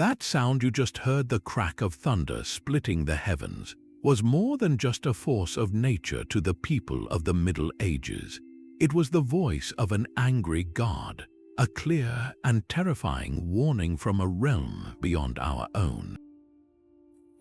That sound you just heard, the crack of thunder splitting the heavens, was more than just a force of nature to the people of the Middle Ages. It was the voice of an angry god, a clear and terrifying warning from a realm beyond our own.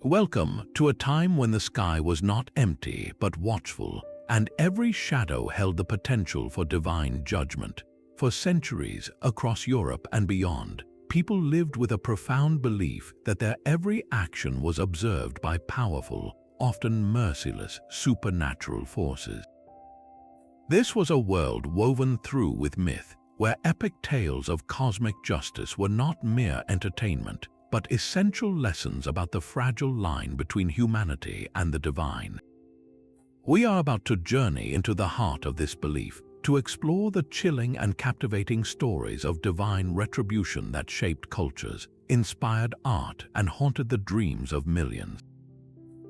Welcome to a time when the sky was not empty but watchful, and every shadow held the potential for divine judgment. For centuries across Europe and beyond, people lived with a profound belief that their every action was observed by powerful, often merciless, supernatural forces. This was a world woven through with myth, where epic tales of cosmic justice were not mere entertainment, but essential lessons about the fragile line between humanity and the divine. We are about to journey into the heart of this belief, to explore the chilling and captivating stories of divine retribution that shaped cultures, inspired art, and haunted the dreams of millions.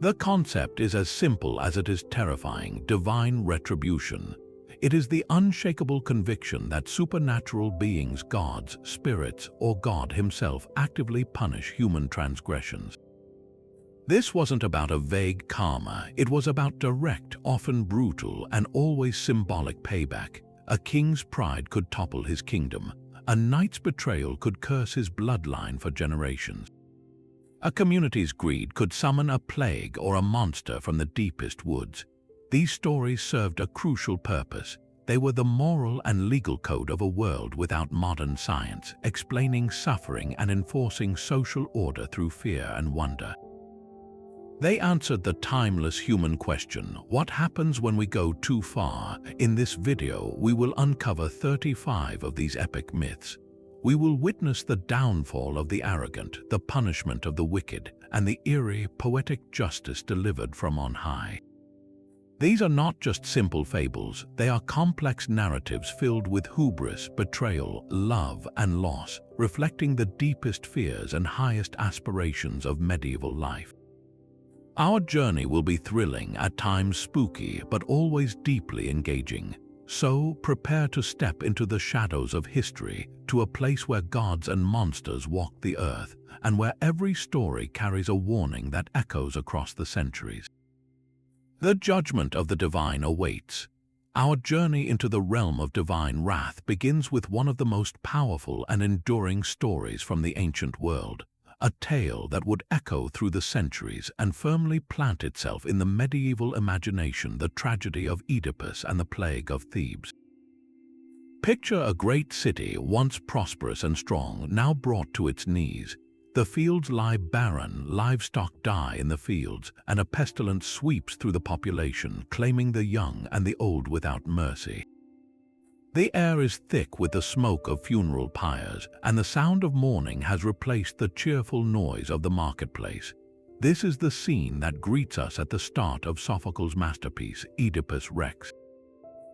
The concept is as simple as it is terrifying: divine retribution. It is the unshakable conviction that supernatural beings, gods, spirits, or God himself actively punish human transgressions. This wasn't about a vague karma, it was about direct, often brutal, and always symbolic payback. A king's pride could topple his kingdom. A knight's betrayal could curse his bloodline for generations. A community's greed could summon a plague or a monster from the deepest woods. These stories served a crucial purpose. They were the moral and legal code of a world without modern science, explaining suffering and enforcing social order through fear and wonder. They answered the timeless human question, what happens when we go too far? In this video, we will uncover 35 of these epic myths. We will witness the downfall of the arrogant, the punishment of the wicked, and the eerie, poetic justice delivered from on high. These are not just simple fables, they are complex narratives filled with hubris, betrayal, love, and loss, reflecting the deepest fears and highest aspirations of medieval life. Our journey will be thrilling, at times spooky, but always deeply engaging. So, prepare to step into the shadows of history, to a place where gods and monsters walk the earth, and where every story carries a warning that echoes across the centuries. The judgment of the divine awaits. Our journey into the realm of divine wrath begins with one of the most powerful and enduring stories from the ancient world, a tale that would echo through the centuries and firmly plant itself in the medieval imagination: the tragedy of Oedipus and the plague of Thebes. Picture a great city, once prosperous and strong, now brought to its knees. The fields lie barren, livestock die in the fields, and a pestilence sweeps through the population, claiming the young and the old without mercy. The air is thick with the smoke of funeral pyres, and the sound of mourning has replaced the cheerful noise of the marketplace. This is the scene that greets us at the start of Sophocles' masterpiece, Oedipus Rex.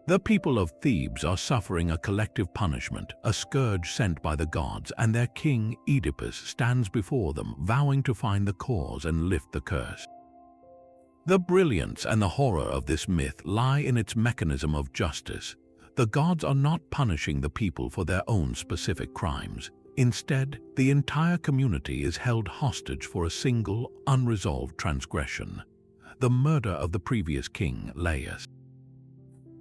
The people of Thebes are suffering a collective punishment, a scourge sent by the gods, and their king, Oedipus, stands before them, vowing to find the cause and lift the curse. The brilliance and the horror of this myth lie in its mechanism of justice. The gods are not punishing the people for their own specific crimes. Instead, the entire community is held hostage for a single, unresolved transgression: the murder of the previous king, Laius.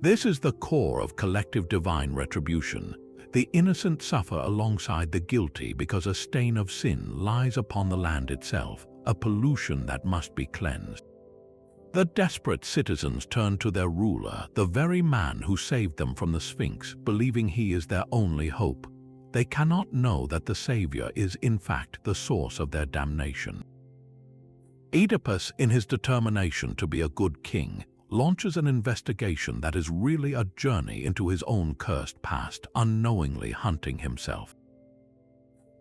This is the core of collective divine retribution. The innocent suffer alongside the guilty because a stain of sin lies upon the land itself, a pollution that must be cleansed. The desperate citizens turn to their ruler, the very man who saved them from the Sphinx, believing he is their only hope. They cannot know that the savior is in fact the source of their damnation. Oedipus, in his determination to be a good king, launches an investigation that is really a journey into his own cursed past, unknowingly hunting himself.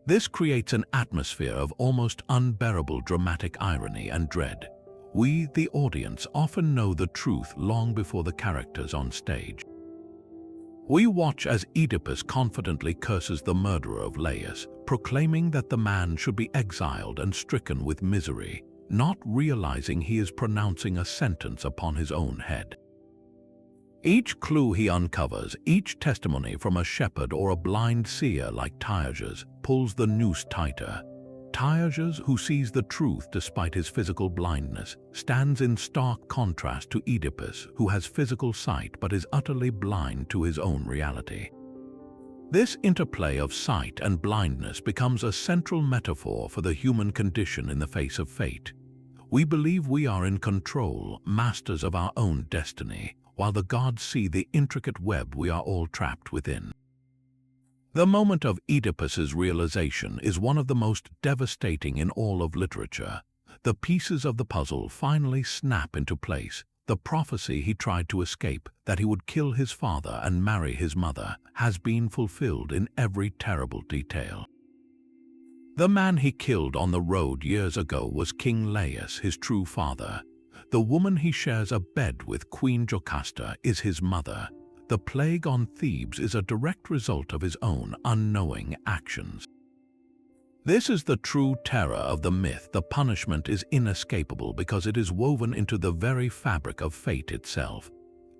This creates an atmosphere of almost unbearable dramatic irony and dread. We, the audience, often know the truth long before the characters on stage. We watch as Oedipus confidently curses the murderer of Laius, proclaiming that the man should be exiled and stricken with misery, not realizing he is pronouncing a sentence upon his own head. Each clue he uncovers, each testimony from a shepherd or a blind seer like Tyges, pulls the noose tighter. Thebes, who sees the truth despite his physical blindness, stands in stark contrast to Oedipus, who has physical sight but is utterly blind to his own reality. This interplay of sight and blindness becomes a central metaphor for the human condition in the face of fate. We believe we are in control, masters of our own destiny, while the gods see the intricate web we are all trapped within. The moment of Oedipus's realization is one of the most devastating in all of literature. The pieces of the puzzle finally snap into place. The prophecy he tried to escape, that he would kill his father and marry his mother, has been fulfilled in every terrible detail. The man he killed on the road years ago was King Laius, his true father. The woman he shares a bed with, Queen Jocasta, is his mother. The plague on Thebes is a direct result of his own unknowing actions. This is the true terror of the myth. The punishment is inescapable because it is woven into the very fabric of fate itself.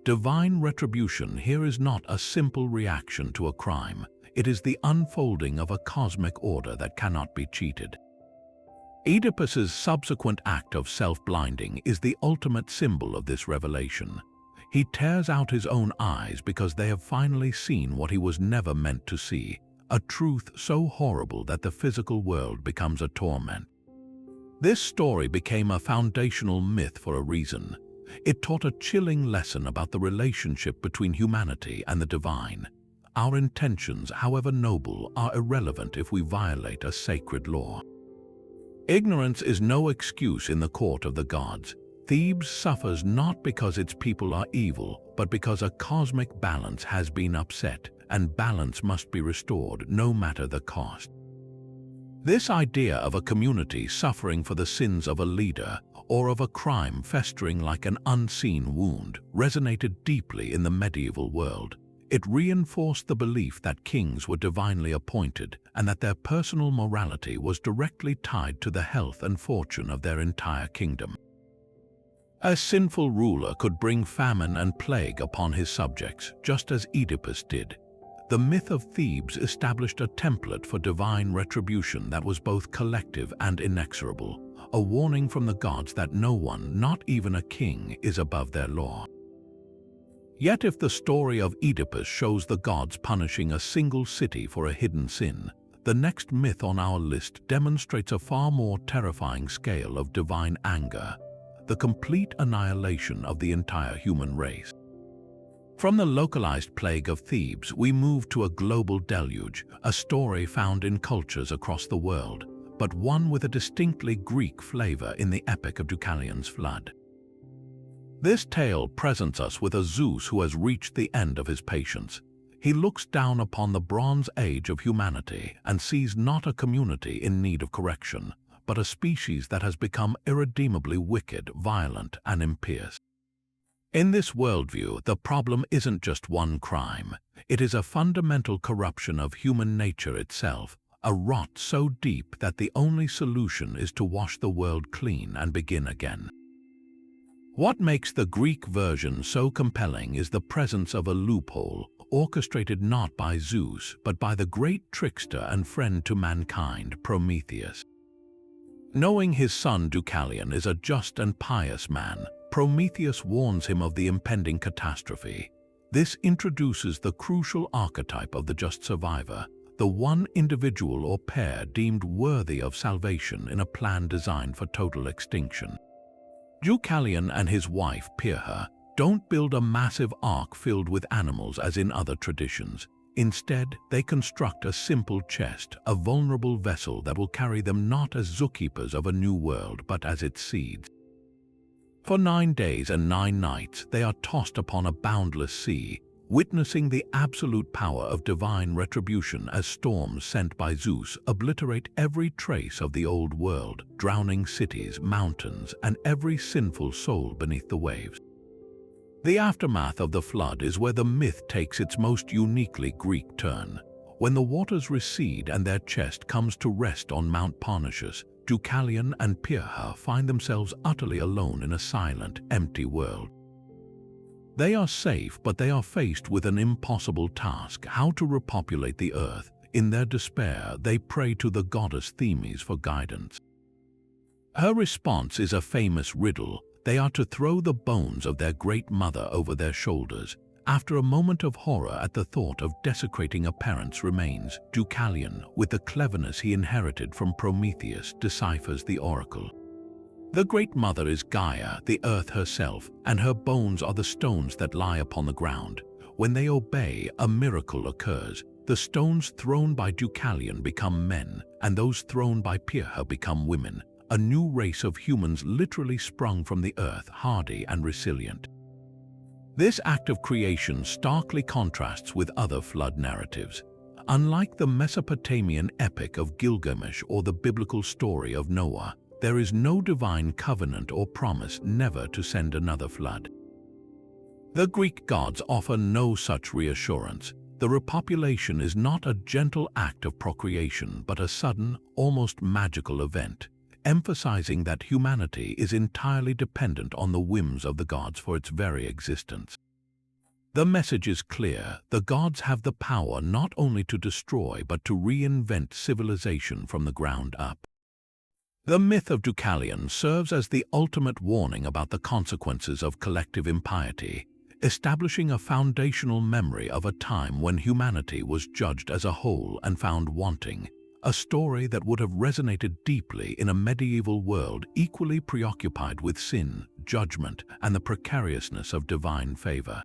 Divine retribution here is not a simple reaction to a crime. It is the unfolding of a cosmic order that cannot be cheated. Oedipus's subsequent act of self-blinding is the ultimate symbol of this revelation. He tears out his own eyes because they have finally seen what he was never meant to see, a truth so horrible that the physical world becomes a torment. This story became a foundational myth for a reason. It taught a chilling lesson about the relationship between humanity and the divine. Our intentions, however noble, are irrelevant if we violate a sacred law. Ignorance is no excuse in the court of the gods. Thebes suffers not because its people are evil, but because a cosmic balance has been upset, and balance must be restored no matter the cost. This idea of a community suffering for the sins of a leader, or of a crime festering like an unseen wound, resonated deeply in the medieval world. It reinforced the belief that kings were divinely appointed and that their personal morality was directly tied to the health and fortune of their entire kingdom. A sinful ruler could bring famine and plague upon his subjects, just as Oedipus did. The myth of Thebes established a template for divine retribution that was both collective and inexorable, a warning from the gods that no one, not even a king, is above their law. Yet if the story of Oedipus shows the gods punishing a single city for a hidden sin, the next myth on our list demonstrates a far more terrifying scale of divine anger, the complete annihilation of the entire human race. From the localized plague of Thebes, we move to a global deluge, a story found in cultures across the world, but one with a distinctly Greek flavor in the epic of Deucalion's flood. This tale presents us with a Zeus who has reached the end of his patience. He looks down upon the Bronze Age of humanity and sees not a community in need of correction, but a species that has become irredeemably wicked, violent, and impious. In this worldview, the problem isn't just one crime. It is a fundamental corruption of human nature itself, a rot so deep that the only solution is to wash the world clean and begin again. What makes the Greek version so compelling is the presence of a loophole, orchestrated not by Zeus, but by the great trickster and friend to mankind, Prometheus. Knowing his son Deucalion is a just and pious man, Prometheus warns him of the impending catastrophe. This introduces the crucial archetype of the just survivor, the one individual or pair deemed worthy of salvation in a plan designed for total extinction. Deucalion and his wife Pyrrha don't build a massive ark filled with animals as in other traditions. Instead, they construct a simple chest, a vulnerable vessel that will carry them not as zookeepers of a new world, but as its seeds. For 9 days and 9 nights, they are tossed upon a boundless sea, witnessing the absolute power of divine retribution as storms sent by Zeus obliterate every trace of the old world, drowning cities, mountains, and every sinful soul beneath the waves. The aftermath of the flood is where the myth takes its most uniquely Greek turn. When the waters recede and their chest comes to rest on Mount Parnassus, Deucalion and Pyrrha find themselves utterly alone in a silent, empty world. They are safe, but they are faced with an impossible task: how to repopulate the earth. In their despair, they pray to the goddess Thebes for guidance. Her response is a famous riddle. They are to throw the bones of their great mother over their shoulders. After a moment of horror at the thought of desecrating a parent's remains, Deucalion, with the cleverness he inherited from Prometheus, deciphers the oracle. The Great Mother is Gaia, the earth herself, and her bones are the stones that lie upon the ground. When they obey, a miracle occurs. The stones thrown by Deucalion become men, and those thrown by Pirha become women. A new race of humans literally sprung from the earth, hardy and resilient. This act of creation starkly contrasts with other flood narratives. Unlike the Mesopotamian epic of Gilgamesh or the biblical story of Noah, there is no divine covenant or promise never to send another flood. The Greek gods offer no such reassurance. The repopulation is not a gentle act of procreation, but a sudden, almost magical event, emphasizing that humanity is entirely dependent on the whims of the gods for its very existence. The message is clear. The gods have the power not only to destroy but to reinvent civilization from the ground up. The myth of Deucalion serves as the ultimate warning about the consequences of collective impiety, establishing a foundational memory of a time when humanity was judged as a whole and found wanting, a story that would have resonated deeply in a medieval world equally preoccupied with sin, judgment, and the precariousness of divine favor.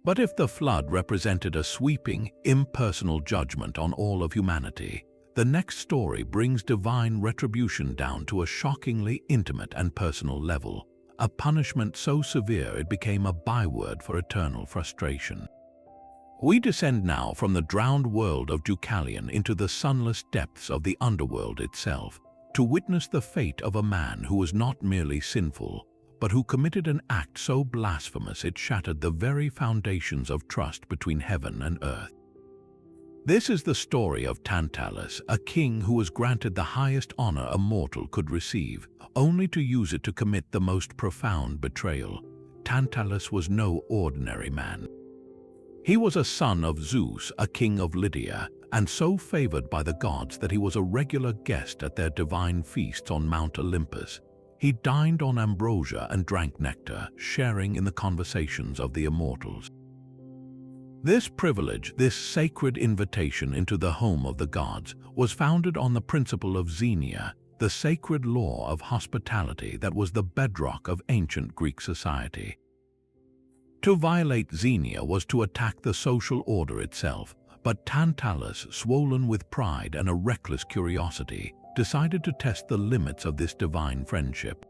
But if the flood represented a sweeping, impersonal judgment on all of humanity, the next story brings divine retribution down to a shockingly intimate and personal level, a punishment so severe it became a byword for eternal frustration. We descend now from the drowned world of Deucalion into the sunless depths of the underworld itself, to witness the fate of a man who was not merely sinful, but who committed an act so blasphemous it shattered the very foundations of trust between heaven and earth. This is the story of Tantalus, a king who was granted the highest honor a mortal could receive, only to use it to commit the most profound betrayal. Tantalus was no ordinary man. He was a son of Zeus, a king of Lydia, and so favored by the gods that he was a regular guest at their divine feasts on Mount Olympus. He dined on ambrosia and drank nectar, sharing in the conversations of the immortals. This privilege, this sacred invitation into the home of the gods, was founded on the principle of xenia, the sacred law of hospitality that was the bedrock of ancient Greek society. To violate xenia was to attack the social order itself, but Tantalus, swollen with pride and a reckless curiosity, decided to test the limits of this divine friendship.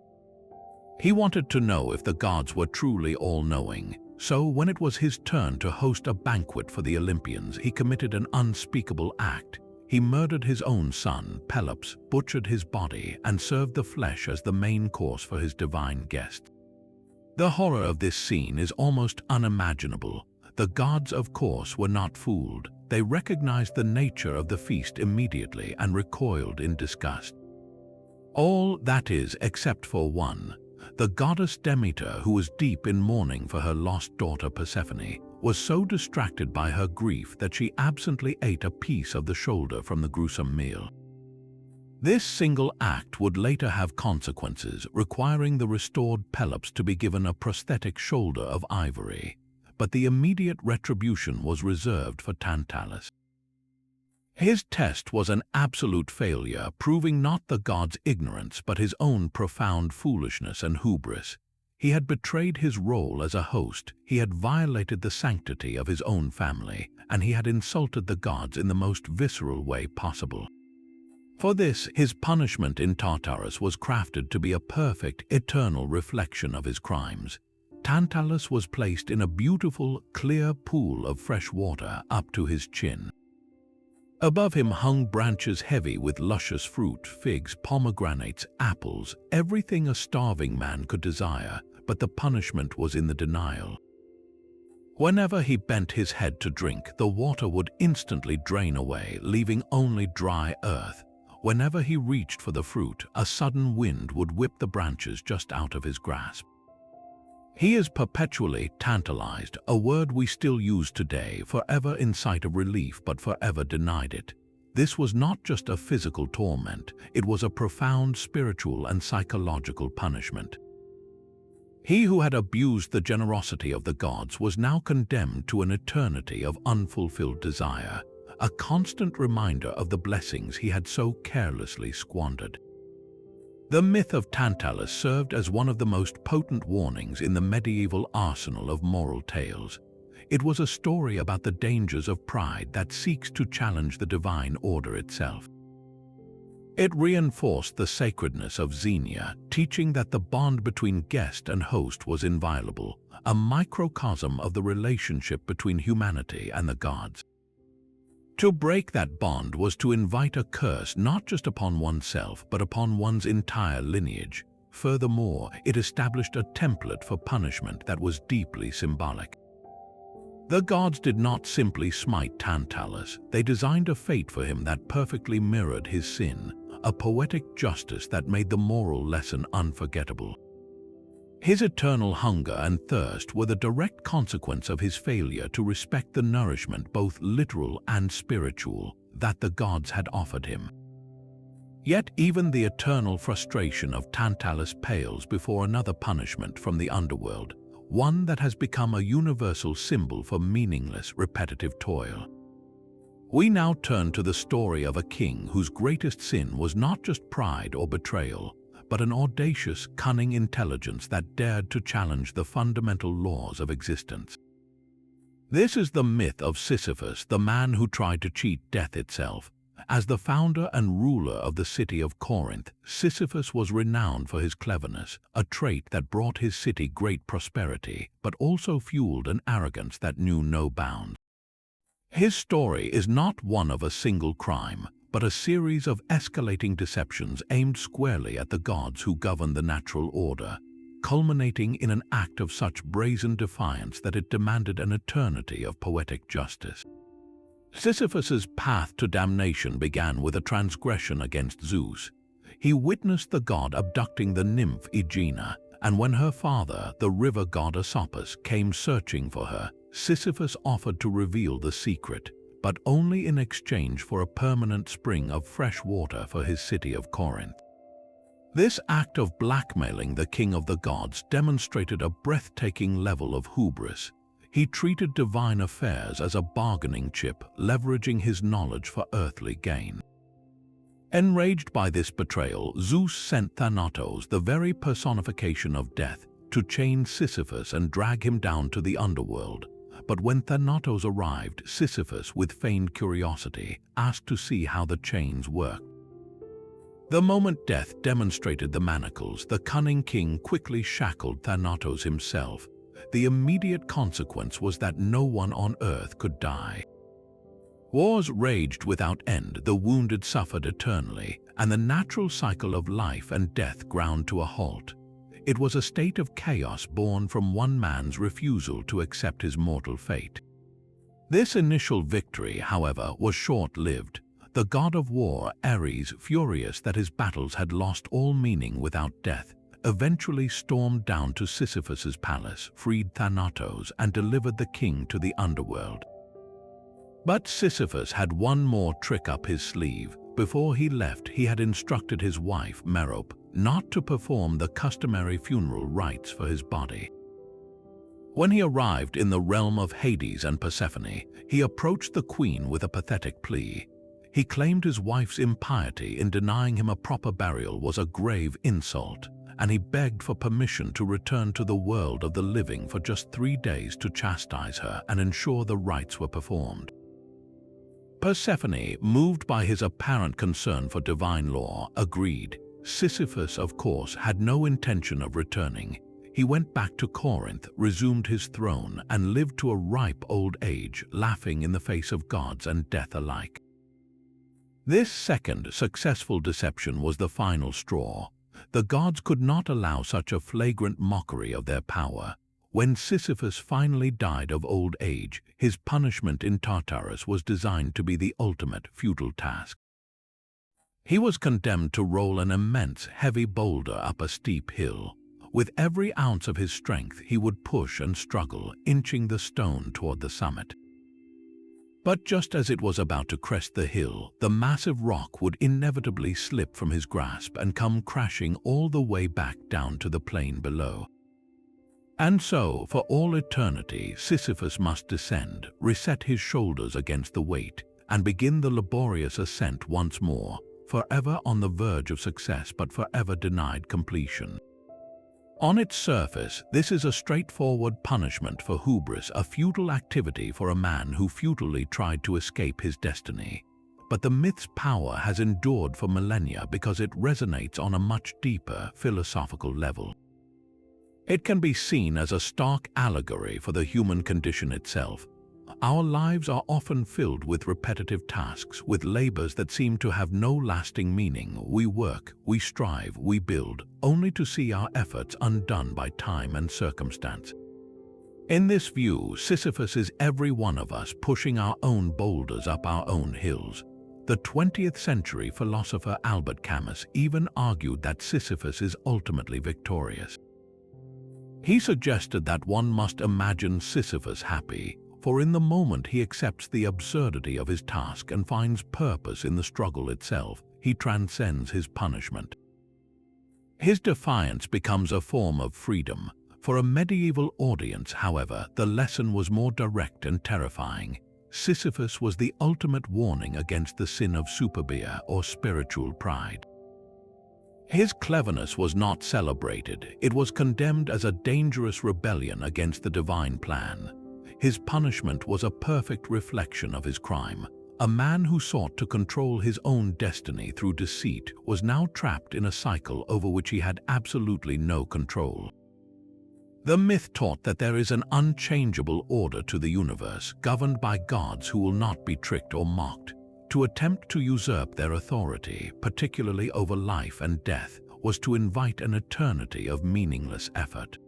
He wanted to know if the gods were truly all-knowing. So when it was his turn to host a banquet for the Olympians, he committed an unspeakable act. He murdered his own son, Pelops, butchered his body, and served the flesh as the main course for his divine guests. The horror of this scene is almost unimaginable. The gods, of course, were not fooled. They recognized the nature of the feast immediately and recoiled in disgust. All, that is, except for one. The goddess Demeter, who was deep in mourning for her lost daughter Persephone, was so distracted by her grief that she absently ate a piece of the shoulder from the gruesome meal. This single act would later have consequences, requiring the restored Pelops to be given a prosthetic shoulder of ivory, but the immediate retribution was reserved for Tantalus. His test was an absolute failure, proving not the god's ignorance but his own profound foolishness and hubris. He had betrayed his role as a host, he had violated the sanctity of his own family, and he had insulted the gods in the most visceral way possible. For this, his punishment in Tartarus was crafted to be a perfect, eternal reflection of his crimes. Tantalus was placed in a beautiful, clear pool of fresh water up to his chin. Above him hung branches heavy with luscious fruit, figs, pomegranates, apples, everything a starving man could desire, but the punishment was in the denial. Whenever he bent his head to drink, the water would instantly drain away, leaving only dry earth. Whenever he reached for the fruit, a sudden wind would whip the branches just out of his grasp. He is perpetually tantalized, a word we still use today, forever in sight of relief but forever denied it. This was not just a physical torment, it was a profound spiritual and psychological punishment. He who had abused the generosity of the gods was now condemned to an eternity of unfulfilled desire, a constant reminder of the blessings he had so carelessly squandered. The myth of Tantalus served as one of the most potent warnings in the medieval arsenal of moral tales. It was a story about the dangers of pride that seeks to challenge the divine order itself. It reinforced the sacredness of Xenia, teaching that the bond between guest and host was inviolable, a microcosm of the relationship between humanity and the gods. To break that bond was to invite a curse not just upon oneself but upon one's entire lineage. Furthermore, it established a template for punishment that was deeply symbolic. The gods did not simply smite Tantalus, they designed a fate for him that perfectly mirrored his sin, a poetic justice that made the moral lesson unforgettable. His eternal hunger and thirst were the direct consequence of his failure to respect the nourishment, both literal and spiritual, that the gods had offered him. Yet even the eternal frustration of Tantalus pales before another punishment from the underworld, one that has become a universal symbol for meaningless, repetitive toil. We now turn to the story of a king whose greatest sin was not just pride or betrayal, but an audacious, cunning intelligence that dared to challenge the fundamental laws of existence. This is the myth of Sisyphus, the man who tried to cheat death itself. As the founder and ruler of the city of Corinth, Sisyphus was renowned for his cleverness, a trait that brought his city great prosperity, but also fueled an arrogance that knew no bounds. His story is not one of a single crime, but a series of escalating deceptions aimed squarely at the gods who govern the natural order, culminating in an act of such brazen defiance that it demanded an eternity of poetic justice. Sisyphus's path to damnation began with a transgression against Zeus. He witnessed the god abducting the nymph Aegina, and when her father, the river god Asopus, came searching for her, Sisyphus offered to reveal the secret, but only in exchange for a permanent spring of fresh water for his city of Corinth. This act of blackmailing the king of the gods demonstrated a breathtaking level of hubris. He treated divine affairs as a bargaining chip, leveraging his knowledge for earthly gain. Enraged by this betrayal, Zeus sent Thanatos, the very personification of death, to chain Sisyphus and drag him down to the underworld. But when Thanatos arrived, Sisyphus, with feigned curiosity, asked to see how the chains worked. The moment death demonstrated the manacles, the cunning king quickly shackled Thanatos himself. The immediate consequence was that no one on earth could die. Wars raged without end, the wounded suffered eternally, and the natural cycle of life and death ground to a halt. It was a state of chaos born from one man's refusal to accept his mortal fate. This initial victory, however, was short-lived. The god of war, Ares, furious that his battles had lost all meaning without death, eventually stormed down to Sisyphus's palace, freed Thanatos, and delivered the king to the underworld. But Sisyphus had one more trick up his sleeve. Before he left, he had instructed his wife, Merope, not to perform the customary funeral rites for his body. When he arrived in the realm of Hades and Persephone, he approached the queen with a pathetic plea. He claimed his wife's impiety in denying him a proper burial was a grave insult, and he begged for permission to return to the world of the living for just 3 days to chastise her and ensure the rites were performed. Persephone, moved by his apparent concern for divine law, agreed. Sisyphus, of course, had no intention of returning. He went back to Corinth, resumed his throne, and lived to a ripe old age, laughing in the face of gods and death alike. This second successful deception was the final straw. The gods could not allow such a flagrant mockery of their power. When Sisyphus finally died of old age, his punishment in Tartarus was designed to be the ultimate futile task. He was condemned to roll an immense, heavy boulder up a steep hill. With every ounce of his strength, he would push and struggle, inching the stone toward the summit. But just as it was about to crest the hill, the massive rock would inevitably slip from his grasp and come crashing all the way back down to the plain below. And so, for all eternity, Sisyphus must descend, reset his shoulders against the weight, and begin the laborious ascent once more, forever on the verge of success but forever denied completion. On its surface, this is a straightforward punishment for hubris, a futile activity for a man who futilely tried to escape his destiny. But the myth's power has endured for millennia because it resonates on a much deeper philosophical level. It can be seen as a stark allegory for the human condition itself. Our lives are often filled with repetitive tasks, with labors that seem to have no lasting meaning. We work, we strive, we build, only to see our efforts undone by time and circumstance. In this view, Sisyphus is every one of us pushing our own boulders up our own hills. The 20th century philosopher Albert Camus even argued that Sisyphus is ultimately victorious. He suggested that one must imagine Sisyphus happy, for in the moment he accepts the absurdity of his task and finds purpose in the struggle itself, he transcends his punishment. His defiance becomes a form of freedom. For a medieval audience, however, the lesson was more direct and terrifying. Sisyphus was the ultimate warning against the sin of superbia or spiritual pride. His cleverness was not celebrated, it was condemned as a dangerous rebellion against the divine plan. His punishment was a perfect reflection of his crime. A man who sought to control his own destiny through deceit was now trapped in a cycle over which he had absolutely no control. The myth taught that there is an unchangeable order to the universe, governed by gods who will not be tricked or mocked. To attempt to usurp their authority, particularly over life and death, was to invite an eternity of meaningless effort.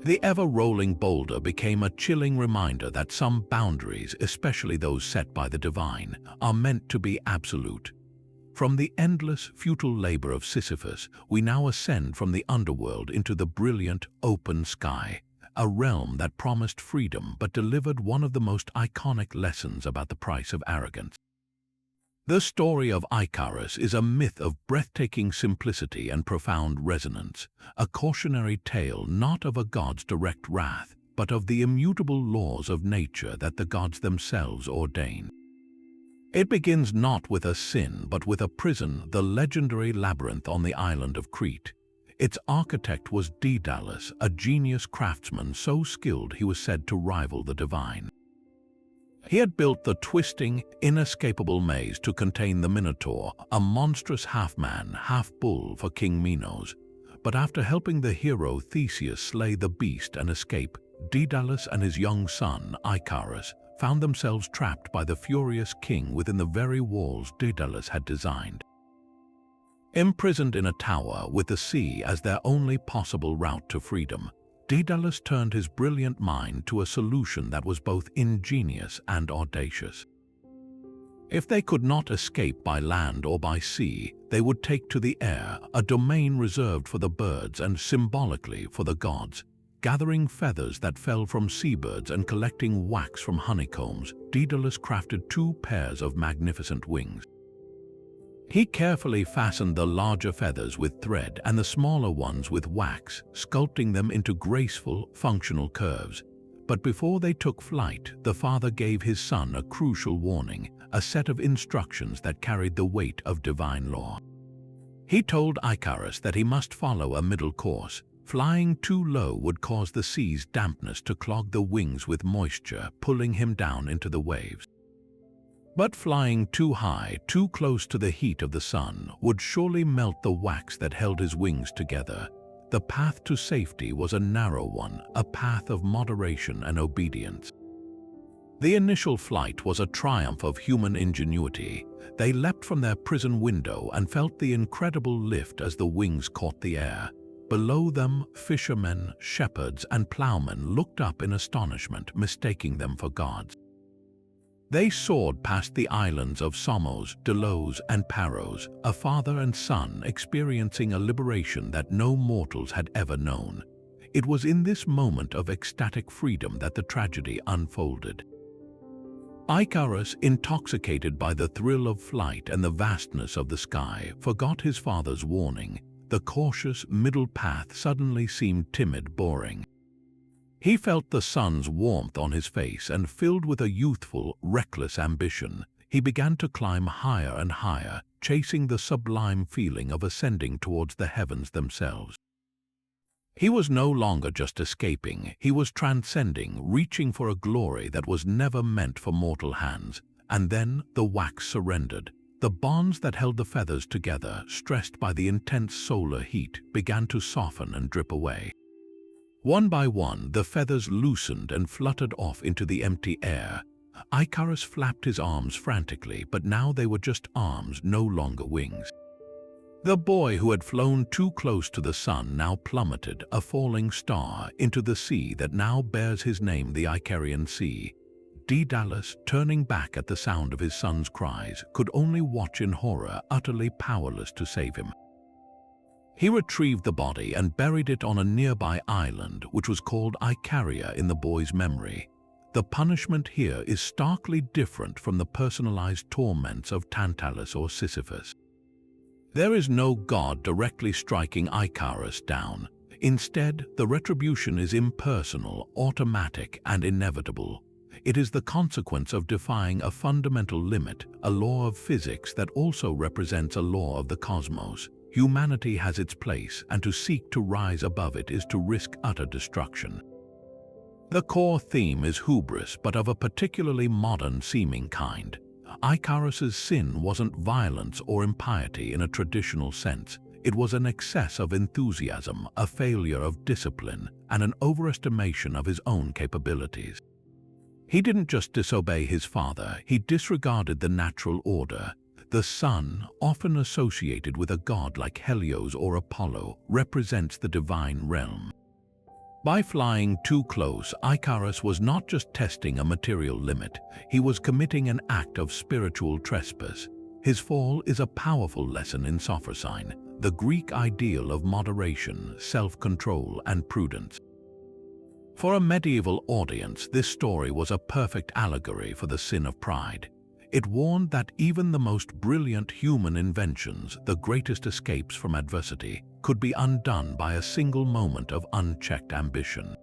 The ever-rolling boulder became a chilling reminder that some boundaries, especially those set by the divine, are meant to be absolute. From the endless, futile labor of Sisyphus, we now ascend from the underworld into the brilliant, open sky, a realm that promised freedom but delivered one of the most iconic lessons about the price of arrogance. The story of Icarus is a myth of breathtaking simplicity and profound resonance, a cautionary tale not of a god's direct wrath, but of the immutable laws of nature that the gods themselves ordain. It begins not with a sin, but with a prison, the legendary labyrinth on the island of Crete. Its architect was Daedalus, a genius craftsman so skilled he was said to rival the divine. He had built the twisting, inescapable maze to contain the Minotaur, a monstrous half-man, half-bull for King Minos. But after helping the hero Theseus slay the beast and escape, Daedalus and his young son, Icarus, found themselves trapped by the furious king within the very walls Daedalus had designed. Imprisoned in a tower with the sea as their only possible route to freedom, Daedalus turned his brilliant mind to a solution that was both ingenious and audacious. If they could not escape by land or by sea, they would take to the air, a domain reserved for the birds and symbolically for the gods. Gathering feathers that fell from seabirds and collecting wax from honeycombs, Daedalus crafted 2 pairs of magnificent wings. He carefully fastened the larger feathers with thread and the smaller ones with wax, sculpting them into graceful, functional curves. But before they took flight, the father gave his son a crucial warning, a set of instructions that carried the weight of divine law. He told Icarus that he must follow a middle course. Flying too low would cause the sea's dampness to clog the wings with moisture, pulling him down into the waves. But flying too high, too close to the heat of the sun, would surely melt the wax that held his wings together. The path to safety was a narrow one, a path of moderation and obedience. The initial flight was a triumph of human ingenuity. They leapt from their prison window and felt the incredible lift as the wings caught the air. Below them, fishermen, shepherds, and plowmen looked up in astonishment, mistaking them for gods. They soared past the islands of Samos, Delos, and Paros, a father and son experiencing a liberation that no mortals had ever known. It was in this moment of ecstatic freedom that the tragedy unfolded. Icarus, intoxicated by the thrill of flight and the vastness of the sky, forgot his father's warning. The cautious middle path suddenly seemed timid, boring. He felt the sun's warmth on his face, and filled with a youthful, reckless ambition, he began to climb higher and higher, chasing the sublime feeling of ascending towards the heavens themselves. He was no longer just escaping, he was transcending, reaching for a glory that was never meant for mortal hands. And then the wax surrendered. The bonds that held the feathers together, stressed by the intense solar heat, began to soften and drip away. One by one, the feathers loosened and fluttered off into the empty air. Icarus flapped his arms frantically, but now they were just arms, no longer wings. The boy who had flown too close to the sun now plummeted, a falling star, into the sea that now bears his name, the Icarian Sea. Daedalus, turning back at the sound of his son's cries, could only watch in horror, utterly powerless to save him. He retrieved the body and buried it on a nearby island, which was called Icaria in the boy's memory. The punishment here is starkly different from the personalized torments of Tantalus or Sisyphus. There is no god directly striking Icarus down. Instead, the retribution is impersonal, automatic, and inevitable. It is the consequence of defying a fundamental limit, a law of physics that also represents a law of the cosmos. Humanity has its place, and to seek to rise above it is to risk utter destruction. The core theme is hubris, but of a particularly modern-seeming kind. Icarus's sin wasn't violence or impiety in a traditional sense. It was an excess of enthusiasm, a failure of discipline, and an overestimation of his own capabilities. He didn't just disobey his father, he disregarded the natural order. The sun, often associated with a god like Helios or Apollo, represents the divine realm. By flying too close, Icarus was not just testing a material limit, he was committing an act of spiritual trespass. His fall is a powerful lesson in sophrosyne, the Greek ideal of moderation, self-control, and prudence. For a medieval audience, this story was a perfect allegory for the sin of pride. It warned that even the most brilliant human inventions, the greatest escapes from adversity, could be undone by a single moment of unchecked ambition.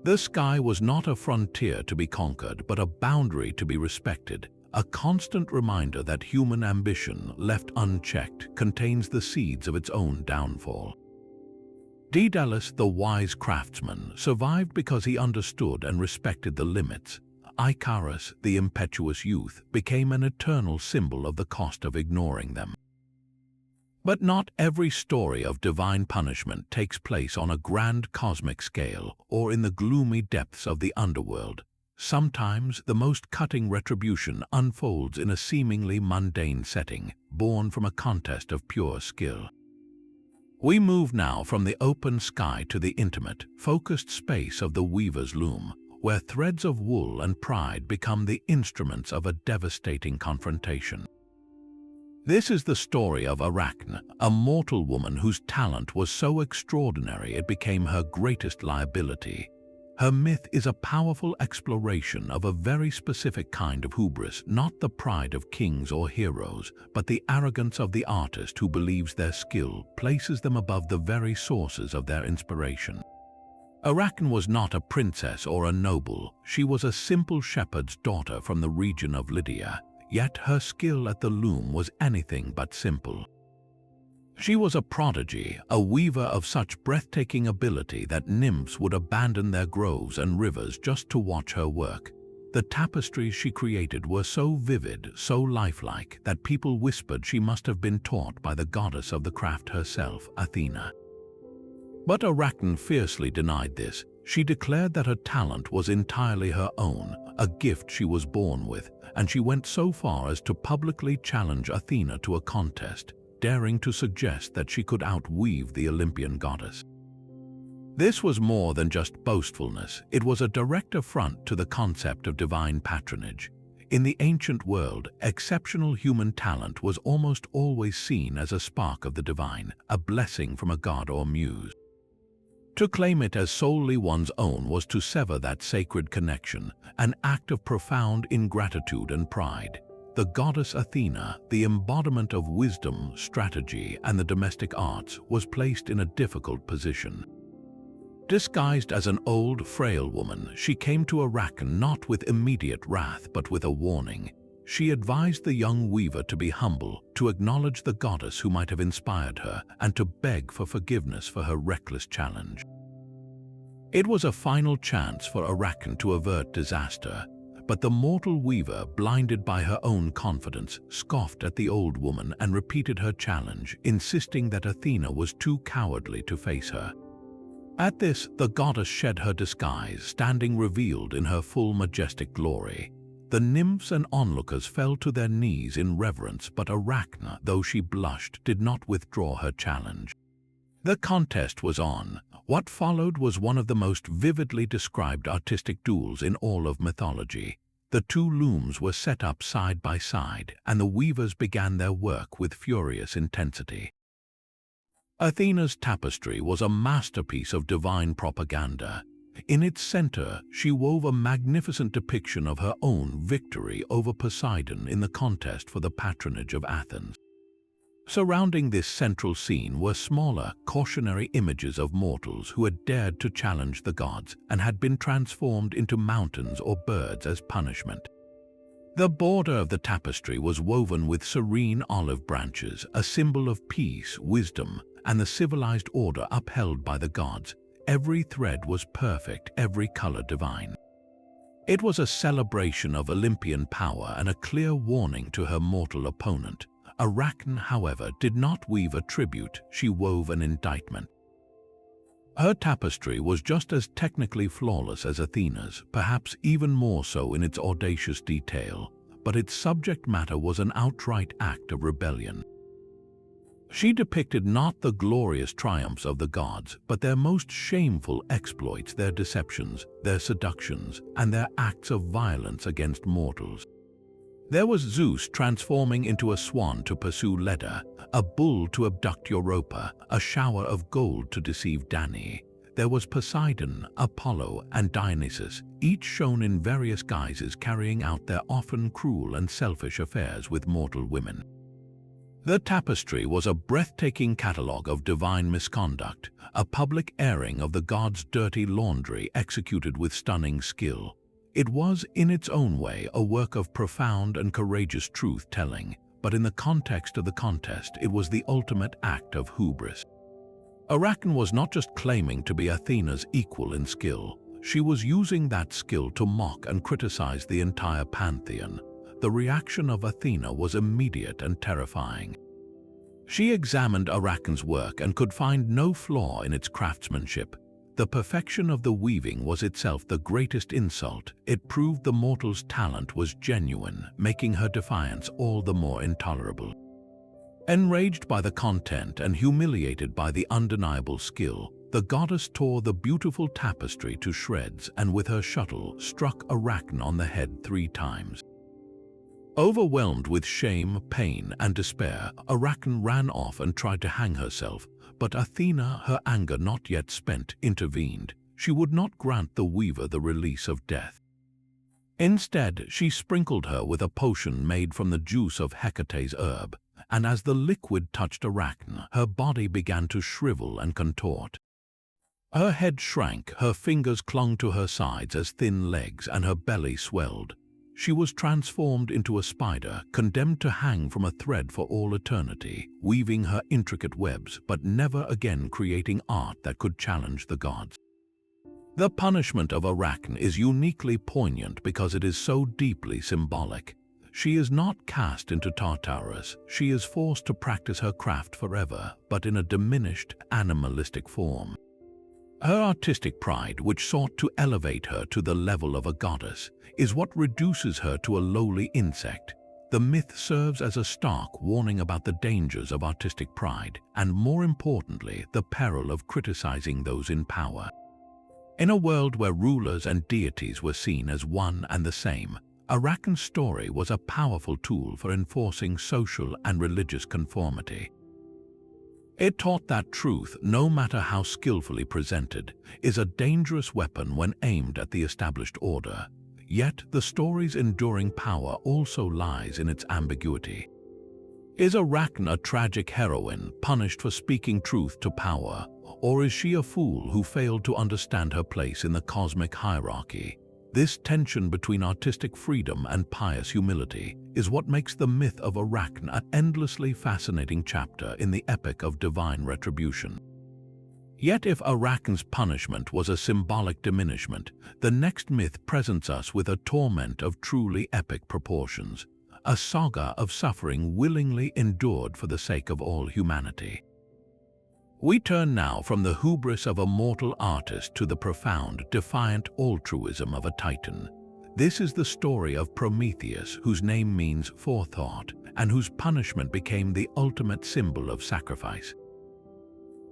The sky was not a frontier to be conquered, but a boundary to be respected, a constant reminder that human ambition, left unchecked, contains the seeds of its own downfall. Daedalus, the wise craftsman, survived because he understood and respected the limits. Icarus, the impetuous youth, became an eternal symbol of the cost of ignoring them. But not every story of divine punishment takes place on a grand cosmic scale or in the gloomy depths of the underworld. Sometimes the most cutting retribution unfolds in a seemingly mundane setting, born from a contest of pure skill. We move now from the open sky to the intimate, focused space of the weaver's loom, where threads of wool and pride become the instruments of a devastating confrontation. This is the story of Arachne, a mortal woman whose talent was so extraordinary it became her greatest liability. Her myth is a powerful exploration of a very specific kind of hubris, not the pride of kings or heroes, but the arrogance of the artist who believes their skill places them above the very sources of their inspiration. Arachne was not a princess or a noble, she was a simple shepherd's daughter from the region of Lydia, yet her skill at the loom was anything but simple. She was a prodigy, a weaver of such breathtaking ability that nymphs would abandon their groves and rivers just to watch her work. The tapestries she created were so vivid, so lifelike, that people whispered she must have been taught by the goddess of the craft herself, Athena. But Arachne fiercely denied this. She declared that her talent was entirely her own, a gift she was born with, and she went so far as to publicly challenge Athena to a contest, daring to suggest that she could outweave the Olympian goddess. This was more than just boastfulness, it was a direct affront to the concept of divine patronage. In the ancient world, exceptional human talent was almost always seen as a spark of the divine, a blessing from a god or muse. To claim it as solely one's own was to sever that sacred connection, an act of profound ingratitude and pride. The goddess Athena, the embodiment of wisdom, strategy, and the domestic arts, was placed in a difficult position. Disguised as an old, frail woman, she came to Arachne not with immediate wrath but with a warning. She advised the young weaver to be humble, to acknowledge the goddess who might have inspired her, and to beg for forgiveness for her reckless challenge. It was a final chance for Arachne to avert disaster, but the mortal weaver, blinded by her own confidence, scoffed at the old woman and repeated her challenge, insisting that Athena was too cowardly to face her. At this, the goddess shed her disguise, standing revealed in her full majestic glory. The nymphs and onlookers fell to their knees in reverence, but Arachne, though she blushed, did not withdraw her challenge. The contest was on. What followed was one of the most vividly described artistic duels in all of mythology. The two looms were set up side by side, and the weavers began their work with furious intensity. Athena's tapestry was a masterpiece of divine propaganda. In its center, she wove a magnificent depiction of her own victory over Poseidon in the contest for the patronage of Athens. Surrounding this central scene were smaller, cautionary images of mortals who had dared to challenge the gods and had been transformed into mountains or birds as punishment. The border of the tapestry was woven with serene olive branches, a symbol of peace, wisdom, and the civilized order upheld by the gods. Every thread was perfect, every color divine. It was a celebration of Olympian power and a clear warning to her mortal opponent. Arachne, however, did not weave a tribute, she wove an indictment. Her tapestry was just as technically flawless as Athena's, perhaps even more so in its audacious detail, but its subject matter was an outright act of rebellion. She depicted not the glorious triumphs of the gods, but their most shameful exploits, their deceptions, their seductions, and their acts of violence against mortals. There was Zeus transforming into a swan to pursue Leda, a bull to abduct Europa, a shower of gold to deceive Danae. There was Poseidon, Apollo, and Dionysus, each shown in various guises carrying out their often cruel and selfish affairs with mortal women. The tapestry was a breathtaking catalogue of divine misconduct, a public airing of the gods' dirty laundry executed with stunning skill. It was, in its own way, a work of profound and courageous truth-telling, but in the context of the contest, it was the ultimate act of hubris. Arachne was not just claiming to be Athena's equal in skill, she was using that skill to mock and criticize the entire pantheon. The reaction of Athena was immediate and terrifying. She examined Arachne's work and could find no flaw in its craftsmanship. The perfection of the weaving was itself the greatest insult. It proved the mortal's talent was genuine, making her defiance all the more intolerable. Enraged by the content and humiliated by the undeniable skill, the goddess tore the beautiful tapestry to shreds and with her shuttle struck Arachne on the head 3 times. Overwhelmed with shame, pain, and despair, Arachne ran off and tried to hang herself, but Athena, her anger not yet spent, intervened. She would not grant the weaver the release of death. Instead, she sprinkled her with a potion made from the juice of Hecate's herb, and as the liquid touched Arachne, her body began to shrivel and contort. Her head shrank, her fingers clung to her sides as thin legs, and her belly swelled. She was transformed into a spider, condemned to hang from a thread for all eternity, weaving her intricate webs, but never again creating art that could challenge the gods. The punishment of Arachne is uniquely poignant because it is so deeply symbolic. She is not cast into Tartarus, she is forced to practice her craft forever, but in a diminished, animalistic form. Her artistic pride, which sought to elevate her to the level of a goddess, is what reduces her to a lowly insect. The myth serves as a stark warning about the dangers of artistic pride and, more importantly, the peril of criticizing those in power. In a world where rulers and deities were seen as one and the same, Arrakhan's story was a powerful tool for enforcing social and religious conformity. It taught that truth, no matter how skillfully presented, is a dangerous weapon when aimed at the established order. Yet the story's enduring power also lies in its ambiguity. Is Arrakhan a tragic heroine punished for speaking truth to power, or is she a fool who failed to understand her place in the cosmic hierarchy? This tension between artistic freedom and pious humility is what makes the myth of Arrakhan an endlessly fascinating chapter in the epic of divine retribution. Yet if Arrakhan's punishment was a symbolic diminishment, the next myth presents us with a torment of truly epic proportions, a saga of suffering willingly endured for the sake of all humanity. We turn now from the hubris of a mortal artist to the profound, defiant altruism of a titan. This is the story of Prometheus, whose name means forethought, and whose punishment became the ultimate symbol of sacrifice.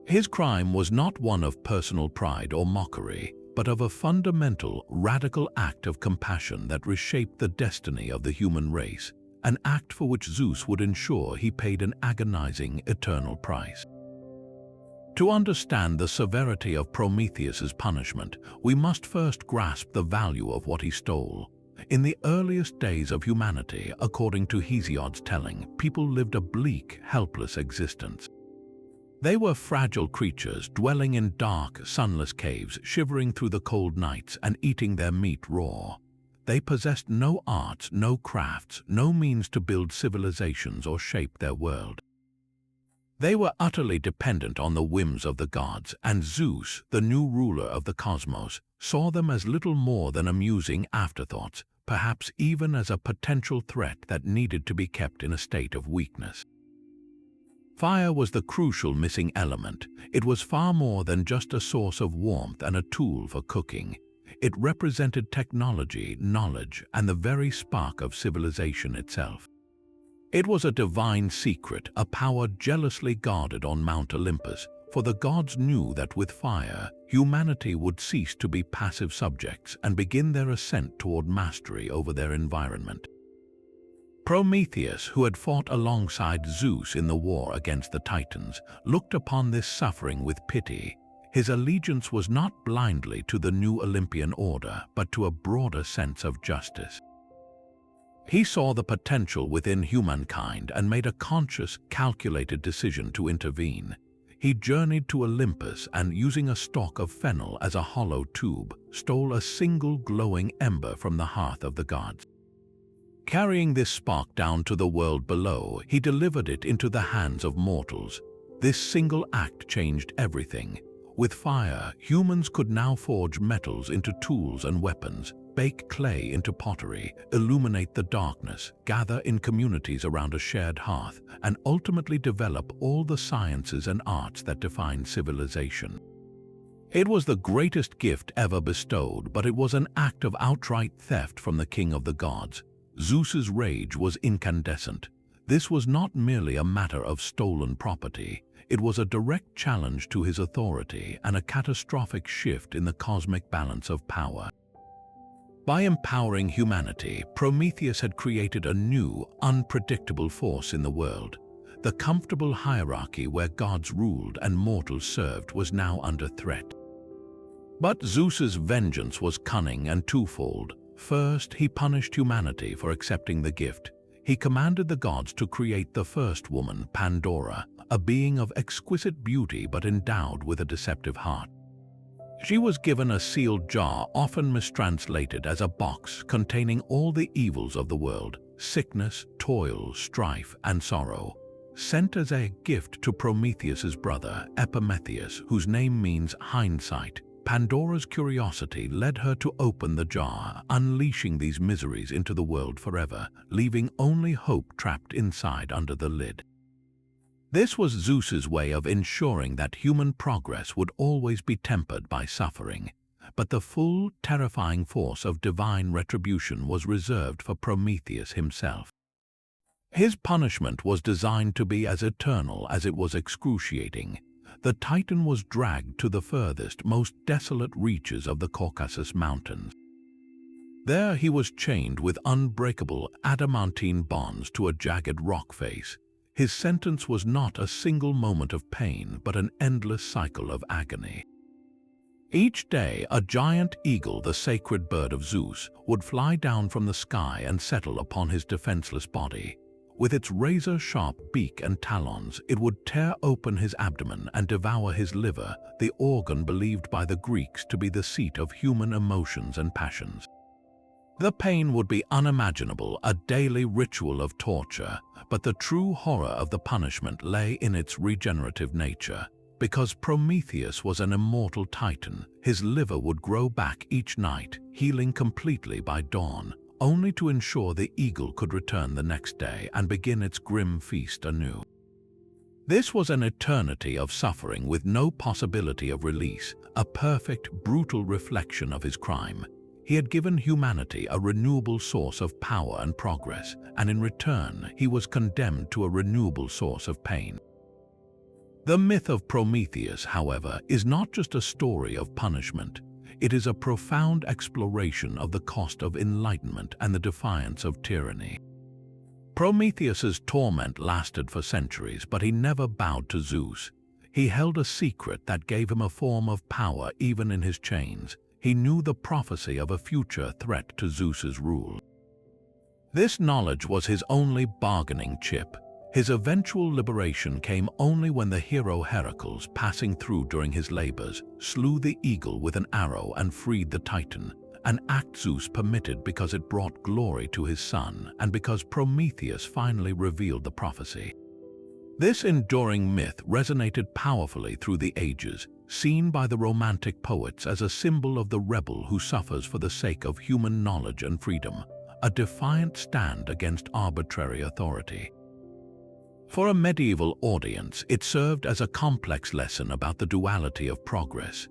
His crime was not one of personal pride or mockery, but of a fundamental, radical act of compassion that reshaped the destiny of the human race, an act for which Zeus would ensure he paid an agonizing, eternal price. To understand the severity of Prometheus's punishment, we must first grasp the value of what he stole. In the earliest days of humanity, according to Hesiod's telling, people lived a bleak, helpless existence. They were fragile creatures dwelling in dark, sunless caves, shivering through the cold nights and eating their meat raw. They possessed no arts, no crafts, no means to build civilizations or shape their world. They were utterly dependent on the whims of the gods, and Zeus, the new ruler of the cosmos, saw them as little more than amusing afterthoughts, perhaps even as a potential threat that needed to be kept in a state of weakness. Fire was the crucial missing element. It was far more than just a source of warmth and a tool for cooking. It represented technology, knowledge, and the very spark of civilization itself. It was a divine secret, a power jealously guarded on Mount Olympus, for the gods knew that with fire, humanity would cease to be passive subjects and begin their ascent toward mastery over their environment. Prometheus, who had fought alongside Zeus in the war against the Titans, looked upon this suffering with pity. His allegiance was not blindly to the new Olympian order, but to a broader sense of justice. He saw the potential within humankind and made a conscious, calculated decision to intervene. He journeyed to Olympus and, using a stalk of fennel as a hollow tube, stole a single glowing ember from the hearth of the gods. Carrying this spark down to the world below, he delivered it into the hands of mortals. This single act changed everything. With fire, humans could now forge metals into tools and weapons, bake clay into pottery, illuminate the darkness, gather in communities around a shared hearth, and ultimately develop all the sciences and arts that define civilization. It was the greatest gift ever bestowed, but it was an act of outright theft from the king of the gods. Zeus's rage was incandescent. This was not merely a matter of stolen property. It was a direct challenge to his authority and a catastrophic shift in the cosmic balance of power. By empowering humanity, Prometheus had created a new, unpredictable force in the world. The comfortable hierarchy where gods ruled and mortals served was now under threat. But Zeus's vengeance was cunning and twofold. First, he punished humanity for accepting the gift. He commanded the gods to create the first woman, Pandora, a being of exquisite beauty but endowed with a deceptive heart. She was given a sealed jar, often mistranslated as a box containing all the evils of the world: sickness, toil, strife, and sorrow. Sent as a gift to Prometheus's brother, Epimetheus, whose name means hindsight, Pandora's curiosity led her to open the jar, unleashing these miseries into the world forever, leaving only hope trapped inside under the lid. This was Zeus's way of ensuring that human progress would always be tempered by suffering, but the full, terrifying force of divine retribution was reserved for Prometheus himself. His punishment was designed to be as eternal as it was excruciating. The Titan was dragged to the furthest, most desolate reaches of the Caucasus Mountains. There he was chained with unbreakable adamantine bonds to a jagged rock face. His sentence was not a single moment of pain, but an endless cycle of agony. Each day, a giant eagle, the sacred bird of Zeus, would fly down from the sky and settle upon his defenseless body. With its razor-sharp beak and talons, it would tear open his abdomen and devour his liver, the organ believed by the Greeks to be the seat of human emotions and passions. The pain would be unimaginable, a daily ritual of torture, but the true horror of the punishment lay in its regenerative nature. Because Prometheus was an immortal titan, his liver would grow back each night, healing completely by dawn, only to ensure the eagle could return the next day and begin its grim feast anew. This was an eternity of suffering with no possibility of release, a perfect, brutal reflection of his crime. He had given humanity a renewable source of power and progress, and in return, he was condemned to a renewable source of pain. The myth of Prometheus, however, is not just a story of punishment. It is a profound exploration of the cost of enlightenment and the defiance of tyranny. Prometheus's torment lasted for centuries, but he never bowed to Zeus. He held a secret that gave him a form of power even in his chains. He knew the prophecy of a future threat to Zeus's rule. This knowledge was his only bargaining chip. His eventual liberation came only when the hero Heracles, passing through during his labors, slew the eagle with an arrow and freed the Titan, an act Zeus permitted because it brought glory to his son and because Prometheus finally revealed the prophecy. This enduring myth resonated powerfully through the ages, seen by the Romantic poets as a symbol of the rebel who suffers for the sake of human knowledge and freedom, a defiant stand against arbitrary authority. For a medieval audience, it served as a complex lesson about the duality of progress.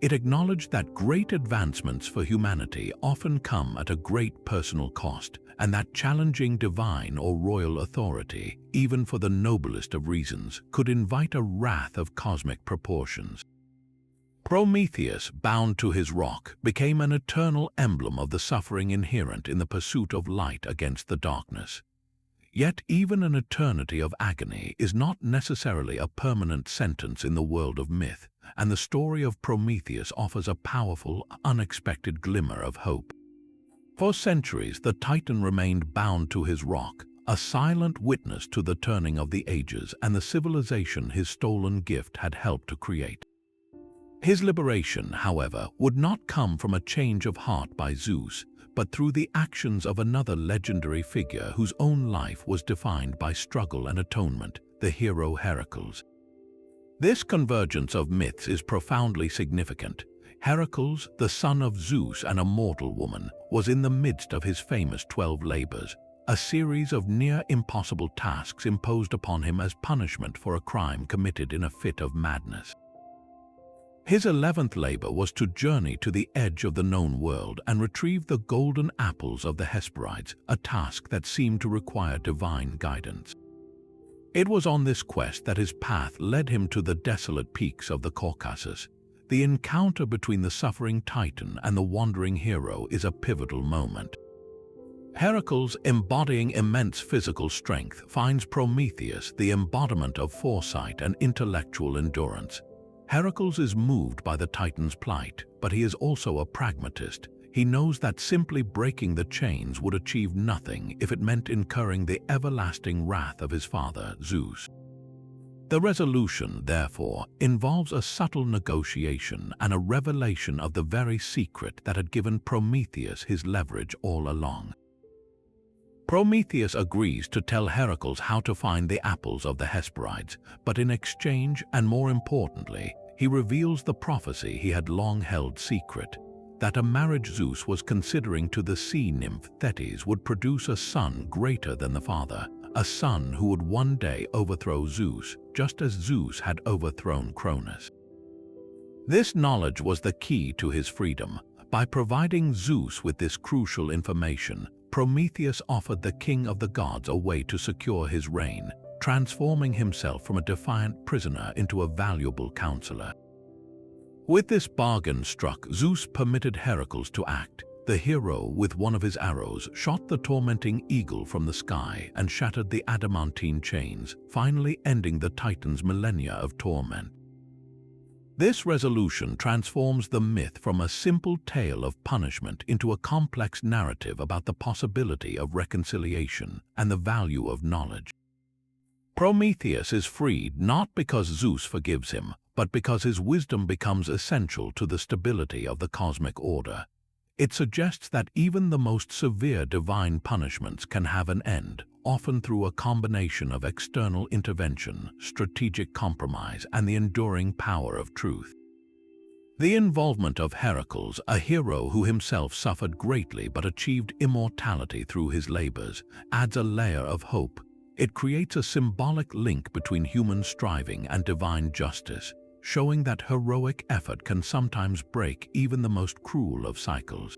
It acknowledged that great advancements for humanity often come at a great personal cost, and that challenging divine or royal authority, even for the noblest of reasons, could invite a wrath of cosmic proportions. Prometheus, bound to his rock, became an eternal emblem of the suffering inherent in the pursuit of light against the darkness. Yet even an eternity of agony is not necessarily a permanent sentence in the world of myth, and the story of Prometheus offers a powerful, unexpected glimmer of hope. For centuries, the Titan remained bound to his rock, a silent witness to the turning of the ages and the civilization his stolen gift had helped to create. His liberation, however, would not come from a change of heart by Zeus, but through the actions of another legendary figure whose own life was defined by struggle and atonement, the hero Heracles. This convergence of myths is profoundly significant. Heracles, the son of Zeus and a mortal woman, was in the midst of his famous 12 labors, a series of near-impossible tasks imposed upon him as punishment for a crime committed in a fit of madness. His 11th labor was to journey to the edge of the known world and retrieve the golden apples of the Hesperides, a task that seemed to require divine guidance. It was on this quest that his path led him to the desolate peaks of the Caucasus. The encounter between the suffering Titan and the wandering hero is a pivotal moment. Heracles, embodying immense physical strength, finds Prometheus, the embodiment of foresight and intellectual endurance. Heracles is moved by the Titan's plight, but he is also a pragmatist. He knows that simply breaking the chains would achieve nothing if it meant incurring the everlasting wrath of his father, Zeus. The resolution, therefore, involves a subtle negotiation and a revelation of the very secret that had given Prometheus his leverage all along. Prometheus agrees to tell Heracles how to find the apples of the Hesperides, but in exchange, and more importantly, he reveals the prophecy he had long held secret, that a marriage Zeus was considering to the sea nymph Thebes would produce a son greater than the father, a son who would one day overthrow Zeus, just as Zeus had overthrown Cronus. This knowledge was the key to his freedom. By providing Zeus with this crucial information, Prometheus offered the king of the gods a way to secure his reign, transforming himself from a defiant prisoner into a valuable counselor. With this bargain struck, Zeus permitted Heracles to act. The hero, with one of his arrows, shot the tormenting eagle from the sky and shattered the adamantine chains, finally ending the Titan's millennia of torment. This resolution transforms the myth from a simple tale of punishment into a complex narrative about the possibility of reconciliation and the value of knowledge. Prometheus is freed not because Zeus forgives him, but because his wisdom becomes essential to the stability of the cosmic order. It suggests that even the most severe divine punishments can have an end, often through a combination of external intervention, strategic compromise, and the enduring power of truth. The involvement of Heracles, a hero who himself suffered greatly but achieved immortality through his labors, adds a layer of hope. It creates a symbolic link between human striving and divine justice, showing that heroic effort can sometimes break even the most cruel of cycles.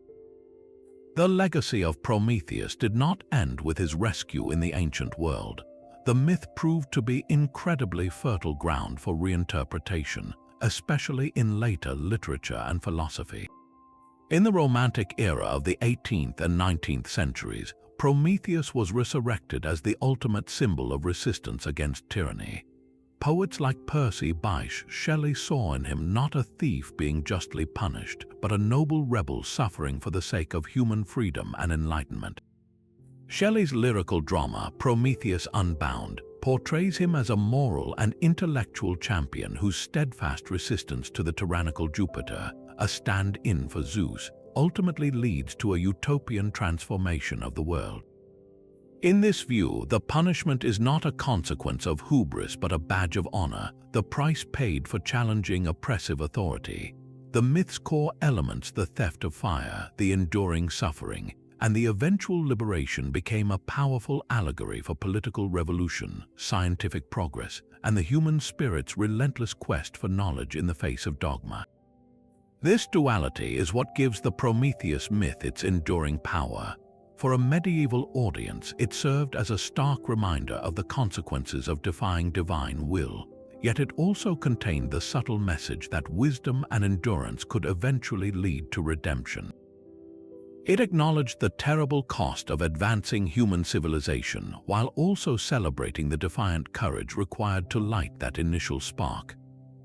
The legacy of Prometheus did not end with his rescue in the ancient world. The myth proved to be incredibly fertile ground for reinterpretation, especially in later literature and philosophy. In the Romantic era of the 18th and 19th centuries, Prometheus was resurrected as the ultimate symbol of resistance against tyranny. Poets like Percy Bysshe Shelley saw in him not a thief being justly punished, but a noble rebel suffering for the sake of human freedom and enlightenment. Shelley's lyrical drama, Prometheus Unbound, portrays him as a moral and intellectual champion whose steadfast resistance to the tyrannical Jupiter, a stand-in for Zeus, ultimately leads to a utopian transformation of the world. In this view, the punishment is not a consequence of hubris but a badge of honor, the price paid for challenging oppressive authority. The myth's core elements, the theft of fire, the enduring suffering, and the eventual liberation, became a powerful allegory for political revolution, scientific progress, and the human spirit's relentless quest for knowledge in the face of dogma. This duality is what gives the Prometheus myth its enduring power. For a medieval audience, it served as a stark reminder of the consequences of defying divine will, yet it also contained the subtle message that wisdom and endurance could eventually lead to redemption. It acknowledged the terrible cost of advancing human civilization while also celebrating the defiant courage required to light that initial spark.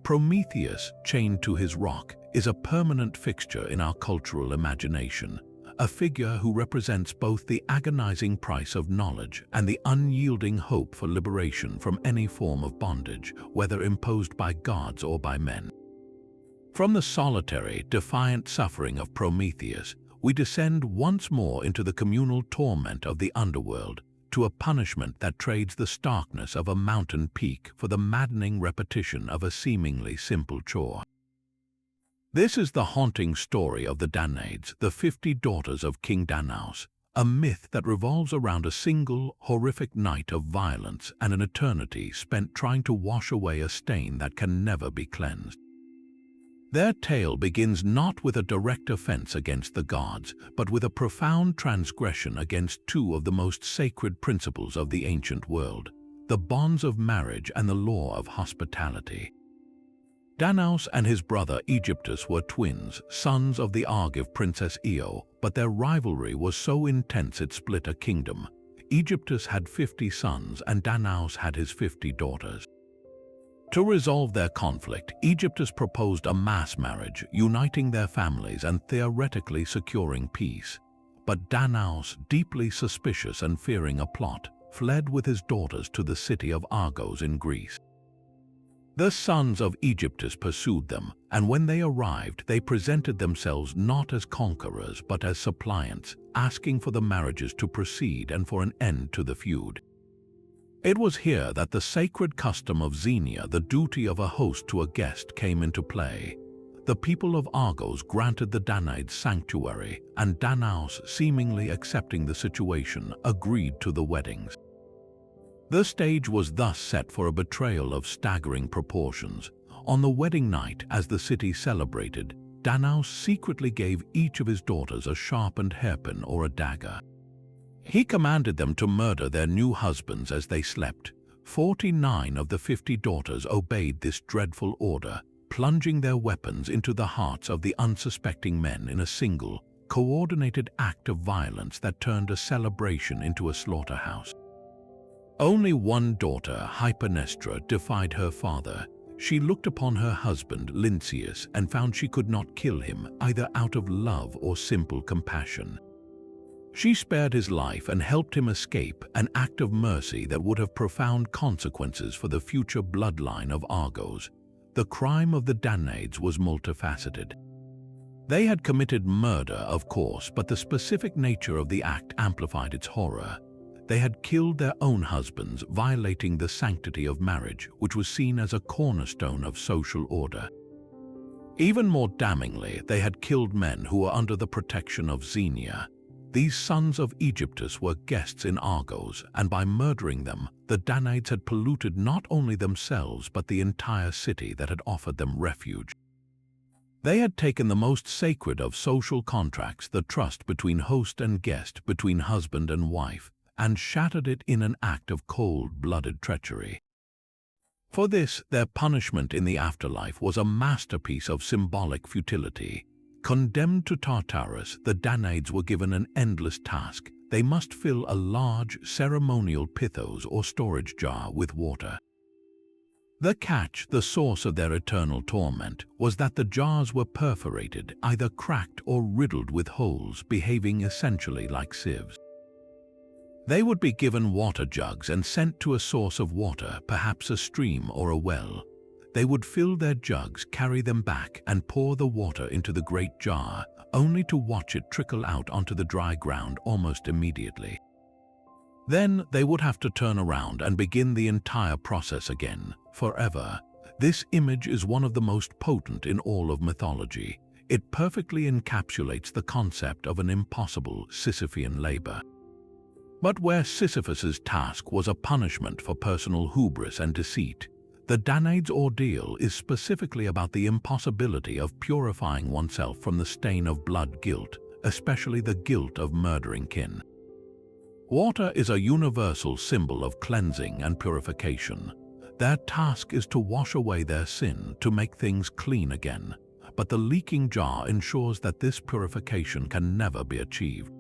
Prometheus, chained to his rock, is a permanent fixture in our cultural imagination, a figure who represents both the agonizing price of knowledge and the unyielding hope for liberation from any form of bondage, whether imposed by gods or by men. From the solitary, defiant suffering of Prometheus, we descend once more into the communal torment of the underworld, to a punishment that trades the starkness of a mountain peak for the maddening repetition of a seemingly simple chore. This is the haunting story of the Danaids, the 50 daughters of King Danaus, a myth that revolves around a single, horrific night of violence and an eternity spent trying to wash away a stain that can never be cleansed. Their tale begins not with a direct offense against the gods, but with a profound transgression against two of the most sacred principles of the ancient world, the bonds of marriage and the law of hospitality. Danaus and his brother Aegyptus were twins, sons of the Argive princess Io, but their rivalry was so intense it split a kingdom. Aegyptus had 50 sons and Danaus had his 50 daughters. To resolve their conflict, Aegyptus proposed a mass marriage, uniting their families and theoretically securing peace. But Danaus, deeply suspicious and fearing a plot, fled with his daughters to the city of Argos in Greece. The sons of Aegyptus pursued them, and when they arrived, they presented themselves not as conquerors but as suppliants, asking for the marriages to proceed and for an end to the feud. It was here that the sacred custom of xenia, the duty of a host to a guest, came into play. The people of Argos granted the Danaids sanctuary, and Danaus, seemingly accepting the situation, agreed to the weddings. The stage was thus set for a betrayal of staggering proportions. On the wedding night, as the city celebrated, Danaus secretly gave each of his daughters a sharpened hairpin or a dagger. He commanded them to murder their new husbands as they slept. 49 of the 50 daughters obeyed this dreadful order, plunging their weapons into the hearts of the unsuspecting men in a single, coordinated act of violence that turned a celebration into a slaughterhouse. Only one daughter, Hypernestra, defied her father. She looked upon her husband, Lynceus, and found she could not kill him, either out of love or simple compassion. She spared his life and helped him escape, an act of mercy that would have profound consequences for the future bloodline of Argos. The crime of the Danaids was multifaceted. They had committed murder, of course, but the specific nature of the act amplified its horror. They had killed their own husbands, violating the sanctity of marriage, which was seen as a cornerstone of social order. Even more damningly, they had killed men who were under the protection of Xenia. These sons of Aegyptus were guests in Argos, and by murdering them, the Danaids had polluted not only themselves but the entire city that had offered them refuge. They had taken the most sacred of social contracts, the trust between host and guest, between husband and wife, and shattered it in an act of cold-blooded treachery. For this, their punishment in the afterlife was a masterpiece of symbolic futility. Condemned to Tartarus, the Danaids were given an endless task. They must fill a large ceremonial pithos or storage jar with water. The catch, the source of their eternal torment, was that the jars were perforated, either cracked or riddled with holes, behaving essentially like sieves. They would be given water jugs and sent to a source of water, perhaps a stream or a well. They would fill their jugs, carry them back, and pour the water into the great jar, only to watch it trickle out onto the dry ground almost immediately. Then they would have to turn around and begin the entire process again, forever. This image is one of the most potent in all of mythology. It perfectly encapsulates the concept of an impossible Sisyphean labor. But where Sisyphus's task was a punishment for personal hubris and deceit, the Danaids' ordeal is specifically about the impossibility of purifying oneself from the stain of blood guilt, especially the guilt of murdering kin. Water is a universal symbol of cleansing and purification. Their task is to wash away their sin, to make things clean again, but the leaking jar ensures that this purification can never be achieved.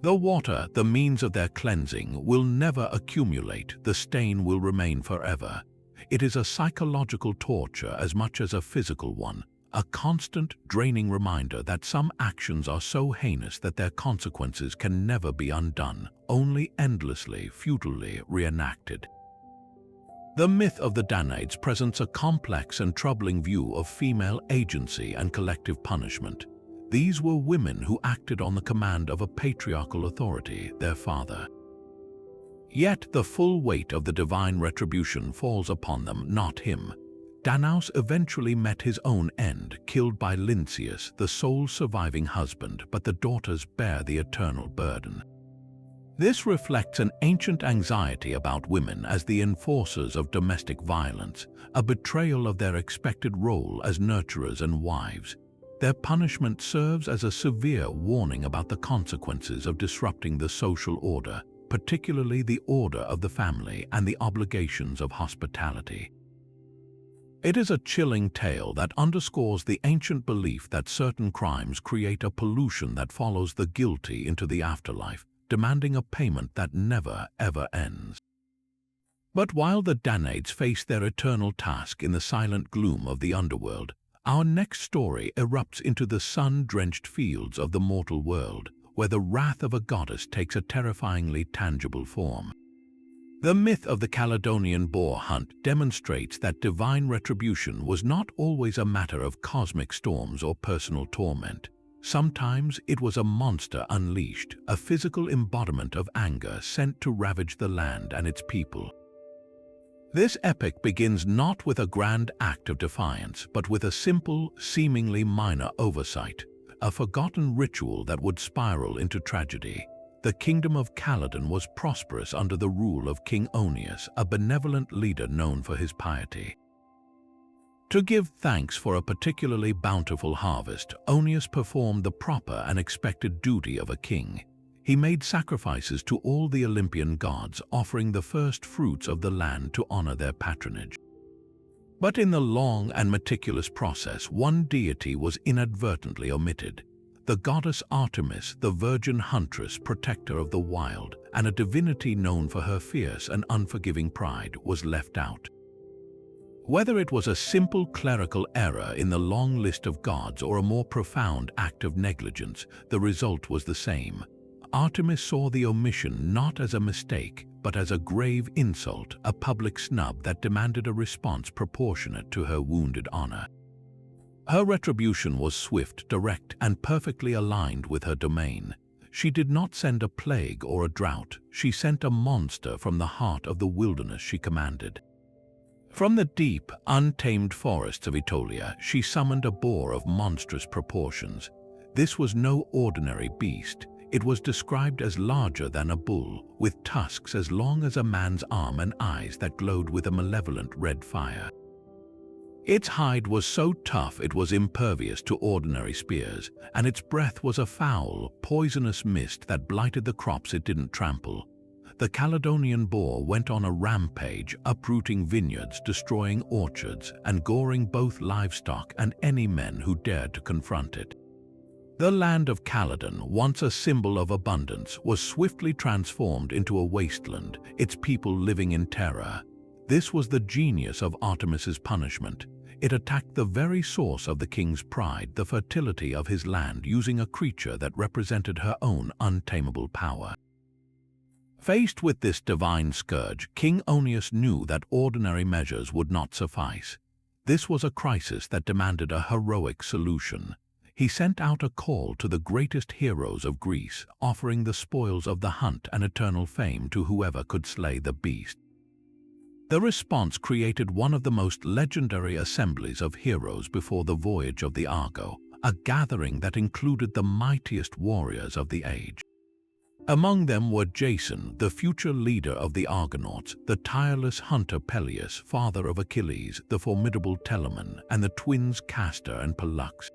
The water, the means of their cleansing, will never accumulate, the stain will remain forever. It is a psychological torture as much as a physical one, a constant, draining reminder that some actions are so heinous that their consequences can never be undone, only endlessly, futilely reenacted. The myth of the Danaids presents a complex and troubling view of female agency and collective punishment. These were women who acted on the command of a patriarchal authority, their father. Yet the full weight of the divine retribution falls upon them, not him. Danaus eventually met his own end, killed by Lynceus, the sole surviving husband, but the daughters bear the eternal burden. This reflects an ancient anxiety about women as the enforcers of domestic violence, a betrayal of their expected role as nurturers and wives. Their punishment serves as a severe warning about the consequences of disrupting the social order, particularly the order of the family and the obligations of hospitality. It is a chilling tale that underscores the ancient belief that certain crimes create a pollution that follows the guilty into the afterlife, demanding a payment that never, ever ends. But while the Danaids face their eternal task in the silent gloom of the underworld, our next story erupts into the sun-drenched fields of the mortal world, where the wrath of a goddess takes a terrifyingly tangible form. The myth of the Caledonian boar hunt demonstrates that divine retribution was not always a matter of cosmic storms or personal torment. Sometimes it was a monster unleashed, a physical embodiment of anger sent to ravage the land and its people. This epic begins not with a grand act of defiance, but with a simple, seemingly minor oversight, a forgotten ritual that would spiral into tragedy. The kingdom of Caledon was prosperous under the rule of King Oeneus, a benevolent leader known for his piety. To give thanks for a particularly bountiful harvest, Oeneus performed the proper and expected duty of a king. He made sacrifices to all the Olympian gods, offering the first fruits of the land to honor their patronage. But in the long and meticulous process, one deity was inadvertently omitted. the goddess Artemis, the virgin huntress, protector of the wild, and a divinity known for her fierce and unforgiving pride, was left out. Whether it was a simple clerical error in the long list of gods or a more profound act of negligence, the result was the same. Artemis saw the omission not as a mistake, but as a grave insult, a public snub that demanded a response proportionate to her wounded honor. Her retribution was swift, direct, and perfectly aligned with her domain. She did not send a plague or a drought. She sent a monster from the heart of the wilderness she commanded. From the deep, untamed forests of Aetolia, she summoned a boar of monstrous proportions. This was no ordinary beast. It was described as larger than a bull, with tusks as long as a man's arm and eyes that glowed with a malevolent red fire. Its hide was so tough it was impervious to ordinary spears, and its breath was a foul, poisonous mist that blighted the crops it didn't trample. The Caledonian boar went on a rampage, uprooting vineyards, destroying orchards, and goring both livestock and any men who dared to confront it. The land of Caledon, once a symbol of abundance, was swiftly transformed into a wasteland, its people living in terror. This was the genius of Artemis's punishment. It attacked the very source of the king's pride, the fertility of his land, using a creature that represented her own untamable power. Faced with this divine scourge, King Oeneus knew that ordinary measures would not suffice. This was a crisis that demanded a heroic solution. He sent out a call to the greatest heroes of Greece, offering the spoils of the hunt and eternal fame to whoever could slay the beast. The response created one of the most legendary assemblies of heroes before the voyage of the Argo, a gathering that included the mightiest warriors of the age. Among them were Jason, the future leader of the Argonauts, the tireless hunter Peleus, father of Achilles, the formidable Telamon, and the twins Castor and Pollux.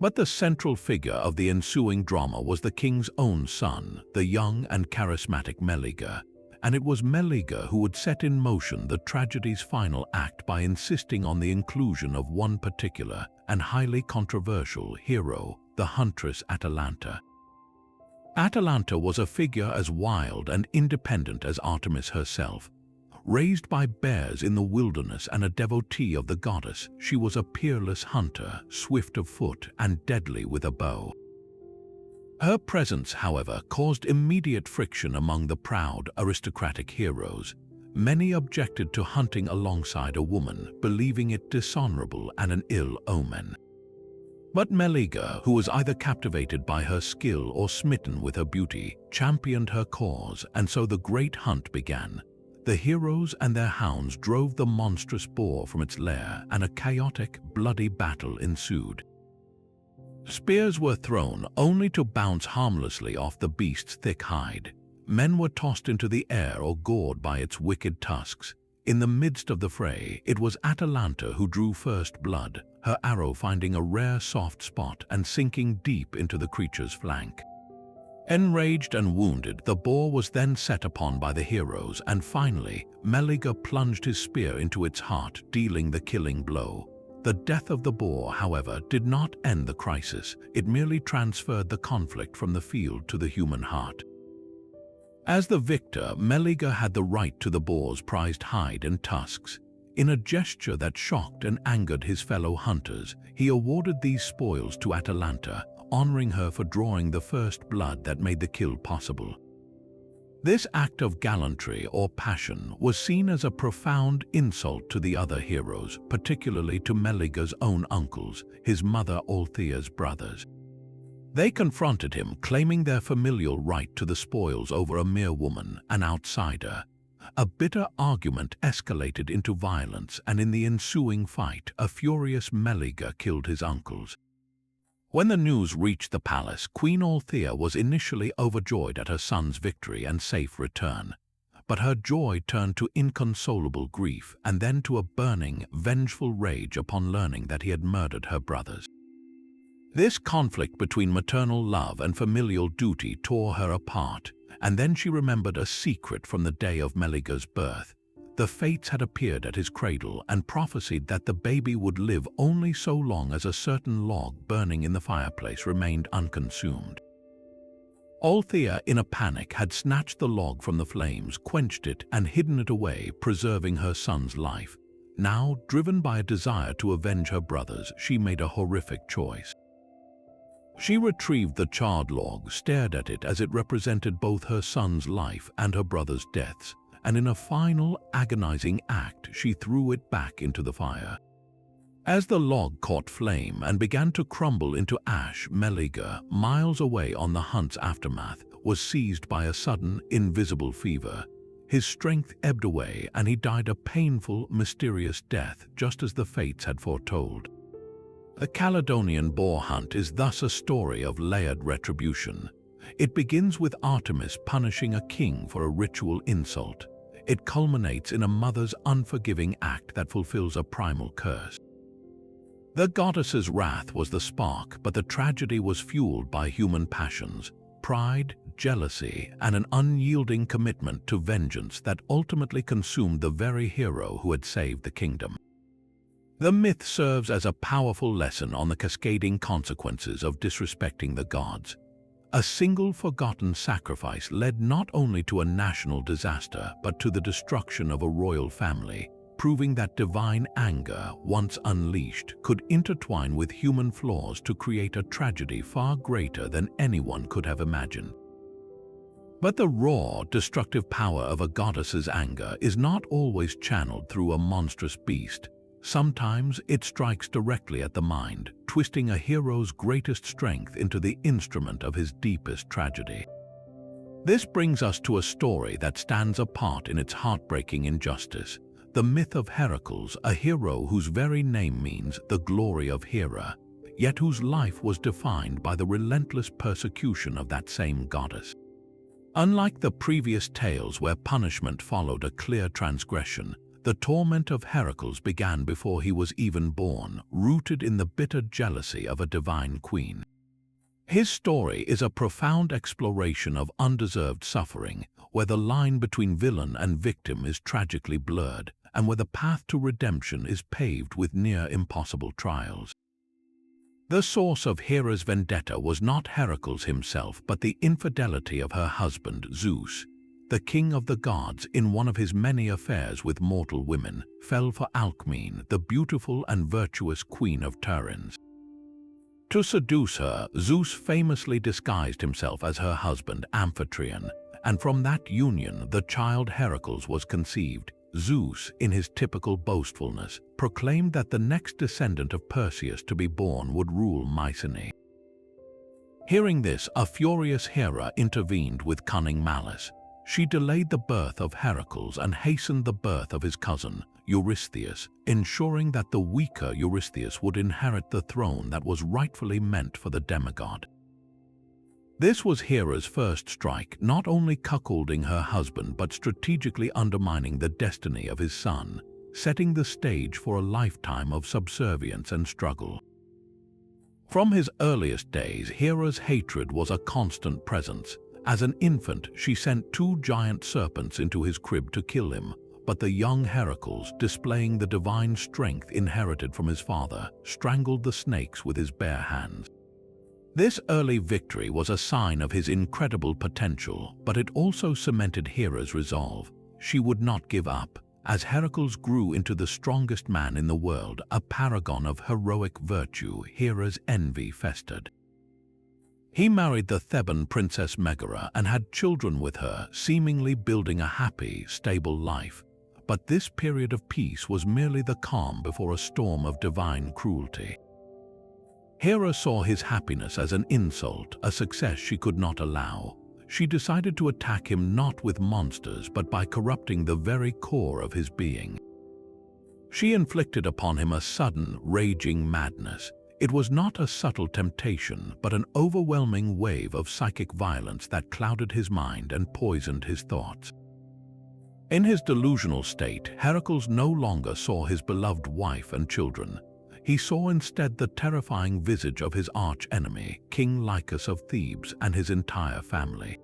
But the central figure of the ensuing drama was the king's own son, the young and charismatic Meleager. And it was Meleager who would set in motion the tragedy's final act by insisting on the inclusion of one particular and highly controversial hero, the huntress Atalanta. Atalanta was a figure as wild and independent as Artemis herself. Raised by bears in the wilderness and a devotee of the goddess, she was a peerless hunter, swift of foot and deadly with a bow. Her presence, however, caused immediate friction among the proud, aristocratic heroes. Many objected to hunting alongside a woman, believing it dishonorable and an ill omen. But Meleager, who was either captivated by her skill or smitten with her beauty, championed her cause, and so the great hunt began. The heroes and their hounds drove the monstrous boar from its lair, and a chaotic, bloody battle ensued. Spears were thrown only to bounce harmlessly off the beast's thick hide. Men were tossed into the air or gored by its wicked tusks. In the midst of the fray, it was Atalanta who drew first blood, her arrow finding a rare soft spot and sinking deep into the creature's flank. Enraged and wounded, the boar was then set upon by the heroes, and finally, Meleager plunged his spear into its heart, dealing the killing blow. The death of the boar, however, did not end the crisis. It merely transferred the conflict from the field to the human heart. As the victor, Meleager had the right to the boar's prized hide and tusks. In a gesture that shocked and angered his fellow hunters, he awarded these spoils to Atalanta, honoring her for drawing the first blood that made the kill possible. This act of gallantry or passion was seen as a profound insult to the other heroes, particularly to Meleager's own uncles, his mother Althea's brothers. They confronted him, claiming their familial right to the spoils over a mere woman, an outsider. A bitter argument escalated into violence, and in the ensuing fight, a furious Meleager killed his uncles. When the news reached the palace, Queen Althea was initially overjoyed at her son's victory and safe return. But her joy turned to inconsolable grief and then to a burning, vengeful rage upon learning that he had murdered her brothers. This conflict between maternal love and familial duty tore her apart, and then she remembered a secret from the day of Meleager's birth. The fates had appeared at his cradle and prophesied that the baby would live only so long as a certain log burning in the fireplace remained unconsumed. Althea, in a panic, had snatched the log from the flames, quenched it, and hidden it away, preserving her son's life. Now, driven by a desire to avenge her brothers, she made a horrific choice. She retrieved the charred log, stared at it as it represented both her son's life and her brother's deaths, and in a final, agonizing act, she threw it back into the fire. As the log caught flame and began to crumble into ash, Meleager, miles away on the hunt's aftermath, was seized by a sudden, invisible fever. His strength ebbed away and he died a painful, mysterious death, just as the fates had foretold. The Caledonian boar hunt is thus a story of layered retribution. It begins with Artemis punishing a king for a ritual insult. It culminates in a mother's unforgiving act that fulfills a primal curse. The goddess's wrath was the spark, but the tragedy was fueled by human passions, pride, jealousy, and an unyielding commitment to vengeance that ultimately consumed the very hero who had saved the kingdom. The myth serves as a powerful lesson on the cascading consequences of disrespecting the gods. A single forgotten sacrifice led not only to a national disaster, but to the destruction of a royal family, proving that divine anger, once unleashed, could intertwine with human flaws to create a tragedy far greater than anyone could have imagined. But the raw, destructive power of a goddess's anger is not always channeled through a monstrous beast. Sometimes it strikes directly at the mind, twisting a hero's greatest strength into the instrument of his deepest tragedy. This brings us to a story that stands apart in its heartbreaking injustice. The myth of Heracles, a hero whose very name means the glory of Hera, yet whose life was defined by the relentless persecution of that same goddess. Unlike the previous tales where punishment followed a clear transgression, the torment of Heracles began before he was even born, rooted in the bitter jealousy of a divine queen. His story is a profound exploration of undeserved suffering, where the line between villain and victim is tragically blurred, and where the path to redemption is paved with near-impossible trials. The source of Hera's vendetta was not Heracles himself, but the infidelity of her husband, Zeus. The king of the gods, in one of his many affairs with mortal women, fell for Alcmene, the beautiful and virtuous queen of Tiryns. To seduce her, Zeus famously disguised himself as her husband, Amphitryon, and from that union the child Heracles was conceived. Zeus, in his typical boastfulness, proclaimed that the next descendant of Perseus to be born would rule Mycenae. Hearing this, a furious Hera intervened with cunning malice. She delayed the birth of Heracles and hastened the birth of his cousin, Eurystheus, ensuring that the weaker Eurystheus would inherit the throne that was rightfully meant for the demigod. This was Hera's first strike, not only cuckolding her husband but strategically undermining the destiny of his son, setting the stage for a lifetime of subservience and struggle. From his earliest days, Hera's hatred was a constant presence. As an infant, she sent 2 giant serpents into his crib to kill him, but the young Heracles, displaying the divine strength inherited from his father, strangled the snakes with his bare hands. This early victory was a sign of his incredible potential, but it also cemented Hera's resolve. She would not give up. As Heracles grew into the strongest man in the world, a paragon of heroic virtue, Hera's envy festered. He married the Theban princess Megara and had children with her, seemingly building a happy, stable life. But this period of peace was merely the calm before a storm of divine cruelty. Hera saw his happiness as an insult, a success she could not allow. She decided to attack him not with monsters but by corrupting the very core of his being. She inflicted upon him a sudden, raging madness. It was not a subtle temptation, but an overwhelming wave of psychic violence that clouded his mind and poisoned his thoughts. In his delusional state, Heracles no longer saw his beloved wife and children. He saw instead the terrifying visage of his arch-enemy, King Lycus of Thebes, and his entire family.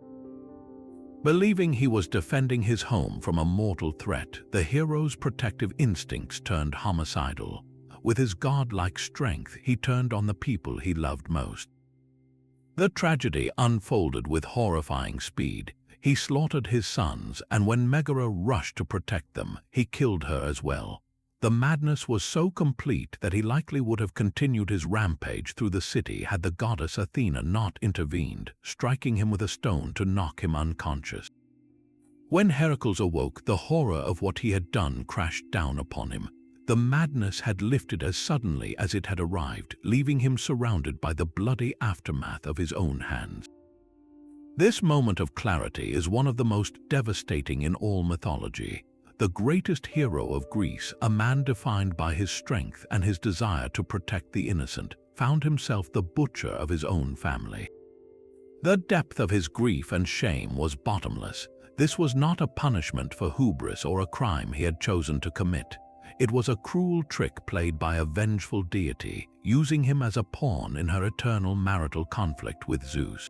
Believing he was defending his home from a mortal threat, the hero's protective instincts turned homicidal. With his godlike strength, he turned on the people he loved most. The tragedy unfolded with horrifying speed. He slaughtered his sons, and when Megara rushed to protect them, he killed her as well. The madness was so complete that he likely would have continued his rampage through the city had the goddess Athena not intervened, striking him with a stone to knock him unconscious. When Heracles awoke, the horror of what he had done crashed down upon him. The madness had lifted as suddenly as it had arrived, leaving him surrounded by the bloody aftermath of his own hands. This moment of clarity is one of the most devastating in all mythology. The greatest hero of Greece, a man defined by his strength and his desire to protect the innocent, found himself the butcher of his own family. The depth of his grief and shame was bottomless. This was not a punishment for hubris or a crime he had chosen to commit. It was a cruel trick played by a vengeful deity, using him as a pawn in her eternal marital conflict with Zeus.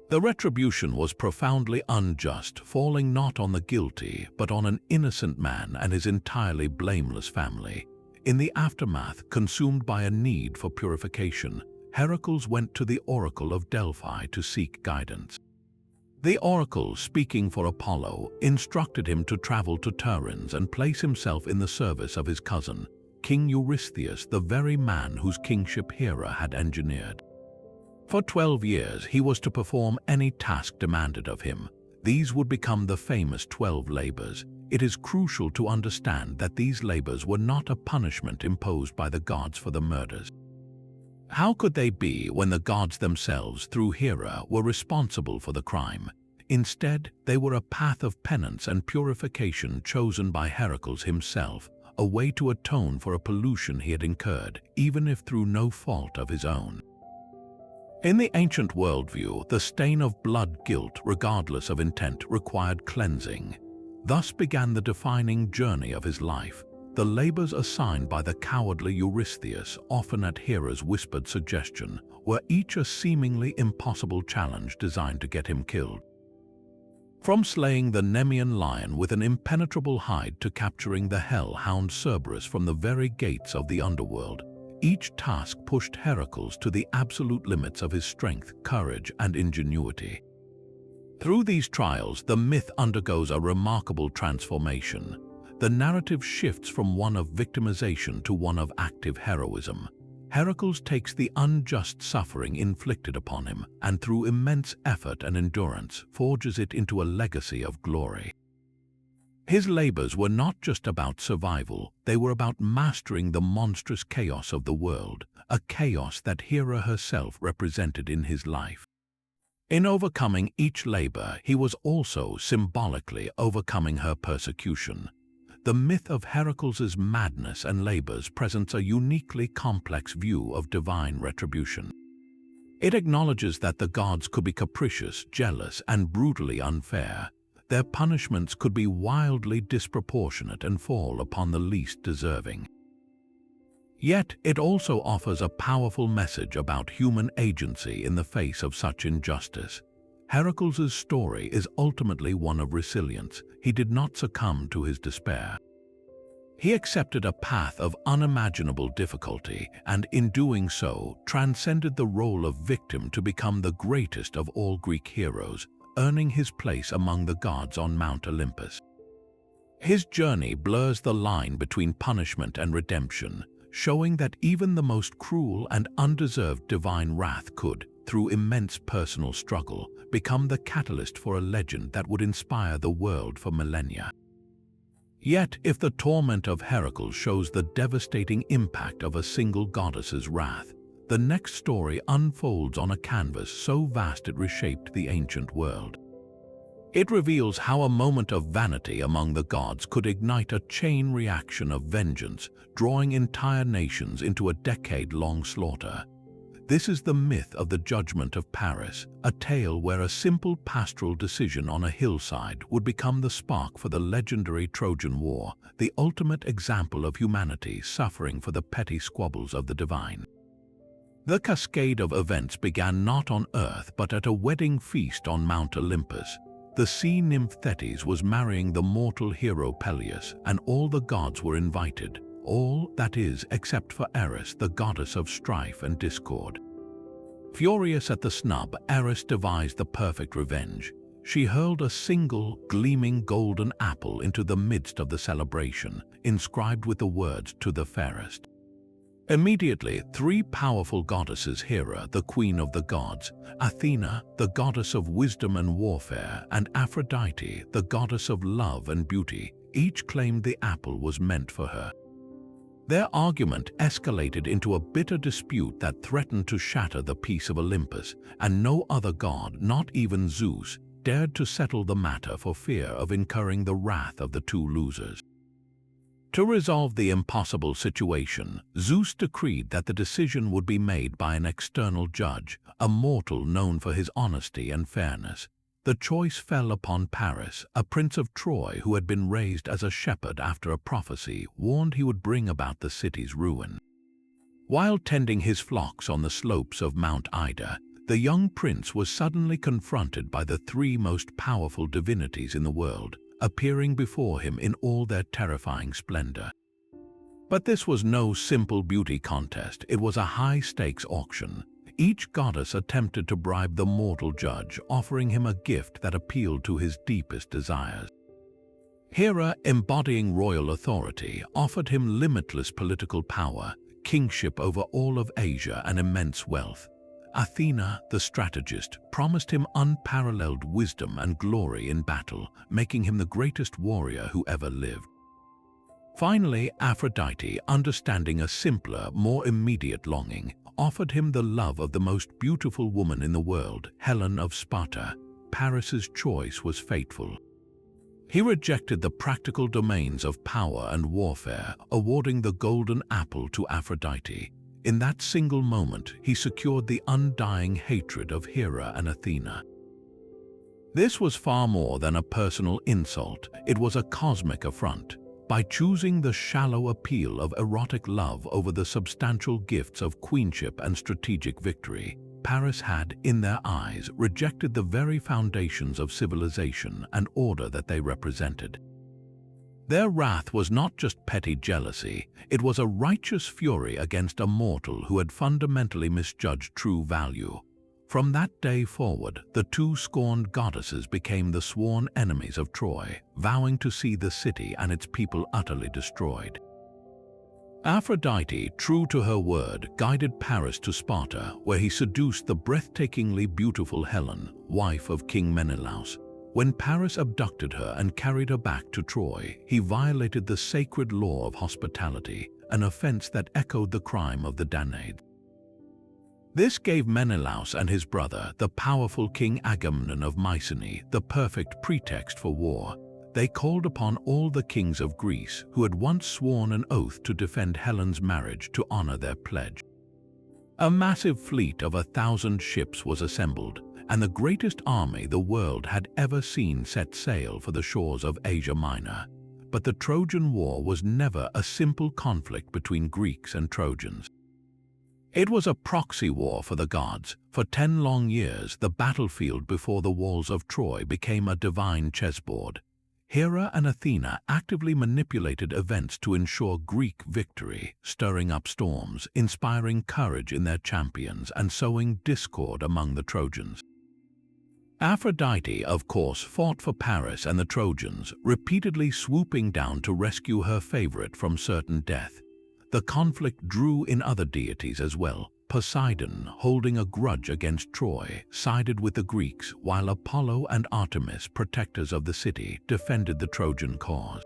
The retribution was profoundly unjust, falling not on the guilty, but on an innocent man and his entirely blameless family. In the aftermath, consumed by a need for purification, Heracles went to the oracle of Delphi to seek guidance. The oracle, speaking for Apollo, instructed him to travel to Tiryns and place himself in the service of his cousin, King Eurystheus, the very man whose kingship Hera had engineered. For 12 years, he was to perform any task demanded of him. These would become the famous 12 labors. It is crucial to understand that these labors were not a punishment imposed by the gods for the murders. How could they be when the gods themselves, through Hera, were responsible for the crime? Instead, they were a path of penance and purification chosen by Heracles himself, a way to atone for a pollution he had incurred, even if through no fault of his own. In the ancient worldview, the stain of blood guilt, regardless of intent, required cleansing. Thus began the defining journey of his life. The labors assigned by the cowardly Eurystheus, often at Hera's whispered suggestion, were each a seemingly impossible challenge designed to get him killed. From slaying the Nemean lion with an impenetrable hide to capturing the hell-hound Cerberus from the very gates of the underworld, each task pushed Heracles to the absolute limits of his strength, courage, and ingenuity. Through these trials, the myth undergoes a remarkable transformation. The narrative shifts from one of victimization to one of active heroism. Heracles takes the unjust suffering inflicted upon him and through immense effort and endurance forges it into a legacy of glory. His labors were not just about survival, they were about mastering the monstrous chaos of the world, a chaos that Hera herself represented in his life. In overcoming each labor, he was also symbolically overcoming her persecution. The myth of Heracles' madness and labors presents a uniquely complex view of divine retribution. It acknowledges that the gods could be capricious, jealous, and brutally unfair. Their punishments could be wildly disproportionate and fall upon the least deserving. Yet, it also offers a powerful message about human agency in the face of such injustice. Heracles' story is ultimately one of resilience. He did not succumb to his despair. He accepted a path of unimaginable difficulty and, in doing so, transcended the role of victim to become the greatest of all Greek heroes, earning his place among the gods on Mount Olympus. His journey blurs the line between punishment and redemption, showing that even the most cruel and undeserved divine wrath could, through immense personal struggle, become the catalyst for a legend that would inspire the world for millennia. Yet, if the torment of Heracles shows the devastating impact of a single goddess's wrath, the next story unfolds on a canvas so vast it reshaped the ancient world. It reveals how a moment of vanity among the gods could ignite a chain reaction of vengeance, drawing entire nations into a decade-long slaughter. This is the myth of the Judgment of Paris, a tale where a simple pastoral decision on a hillside would become the spark for the legendary Trojan War, the ultimate example of humanity suffering for the petty squabbles of the divine. The cascade of events began not on Earth but at a wedding feast on Mount Olympus. the sea nymph Thetis was marrying the mortal hero Peleus, and all the gods were invited, all, that is, except for Eris, the goddess of strife and discord. Furious at the snub, Eris devised the perfect revenge. She hurled a single, gleaming golden apple into the midst of the celebration, inscribed with the words, "To the fairest." Immediately, three powerful goddesses, Hera, the queen of the gods, Athena, the goddess of wisdom and warfare, and Aphrodite, the goddess of love and beauty, each claimed the apple was meant for her. Their argument escalated into a bitter dispute that threatened to shatter the peace of Olympus, and no other god, not even Zeus, dared to settle the matter for fear of incurring the wrath of the two losers. To resolve the impossible situation, Zeus decreed that the decision would be made by an external judge, a mortal known for his honesty and fairness. The choice fell upon Paris, a prince of Troy who had been raised as a shepherd after a prophecy warned he would bring about the city's ruin. While tending his flocks on the slopes of Mount Ida, the young prince was suddenly confronted by the three most powerful divinities in the world, appearing before him in all their terrifying splendor. But this was no simple beauty contest, it was a high-stakes auction. Each goddess attempted to bribe the mortal judge, offering him a gift that appealed to his deepest desires. Hera, embodying royal authority, offered him limitless political power, kingship over all of Asia, and immense wealth. Athena, the strategist, promised him unparalleled wisdom and glory in battle, making him the greatest warrior who ever lived. Finally, Aphrodite, understanding a simpler, more immediate longing, offered him the love of the most beautiful woman in the world, Helen of Sparta. Paris's choice was fateful. He rejected the practical domains of power and warfare, awarding the golden apple to Aphrodite. In that single moment, he secured the undying hatred of Hera and Athena. This was far more than a personal insult, it was a cosmic affront. By choosing the shallow appeal of erotic love over the substantial gifts of queenship and strategic victory, Paris had, in their eyes, rejected the very foundations of civilization and order that they represented. Their wrath was not just petty jealousy, it was a righteous fury against a mortal who had fundamentally misjudged true value. From that day forward, the two scorned goddesses became the sworn enemies of Troy, vowing to see the city and its people utterly destroyed. Aphrodite, true to her word, guided Paris to Sparta, where he seduced the breathtakingly beautiful Helen, wife of King Menelaus. When Paris abducted her and carried her back to Troy, he violated the sacred law of hospitality, an offense that echoed the crime of the Danaids. This gave Menelaus and his brother, the powerful King Agamemnon of Mycenae, the perfect pretext for war. They called upon all the kings of Greece who had once sworn an oath to defend Helen's marriage to honor their pledge. A massive fleet of 1,000 ships was assembled, and the greatest army the world had ever seen set sail for the shores of Asia Minor. But the Trojan War was never a simple conflict between Greeks and Trojans. It was a proxy war for the gods. For 10 long years, the battlefield before the walls of Troy became a divine chessboard. Hera and Athena actively manipulated events to ensure Greek victory, stirring up storms, inspiring courage in their champions, and sowing discord among the Trojans. Aphrodite, of course, fought for Paris and the Trojans, repeatedly swooping down to rescue her favorite from certain death. The conflict drew in other deities as well. Poseidon, holding a grudge against Troy, sided with the Greeks, while Apollo and Artemis, protectors of the city, defended the Trojan cause.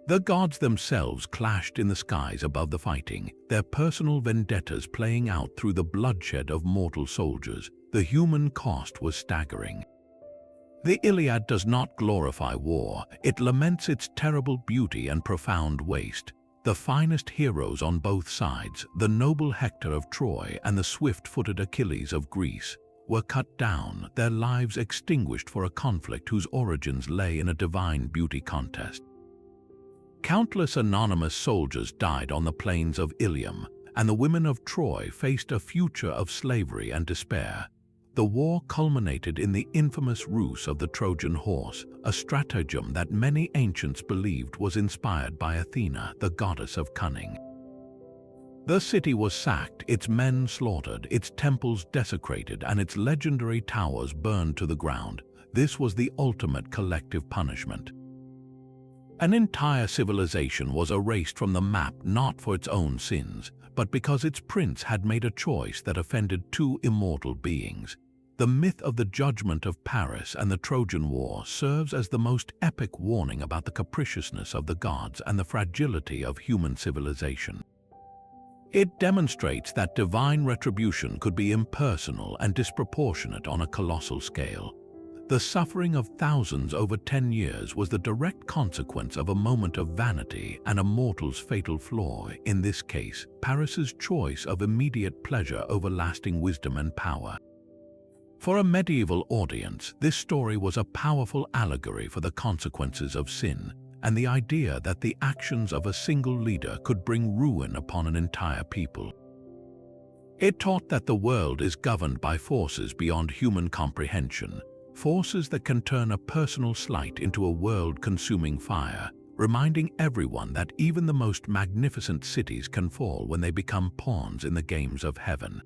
The gods themselves clashed in the skies above the fighting, their personal vendettas playing out through the bloodshed of mortal soldiers. The human cost was staggering. The Iliad does not glorify war, it laments its terrible beauty and profound waste. The finest heroes on both sides, the noble Hector of Troy and the swift-footed Achilles of Greece, were cut down, their lives extinguished for a conflict whose origins lay in a divine beauty contest. Countless anonymous soldiers died on the plains of Ilium, and the women of Troy faced a future of slavery and despair. The war culminated in the infamous ruse of the Trojan horse, a stratagem that many ancients believed was inspired by Athena, the goddess of cunning. The city was sacked, its men slaughtered, its temples desecrated, and its legendary towers burned to the ground. This was the ultimate collective punishment. An entire civilization was erased from the map not for its own sins, but because its prince had made a choice that offended two immortal beings. The myth of the judgment of Paris and the Trojan War serves as the most epic warning about the capriciousness of the gods and the fragility of human civilization. It demonstrates that divine retribution could be impersonal and disproportionate on a colossal scale. The suffering of thousands over 10 years was the direct consequence of a moment of vanity and a mortal's fatal flaw, in this case, Paris's choice of immediate pleasure over lasting wisdom and power. For a medieval audience, this story was a powerful allegory for the consequences of sin and the idea that the actions of a single leader could bring ruin upon an entire people. It taught that the world is governed by forces beyond human comprehension, forces that can turn a personal slight into a world-consuming fire, reminding everyone that even the most magnificent cities can fall when they become pawns in the games of heaven.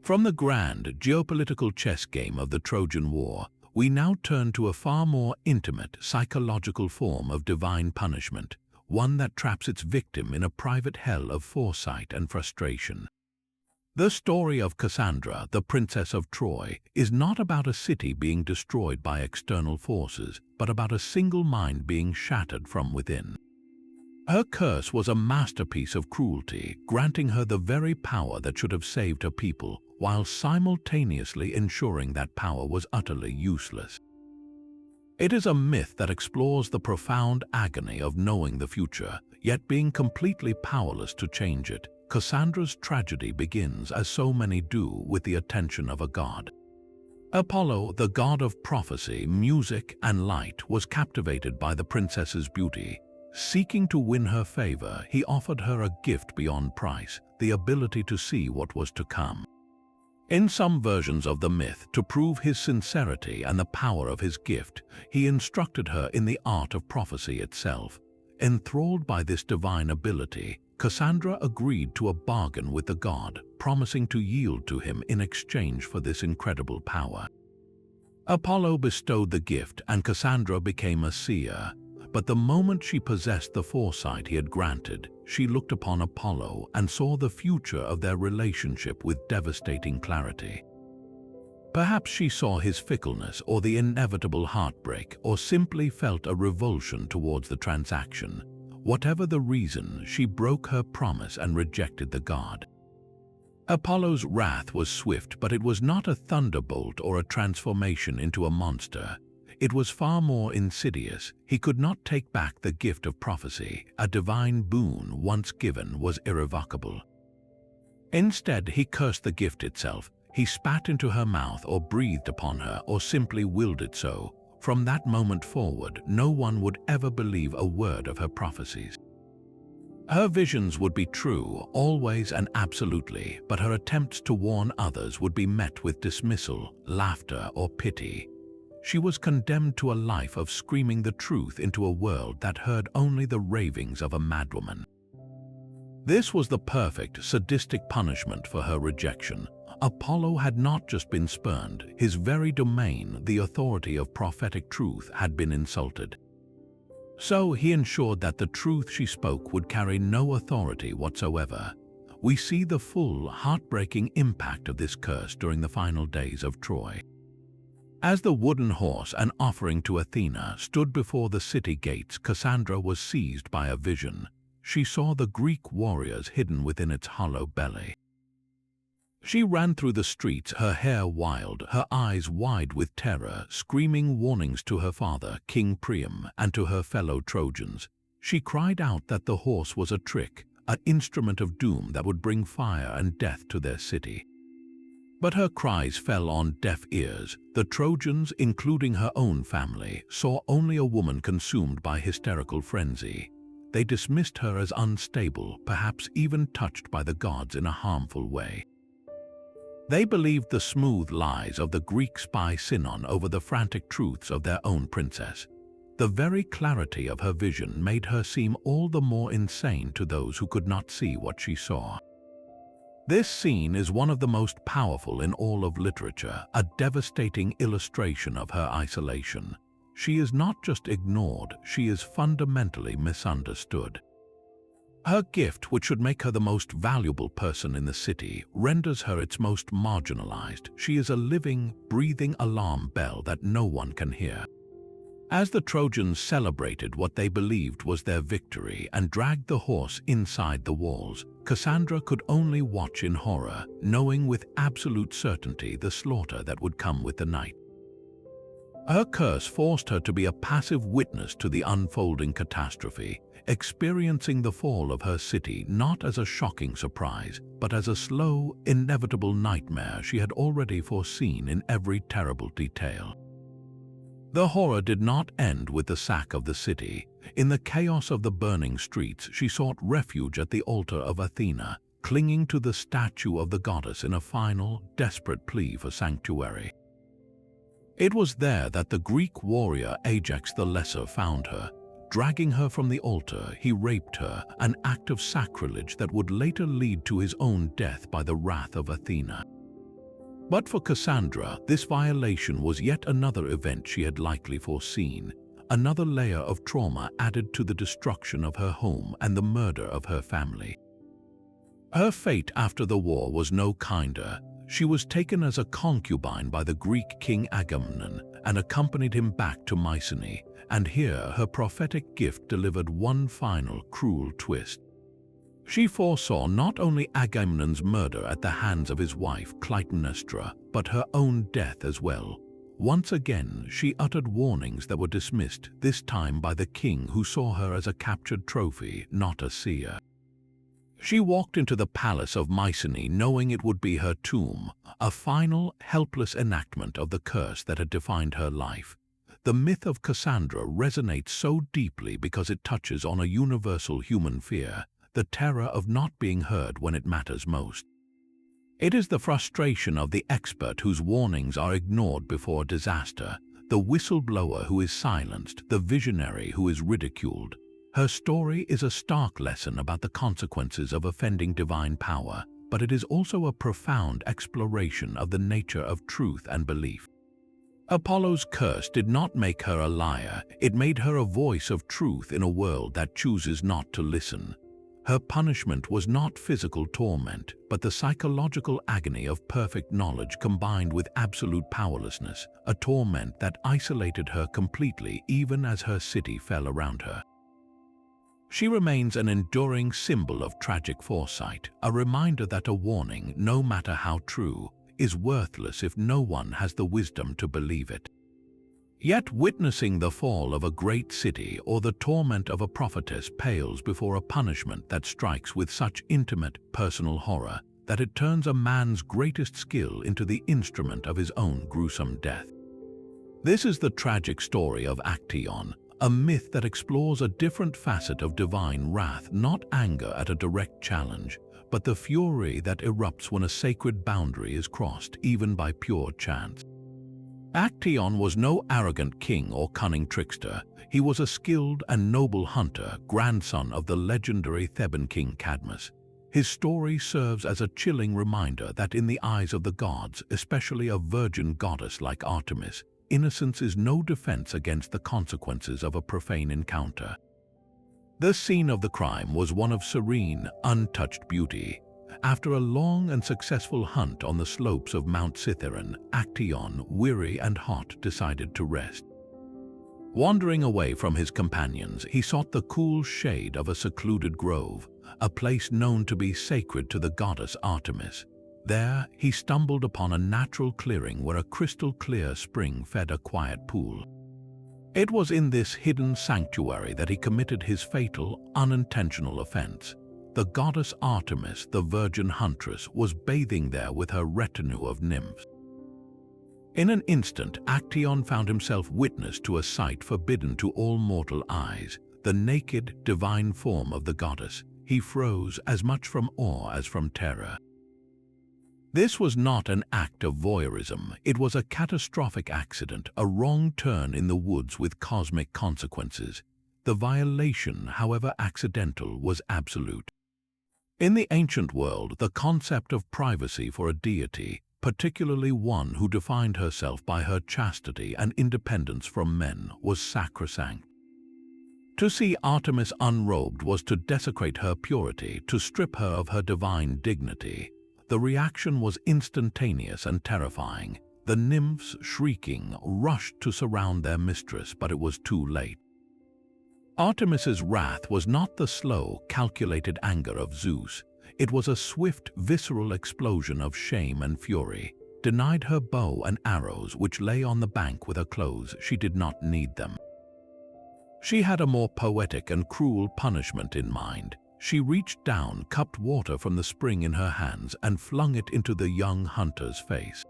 From the grand geopolitical chess game of the Trojan War, we now turn to a far more intimate psychological form of divine punishment, one that traps its victim in a private hell of foresight and frustration. The story of Cassandra, the princess of Troy, is not about a city being destroyed by external forces, but about a single mind being shattered from within. Her curse was a masterpiece of cruelty, granting her the very power that should have saved her people, while simultaneously ensuring that power was utterly useless. It is a myth that explores the profound agony of knowing the future, yet being completely powerless to change it. Cassandra's tragedy begins, as so many do, with the attention of a god. Apollo, the god of prophecy, music, and light, was captivated by the princess's beauty. Seeking to win her favor, he offered her a gift beyond price, the ability to see what was to come. In some versions of the myth, to prove his sincerity and the power of his gift, he instructed her in the art of prophecy itself. Enthralled by this divine ability, Cassandra agreed to a bargain with the god, promising to yield to him in exchange for this incredible power. Apollo bestowed the gift and Cassandra became a seer. But the moment she possessed the foresight he had granted, she looked upon Apollo and saw the future of their relationship with devastating clarity. Perhaps she saw his fickleness or the inevitable heartbreak, or simply felt a revulsion towards the transaction. Whatever the reason, she broke her promise and rejected the god. Apollo's wrath was swift, but it was not a thunderbolt or a transformation into a monster. It was far more insidious. He could not take back the gift of prophecy. A divine boon once given was irrevocable. Instead, he cursed the gift itself. He spat into her mouth or breathed upon her or simply willed it so. From that moment forward, no one would ever believe a word of her prophecies. Her visions would be true, always and absolutely, but her attempts to warn others would be met with dismissal, laughter, or pity. She was condemned to a life of screaming the truth into a world that heard only the ravings of a madwoman. This was the perfect, sadistic punishment for her rejection. Apollo had not just been spurned, his very domain, the authority of prophetic truth, had been insulted. So he ensured that the truth she spoke would carry no authority whatsoever. We see the full, heartbreaking impact of this curse during the final days of Troy. As the wooden horse, an offering to Athena, stood before the city gates, Cassandra was seized by a vision. She saw the Greek warriors hidden within its hollow belly. She ran through the streets, her hair wild, her eyes wide with terror, screaming warnings to her father, King Priam, and to her fellow Trojans. She cried out that the horse was a trick, an instrument of doom that would bring fire and death to their city. But her cries fell on deaf ears. The Trojans, including her own family, saw only a woman consumed by hysterical frenzy. They dismissed her as unstable, perhaps even touched by the gods in a harmful way. They believed the smooth lies of the Greek spy Sinon over the frantic truths of their own princess. The very clarity of her vision made her seem all the more insane to those who could not see what she saw. This scene is one of the most powerful in all of literature, a devastating illustration of her isolation. She is not just ignored, she is fundamentally misunderstood. Her gift, which should make her the most valuable person in the city, renders her its most marginalized. She is a living, breathing alarm bell that no one can hear. As the Trojans celebrated what they believed was their victory and dragged the horse inside the walls, Cassandra could only watch in horror, knowing with absolute certainty the slaughter that would come with the night. Her curse forced her to be a passive witness to the unfolding catastrophe, experiencing the fall of her city not as a shocking surprise, but as a slow, inevitable nightmare she had already foreseen in every terrible detail. The horror did not end with the sack of the city. In the chaos of the burning streets, she sought refuge at the altar of Athena, clinging to the statue of the goddess in a final, desperate plea for sanctuary. It was there that the Greek warrior Ajax the Lesser found her. Dragging her from the altar, he raped her, an act of sacrilege that would later lead to his own death by the wrath of Athena. But for Cassandra, this violation was yet another event she had likely foreseen, another layer of trauma added to the destruction of her home and the murder of her family. Her fate after the war was no kinder. She was taken as a concubine by the Greek king Agamemnon and accompanied him back to Mycenae, and here her prophetic gift delivered one final cruel twist. She foresaw not only Agamemnon's murder at the hands of his wife Clytemnestra, but her own death as well. Once again, she uttered warnings that were dismissed, this time by the king who saw her as a captured trophy, not a seer. She walked into the palace of Mycenae knowing it would be her tomb, a final, helpless enactment of the curse that had defined her life. The myth of Cassandra resonates so deeply because it touches on a universal human fear, the terror of not being heard when it matters most. It is the frustration of the expert whose warnings are ignored before disaster, the whistleblower who is silenced, the visionary who is ridiculed. Her story is a stark lesson about the consequences of offending divine power, but it is also a profound exploration of the nature of truth and belief. Apollo's curse did not make her a liar, it made her a voice of truth in a world that chooses not to listen. Her punishment was not physical torment, but the psychological agony of perfect knowledge combined with absolute powerlessness, a torment that isolated her completely even as her city fell around her. She remains an enduring symbol of tragic foresight, a reminder that a warning, no matter how true, is worthless if no one has the wisdom to believe it. Yet witnessing the fall of a great city or the torment of a prophetess pales before a punishment that strikes with such intimate, personal horror that it turns a man's greatest skill into the instrument of his own gruesome death. This is the tragic story of Actaeon, a myth that explores a different facet of divine wrath, not anger at a direct challenge, but the fury that erupts when a sacred boundary is crossed, even by pure chance. Actaeon was no arrogant king or cunning trickster. He was a skilled and noble hunter, grandson of the legendary Theban king Cadmus. His story serves as a chilling reminder that in the eyes of the gods, especially a virgin goddess like Artemis, innocence is no defense against the consequences of a profane encounter. The scene of the crime was one of serene, untouched beauty. After a long and successful hunt on the slopes of Mount Cithaeron, Actaeon, weary and hot, decided to rest. Wandering away from his companions, he sought the cool shade of a secluded grove, a place known to be sacred to the goddess Artemis. There, he stumbled upon a natural clearing where a crystal-clear spring fed a quiet pool. It was in this hidden sanctuary that he committed his fatal, unintentional offense. The goddess Artemis, the virgin huntress, was bathing there with her retinue of nymphs. In an instant, Actaeon found himself witness to a sight forbidden to all mortal eyes, the naked, divine form of the goddess. He froze as much from awe as from terror. This was not an act of voyeurism. It was a catastrophic accident, a wrong turn in the woods with cosmic consequences. The violation, however accidental, was absolute. In the ancient world, the concept of privacy for a deity, particularly one who defined herself by her chastity and independence from men, was sacrosanct. To see Artemis unrobed was to desecrate her purity, to strip her of her divine dignity. The reaction was instantaneous and terrifying. The nymphs, shrieking, rushed to surround their mistress, but it was too late. Artemis's wrath was not the slow, calculated anger of Zeus. It was a swift, visceral explosion of shame and fury. Denied her bow and arrows, which lay on the bank with her clothes, she did not need them. She had a more poetic and cruel punishment in mind. She reached down, cupped water from the spring in her hands, and flung it into the young hunter's face.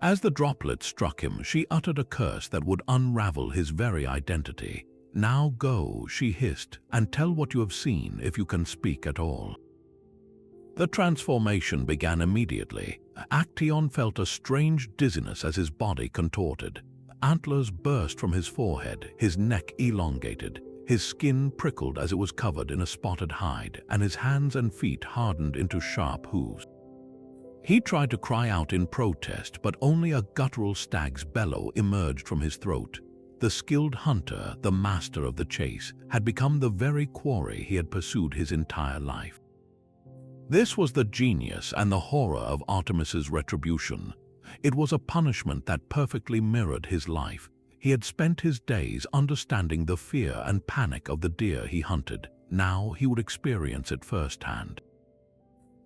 As the droplet struck him, she uttered a curse that would unravel his very identity. "Now go," she hissed, "and tell what you have seen, if you can speak at all." The transformation began immediately. Actaeon felt a strange dizziness as his body contorted. Antlers burst from his forehead, his neck elongated. His skin prickled as it was covered in a spotted hide, and his hands and feet hardened into sharp hooves. He tried to cry out in protest, but only a guttural stag's bellow emerged from his throat. The skilled hunter, the master of the chase, had become the very quarry he had pursued his entire life. This was the genius and the horror of Artemis's retribution. It was a punishment that perfectly mirrored his life. He had spent his days understanding the fear and panic of the deer he hunted. Now he would experience it firsthand.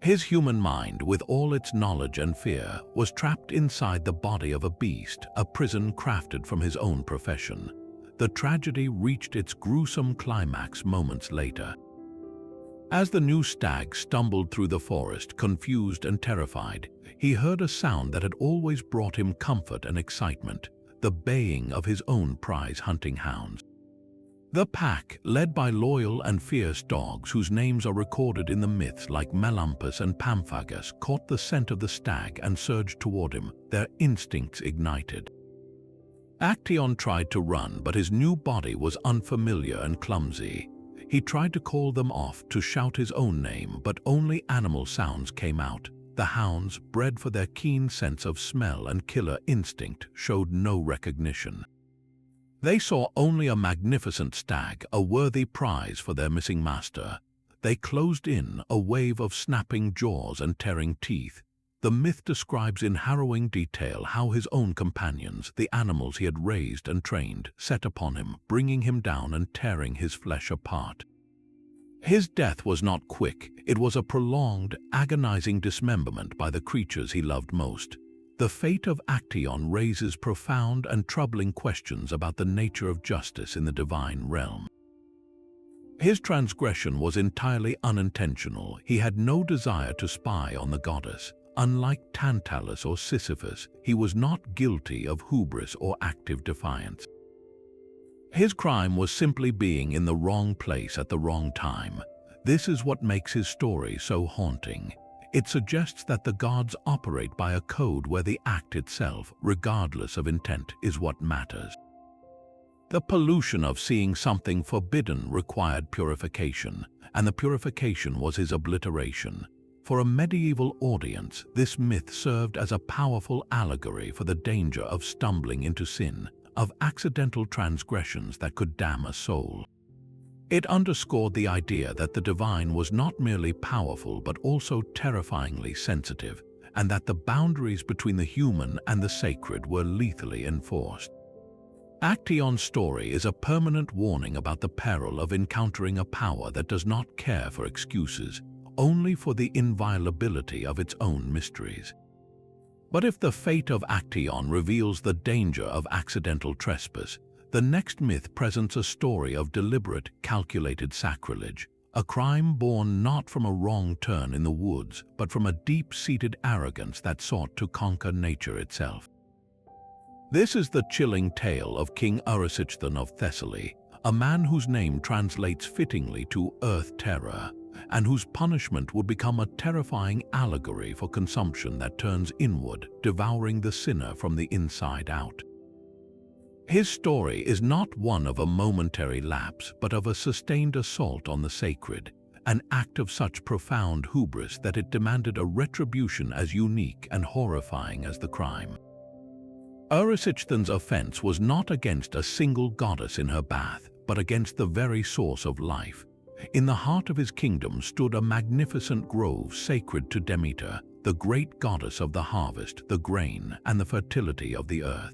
His human mind, with all its knowledge and fear, was trapped inside the body of a beast, a prison crafted from his own profession. The tragedy reached its gruesome climax moments later. As the new stag stumbled through the forest, confused and terrified, he heard a sound that had always brought him comfort and excitement: the baying of his own prize hunting hounds. The pack, led by loyal and fierce dogs whose names are recorded in the myths like Melampus and Pamphagus, caught the scent of the stag and surged toward him, their instincts ignited. Actaeon tried to run, but his new body was unfamiliar and clumsy. He tried to call them off, to shout his own name, but only animal sounds came out. The hounds, bred for their keen sense of smell and killer instinct, showed no recognition. They saw only a magnificent stag, a worthy prize for their missing master. They closed in, a wave of snapping jaws and tearing teeth. The myth describes in harrowing detail how his own companions, the animals he had raised and trained, set upon him, bringing him down and tearing his flesh apart. His death was not quick. It was a prolonged, agonizing dismemberment by the creatures he loved most. The fate of Actaeon raises profound and troubling questions about the nature of justice in the divine realm. His transgression was entirely unintentional. He had no desire to spy on the goddess. Unlike Tantalus or Sisyphus, he was not guilty of hubris or active defiance. His crime was simply being in the wrong place at the wrong time. This is what makes his story so haunting. It suggests that the gods operate by a code where the act itself, regardless of intent, is what matters. The pollution of seeing something forbidden required purification, and the purification was his obliteration. For a medieval audience, this myth served as a powerful allegory for the danger of stumbling into sin, of accidental transgressions that could damn a soul. It underscored the idea that the divine was not merely powerful but also terrifyingly sensitive, and that the boundaries between the human and the sacred were lethally enforced. Actaeon's story is a permanent warning about the peril of encountering a power that does not care for excuses, only for the inviolability of its own mysteries. But if the fate of Actaeon reveals the danger of accidental trespass, the next myth presents a story of deliberate, calculated sacrilege, a crime born not from a wrong turn in the woods, but from a deep-seated arrogance that sought to conquer nature itself. This is the chilling tale of King Erysichthon of Thessaly, a man whose name translates fittingly to Earth Terror. and whose punishment would become a terrifying allegory for consumption that turns inward, devouring the sinner from the inside out. His story is not one of a momentary lapse, but of a sustained assault on the sacred, an act of such profound hubris that it demanded a retribution as unique and horrifying as the crime. Erysichthon's offense was not against a single goddess in her bath, but against the very source of life. In the heart of his kingdom stood a magnificent grove sacred to Demeter, the great goddess of the harvest, the grain, and the fertility of the earth.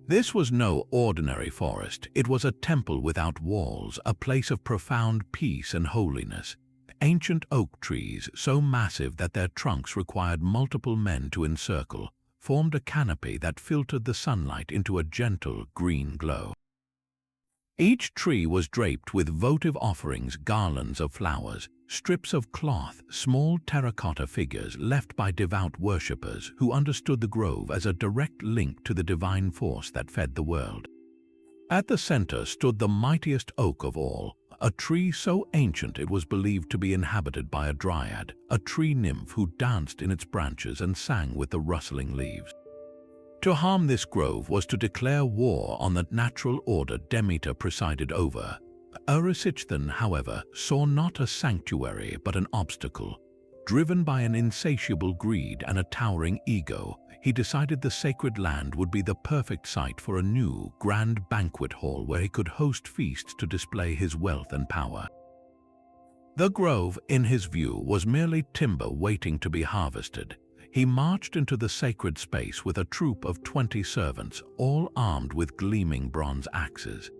This was no ordinary forest. It was a temple without walls, a place of profound peace and holiness. Ancient oak trees, so massive that their trunks required multiple men to encircle, formed a canopy that filtered the sunlight into a gentle green glow. Each tree was draped with votive offerings, garlands of flowers, strips of cloth, small terracotta figures left by devout worshippers who understood the grove as a direct link to the divine force that fed the world. At the center stood the mightiest oak of all, a tree so ancient it was believed to be inhabited by a dryad, a tree nymph who danced in its branches and sang with the rustling leaves. To harm this grove was to declare war on the natural order Demeter presided over. Erysichthon, however, saw not a sanctuary but an obstacle. Driven by an insatiable greed and a towering ego, he decided the sacred land would be the perfect site for a new, grand banquet hall where he could host feasts to display his wealth and power. The grove, in his view, was merely timber waiting to be harvested. He marched into the sacred space with a troop of 20 servants, all armed with gleaming bronze axes.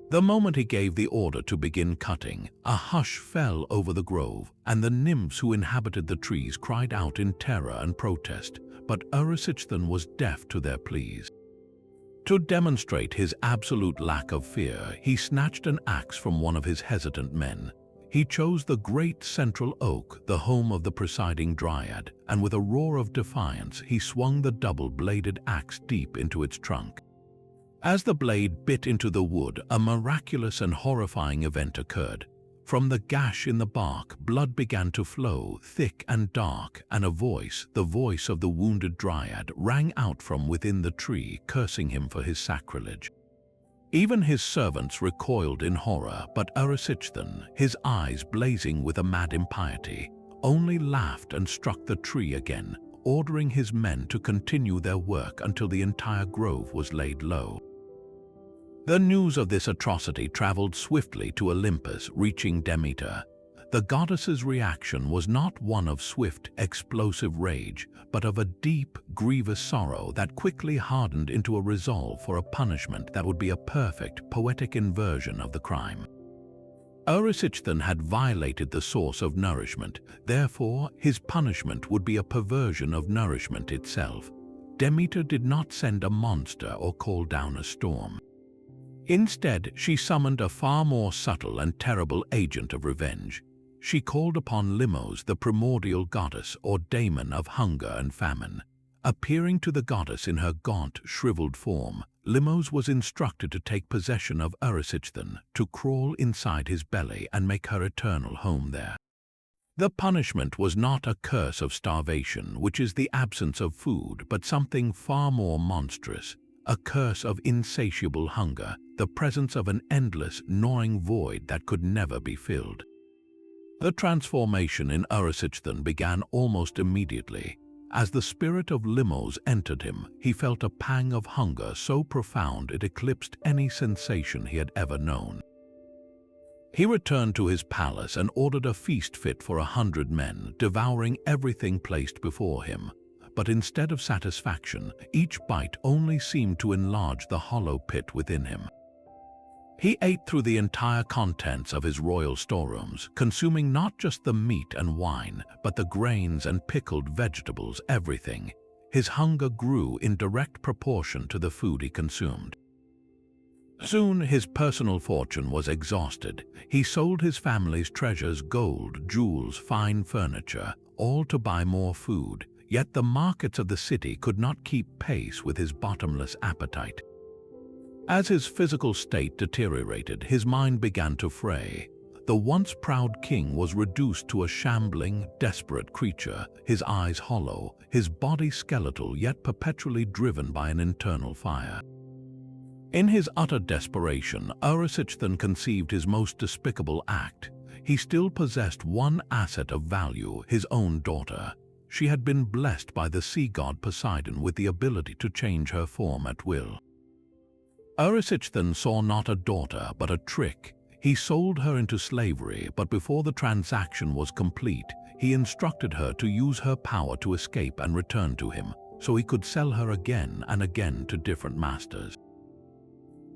The moment he gave the order to begin cutting, a hush fell over the grove, and the nymphs who inhabited the trees cried out in terror and protest, but Erysichthon was deaf to their pleas. To demonstrate his absolute lack of fear, he snatched an axe from one of his hesitant men. He chose the great central oak, the home of the presiding dryad, and with a roar of defiance, he swung the double-bladed axe deep into its trunk. As the blade bit into the wood, a miraculous and horrifying event occurred. From the gash in the bark, blood began to flow, thick and dark, and a voice, the voice of the wounded dryad, rang out from within the tree, cursing him for his sacrilege. Even his servants recoiled in horror, but Erysichthon, his eyes blazing with a mad impiety, only laughed and struck the tree again, ordering his men to continue their work until the entire grove was laid low. The news of this atrocity traveled swiftly to Olympus, reaching Demeter. The goddess's reaction was not one of swift, explosive rage, but of a deep, grievous sorrow that quickly hardened into a resolve for a punishment that would be a perfect, poetic inversion of the crime. Erysichthon had violated the source of nourishment, therefore his punishment would be a perversion of nourishment itself. Demeter did not send a monster or call down a storm. Instead, she summoned a far more subtle and terrible agent of revenge. She called upon Limos, the primordial goddess or daemon of hunger and famine. Appearing to the goddess in her gaunt, shriveled form, Limos was instructed to take possession of Erysichthon, to crawl inside his belly and make her eternal home there. The punishment was not a curse of starvation, which is the absence of food, but something far more monstrous, a curse of insatiable hunger, the presence of an endless, gnawing void that could never be filled. The transformation in Erysichthon began almost immediately. As the spirit of Limos entered him, he felt a pang of hunger so profound it eclipsed any sensation he had ever known. He returned to his palace and ordered a feast fit for 100 men, devouring everything placed before him. But instead of satisfaction, each bite only seemed to enlarge the hollow pit within him. He ate through the entire contents of his royal storerooms, consuming not just the meat and wine, but the grains and pickled vegetables, everything. His hunger grew in direct proportion to the food he consumed. Soon his personal fortune was exhausted. He sold his family's treasures, gold, jewels, fine furniture, all to buy more food. Yet the markets of the city could not keep pace with his bottomless appetite. As his physical state deteriorated, his mind began to fray. the once proud king was reduced to a shambling, desperate creature, his eyes hollow, his body skeletal yet perpetually driven by an internal fire. In his utter desperation, Erysichthon conceived his most despicable act. He still possessed one asset of value, his own daughter. She had been blessed by the sea god Poseidon with the ability to change her form at will. Erysichthon saw not a daughter, but a trick. He sold her into slavery, but before the transaction was complete, he instructed her to use her power to escape and return to him, so he could sell her again and again to different masters.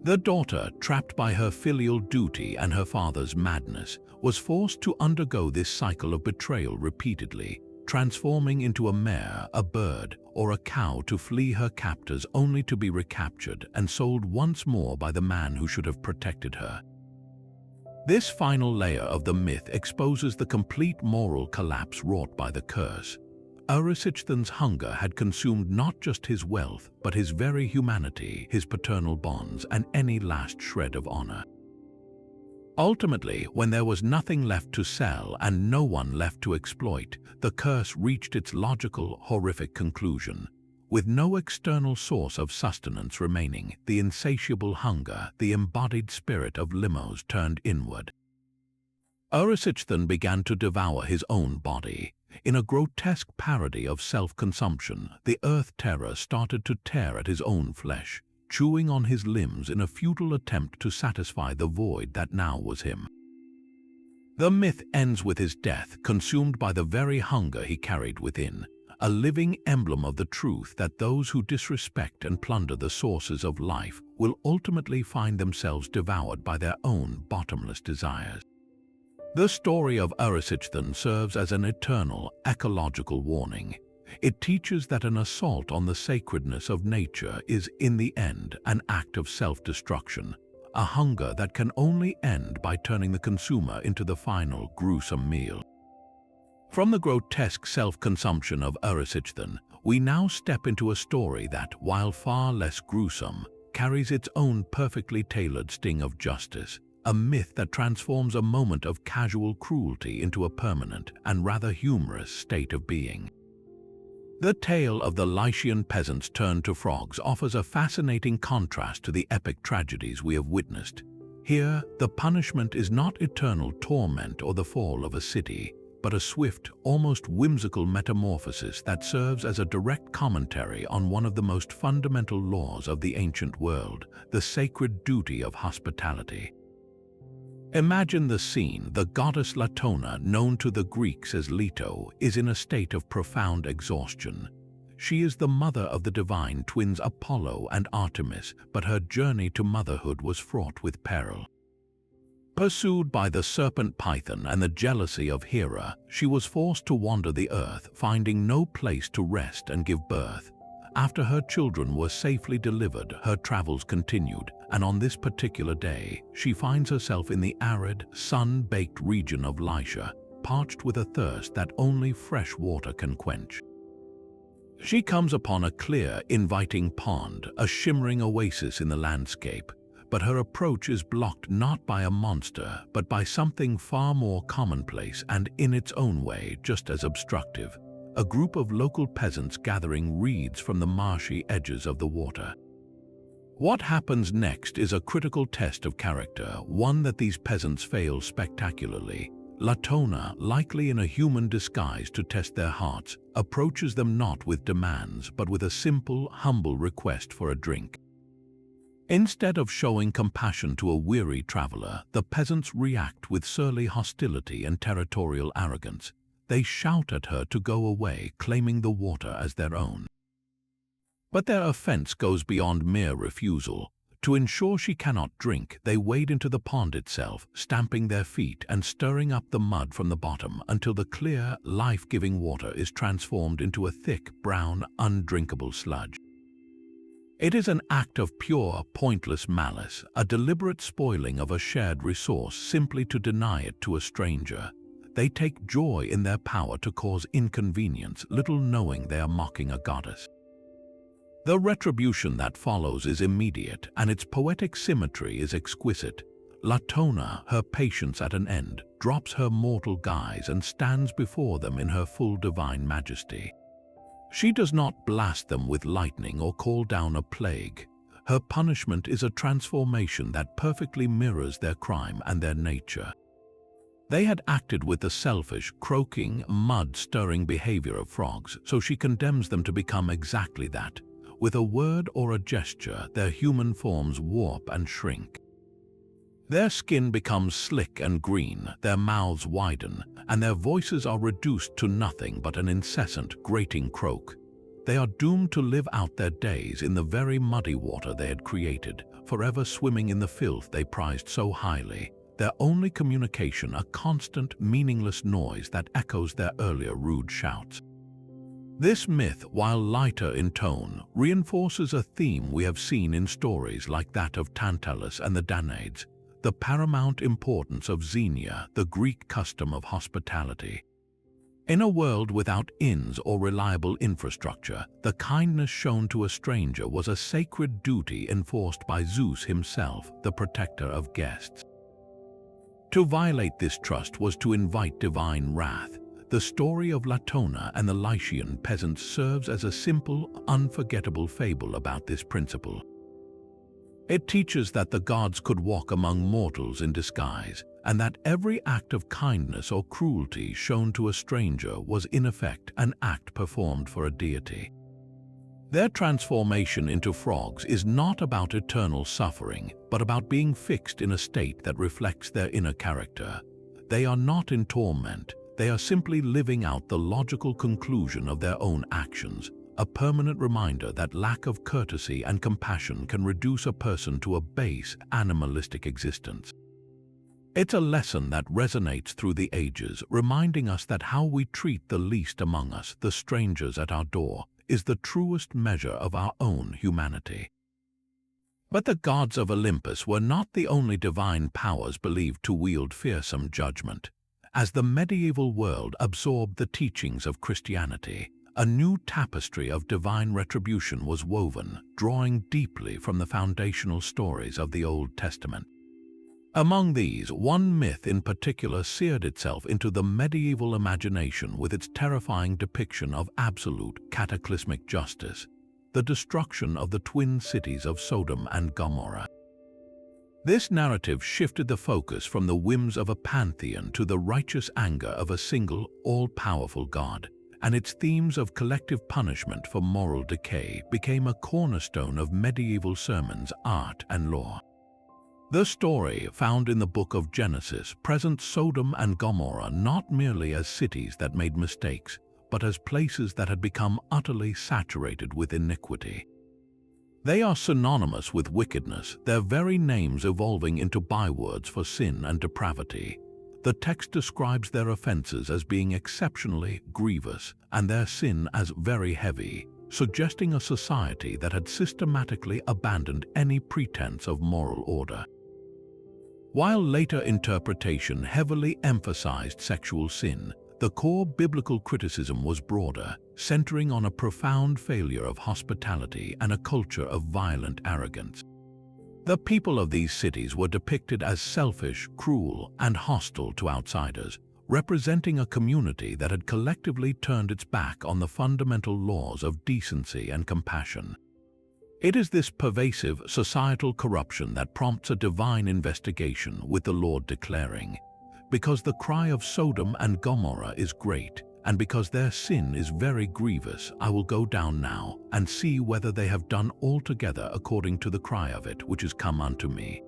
The daughter, trapped by her filial duty and her father's madness, was forced to undergo this cycle of betrayal repeatedly, transforming into a mare, a bird, or a cow to flee her captors only to be recaptured and sold once more by the man who should have protected her. This final layer of the myth exposes the complete moral collapse wrought by the curse. Erysichthon's hunger had consumed not just his wealth, but his very humanity, his paternal bonds, and any last shred of honor. Ultimately, when there was nothing left to sell and no one left to exploit, the curse reached its logical, horrific conclusion. With no external source of sustenance remaining, the insatiable hunger, the embodied spirit of Limos, turned inward. Erysichthon began to devour his own body. In a grotesque parody of self-consumption, the earth terror started to tear at his own flesh, chewing on his limbs in a futile attempt to satisfy the void that now was him. The myth ends with his death, consumed by the very hunger he carried within, a living emblem of the truth that those who disrespect and plunder the sources of life will ultimately find themselves devoured by their own bottomless desires. The story of Erysichthon serves as an eternal, ecological warning. It teaches that an assault on the sacredness of nature is, in the end, an act of self-destruction, a hunger that can only end by turning the consumer into the final, gruesome meal. From the grotesque self-consumption of Erysichthon, we now step into a story that, while far less gruesome, carries its own perfectly tailored sting of justice, a myth that transforms a moment of casual cruelty into a permanent and rather humorous state of being. The tale of the Lycian peasants turned to frogs offers a fascinating contrast to the epic tragedies we have witnessed. Here, the punishment is not eternal torment or the fall of a city, but a swift, almost whimsical metamorphosis that serves as a direct commentary on one of the most fundamental laws of the ancient world, the sacred duty of hospitality. Imagine the scene. The goddess Latona, known to the Greeks as Leto, is in a state of profound exhaustion. She is the mother of the divine twins Apollo and Artemis, but her journey to motherhood was fraught with peril. Pursued by the serpent Python and the jealousy of Hera, she was forced to wander the earth, finding no place to rest and give birth. After her children were safely delivered, her travels continued, and on this particular day, she finds herself in the arid, sun-baked region of Lycia, parched with a thirst that only fresh water can quench. She comes upon a clear, inviting pond, a shimmering oasis in the landscape, but her approach is blocked not by a monster, but by something far more commonplace and, in its own way, just as obstructive. A group of local peasants gathering reeds from the marshy edges of the water. What happens next is a critical test of character, one that these peasants fail spectacularly. Latona, likely in a human disguise to test their hearts, approaches them not with demands but with a simple, humble request for a drink. Instead of showing compassion to a weary traveler, the peasants react with surly hostility and territorial arrogance. They shout at her to go away, claiming the water as their own. But their offense goes beyond mere refusal. To ensure she cannot drink, they wade into the pond itself, stamping their feet and stirring up the mud from the bottom until the clear, life-giving water is transformed into a thick, brown, undrinkable sludge. It is an act of pure, pointless malice, a deliberate spoiling of a shared resource simply to deny it to a stranger. They take joy in their power to cause inconvenience, little knowing they are mocking a goddess. The retribution that follows is immediate, and its poetic symmetry is exquisite. Latona, her patience at an end, drops her mortal guise and stands before them in her full divine majesty. She does not blast them with lightning or call down a plague. Her punishment is a transformation that perfectly mirrors their crime and their nature. They had acted with the selfish, croaking, mud-stirring behavior of frogs, so she condemns them to become exactly that. With a word or a gesture, their human forms warp and shrink. Their skin becomes slick and green, their mouths widen, and their voices are reduced to nothing but an incessant, grating croak. They are doomed to live out their days in the very muddy water they had created, forever swimming in the filth they prized so highly, their only communication a constant, meaningless noise that echoes their earlier rude shouts. This myth, while lighter in tone, reinforces a theme we have seen in stories like that of Tantalus and the Danaids, the paramount importance of xenia, the Greek custom of hospitality. In a world without inns or reliable infrastructure, the kindness shown to a stranger was a sacred duty enforced by Zeus himself, the protector of guests. To violate this trust was to invite divine wrath. The story of Latona and the Lycian peasants serves as a simple, unforgettable fable about this principle. It teaches that the gods could walk among mortals in disguise, and that every act of kindness or cruelty shown to a stranger was in effect an act performed for a deity. Their transformation into frogs is not about eternal suffering, but about being fixed in a state that reflects their inner character. They are not in torment, they are simply living out the logical conclusion of their own actions, a permanent reminder that lack of courtesy and compassion can reduce a person to a base, animalistic existence. It's a lesson that resonates through the ages, reminding us that how we treat the least among us, the strangers at our door, is the truest measure of our own humanity. But the gods of Olympus were not the only divine powers believed to wield fearsome judgment. As the medieval world absorbed the teachings of Christianity, a new tapestry of divine retribution was woven, drawing deeply from the foundational stories of the Old Testament. Among these, one myth in particular seared itself into the medieval imagination with its terrifying depiction of absolute, cataclysmic justice, the destruction of the twin cities of Sodom and Gomorrah. This narrative shifted the focus from the whims of a pantheon to the righteous anger of a single, all-powerful God, and its themes of collective punishment for moral decay became a cornerstone of medieval sermons, art, and law. The story, found in the book of Genesis, presents Sodom and Gomorrah not merely as cities that made mistakes, but as places that had become utterly saturated with iniquity. They are synonymous with wickedness, their very names evolving into bywords for sin and depravity. The text describes their offenses as being exceptionally grievous and their sin as very heavy, suggesting a society that had systematically abandoned any pretense of moral order. While later interpretation heavily emphasized sexual sin, the core biblical criticism was broader, centering on a profound failure of hospitality and a culture of violent arrogance. The people of these cities were depicted as selfish, cruel, and hostile to outsiders, representing a community that had collectively turned its back on the fundamental laws of decency and compassion. It is this pervasive societal corruption that prompts a divine investigation, with the Lord declaring, "Because the cry of Sodom and Gomorrah is great, and because their sin is very grievous, I will go down now and see whether they have done altogether according to the cry of it which is come unto me."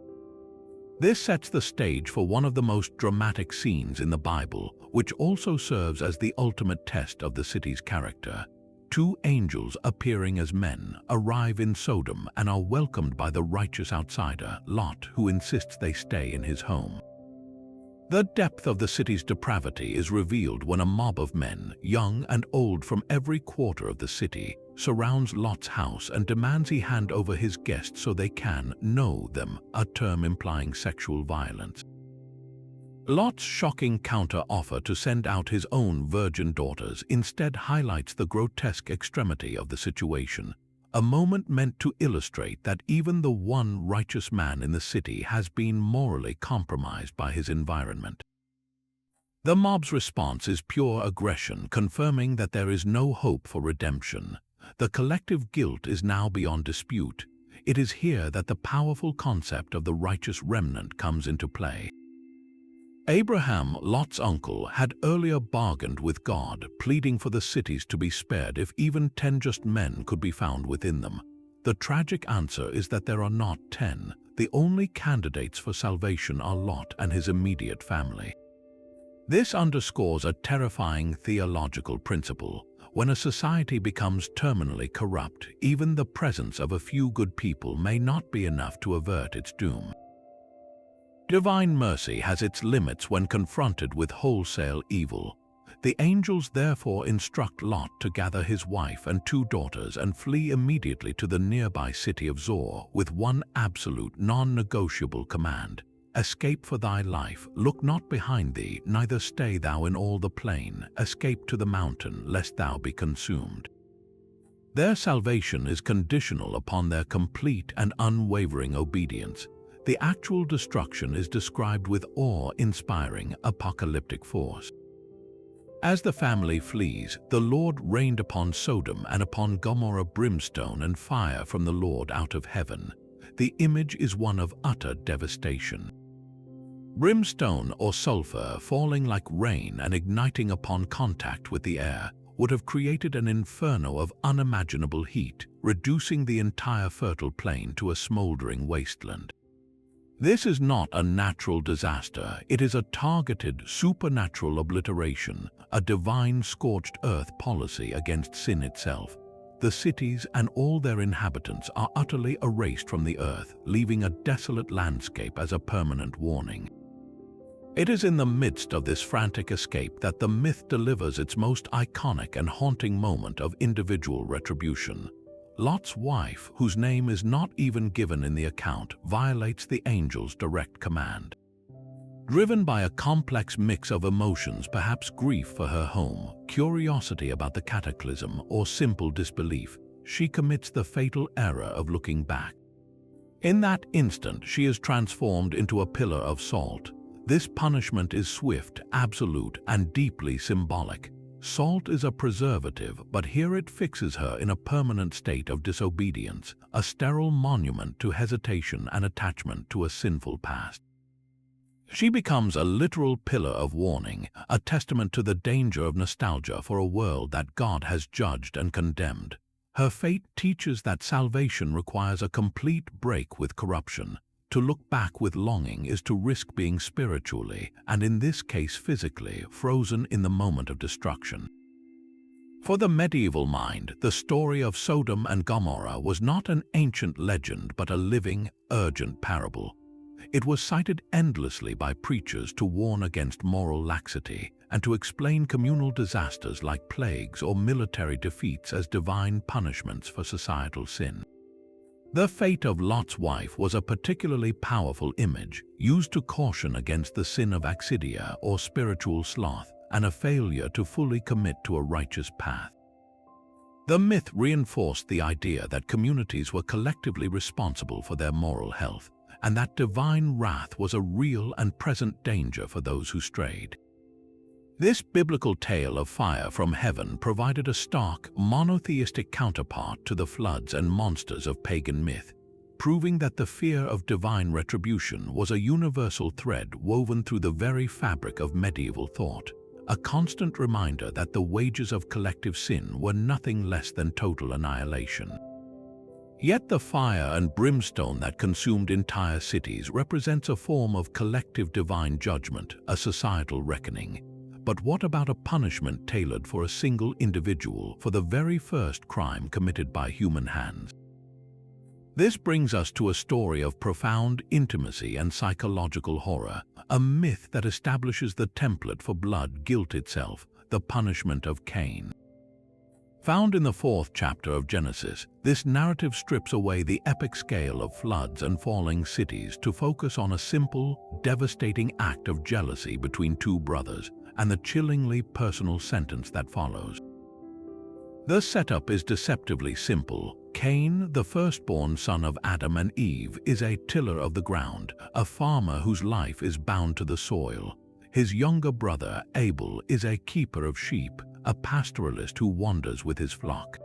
This sets the stage for one of the most dramatic scenes in the Bible, which also serves as the ultimate test of the city's character. Two angels appearing as men arrive in Sodom and are welcomed by the righteous outsider, Lot, who insists they stay in his home. The depth of the city's depravity is revealed when a mob of men, young and old from every quarter of the city, surrounds Lot's house and demands he hand over his guests so they can know them, a term implying sexual violence. Lot's shocking counter-offer to send out his own virgin daughters instead highlights the grotesque extremity of the situation. a moment meant to illustrate that even the one righteous man in the city has been morally compromised by his environment. The mob's response is pure aggression, confirming that there is no hope for redemption. The collective guilt is now beyond dispute. It is here that the powerful concept of the righteous remnant comes into play. Abraham, Lot's uncle, had earlier bargained with God, pleading for the cities to be spared if even 10 just men could be found within them. The tragic answer is that there are not 10. The only candidates for salvation are Lot and his immediate family. This underscores a terrifying theological principle. When a society becomes terminally corrupt, even the presence of a few good people may not be enough to avert its doom. Divine mercy has its limits when confronted with wholesale evil. The angels therefore instruct Lot to gather his wife and 2 daughters and flee immediately to the nearby city of Zor with one absolute, non-negotiable command: escape for thy life, look not behind thee, neither stay thou in all the plain, escape to the mountain, lest thou be consumed. Their salvation is conditional upon their complete and unwavering obedience. The actual destruction is described with awe-inspiring apocalyptic force. As the family flees, the Lord rained upon Sodom and upon Gomorrah brimstone and fire from the Lord out of heaven. The image is one of utter devastation. Brimstone or sulfur falling like rain and igniting upon contact with the air would have created an inferno of unimaginable heat, reducing the entire fertile plain to a smoldering wasteland. This is not a natural disaster, it is a targeted supernatural obliteration, a divine scorched earth policy against sin itself. The cities and all their inhabitants are utterly erased from the earth, leaving a desolate landscape as a permanent warning. It is in the midst of this frantic escape that the myth delivers its most iconic and haunting moment of individual retribution. Lot's wife, whose name is not even given in the account, violates the angel's direct command. Driven by a complex mix of emotions, perhaps grief for her home, curiosity about the cataclysm, or simple disbelief, she commits the fatal error of looking back. In that instant, she is transformed into a pillar of salt. This punishment is swift, absolute, and deeply symbolic. Salt is a preservative, but here it fixes her in a permanent state of disobedience, a sterile monument to hesitation and attachment to a sinful past. She becomes a literal pillar of warning, a testament to the danger of nostalgia for a world that God has judged and condemned. Her fate teaches that salvation requires a complete break with corruption. To look back with longing is to risk being spiritually, and in this case physically, frozen in the moment of destruction. For the medieval mind, the story of Sodom and Gomorrah was not an ancient legend but a living, urgent parable. It was cited endlessly by preachers to warn against moral laxity and to explain communal disasters like plagues or military defeats as divine punishments for societal sin. The fate of Lot's wife was a particularly powerful image, used to caution against the sin of accidia or spiritual sloth and a failure to fully commit to a righteous path. The myth reinforced the idea that communities were collectively responsible for their moral health, and that divine wrath was a real and present danger for those who strayed. This biblical tale of fire from heaven provided a stark, monotheistic counterpart to the floods and monsters of pagan myth, proving that the fear of divine retribution was a universal thread woven through the very fabric of medieval thought, a constant reminder that the wages of collective sin were nothing less than total annihilation. Yet the fire and brimstone that consumed entire cities represents a form of collective divine judgment, a societal reckoning. But what about a punishment tailored for a single individual for the very first crime committed by human hands? This brings us to a story of profound intimacy and psychological horror, a myth that establishes the template for blood guilt itself, the punishment of Cain. Found in the 4th chapter of Genesis, this narrative strips away the epic scale of floods and falling cities to focus on a simple, devastating act of jealousy between 2 brothers, and the chillingly personal sentence that follows. The setup is deceptively simple. Cain, the firstborn son of Adam and Eve, is a tiller of the ground, a farmer whose life is bound to the soil. His younger brother, Abel, is a keeper of sheep, a pastoralist who wanders with his flock.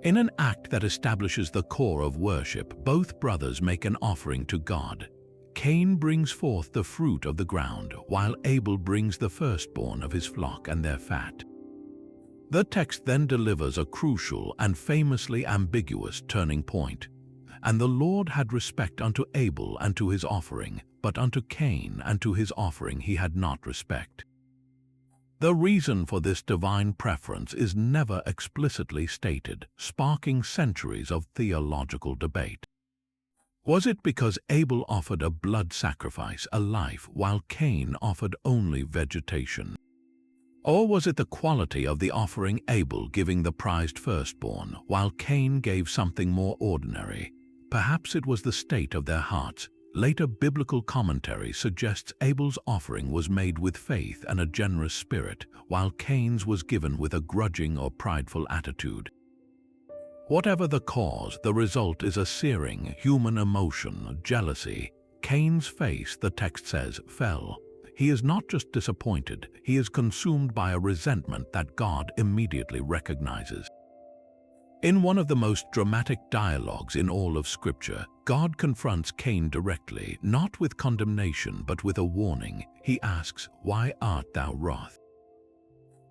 In an act that establishes the core of worship, both brothers make an offering to God. Cain brings forth the fruit of the ground, while Abel brings the firstborn of his flock and their fat. The text then delivers a crucial and famously ambiguous turning point. And the Lord had respect unto Abel and to his offering, but unto Cain and to his offering he had not respect. The reason for this divine preference is never explicitly stated, sparking centuries of theological debate. Was it because Abel offered a blood sacrifice, a life, while Cain offered only vegetation? Or was it the quality of the offering, Abel giving the prized firstborn, while Cain gave something more ordinary? Perhaps it was the state of their hearts. Later biblical commentary suggests Abel's offering was made with faith and a generous spirit, while Cain's was given with a grudging or prideful attitude. Whatever the cause, the result is a searing human emotion, jealousy. Cain's face, the text says, fell. He is not just disappointed, he is consumed by a resentment that God immediately recognizes. In one of the most dramatic dialogues in all of Scripture, God confronts Cain directly, not with condemnation but with a warning. He asks, "Why art thou wroth?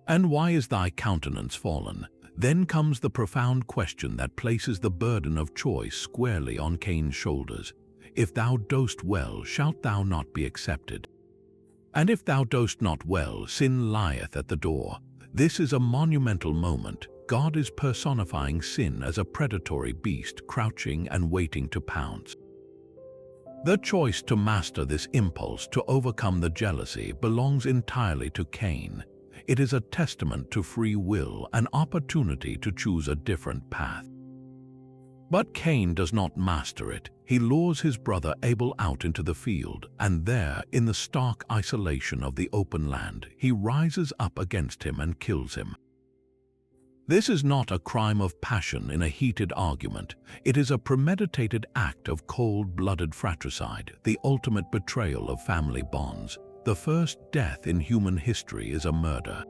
And why is thy countenance fallen?" Then comes the profound question that places the burden of choice squarely on Cain's shoulders. If thou dost well, shalt thou not be accepted? And if thou dost not well, sin lieth at the door. This is a monumental moment. God is personifying sin as a predatory beast crouching and waiting to pounce. The choice to master this impulse, to overcome the jealousy, belongs entirely to Cain. It is a testament to free will, an opportunity to choose a different path. But Cain does not master it. He lures his brother Abel out into the field, and there, in the stark isolation of the open land, he rises up against him and kills him. This is not a crime of passion in a heated argument. It is a premeditated act of cold-blooded fratricide, the ultimate betrayal of family bonds. The first death in human history is a murder.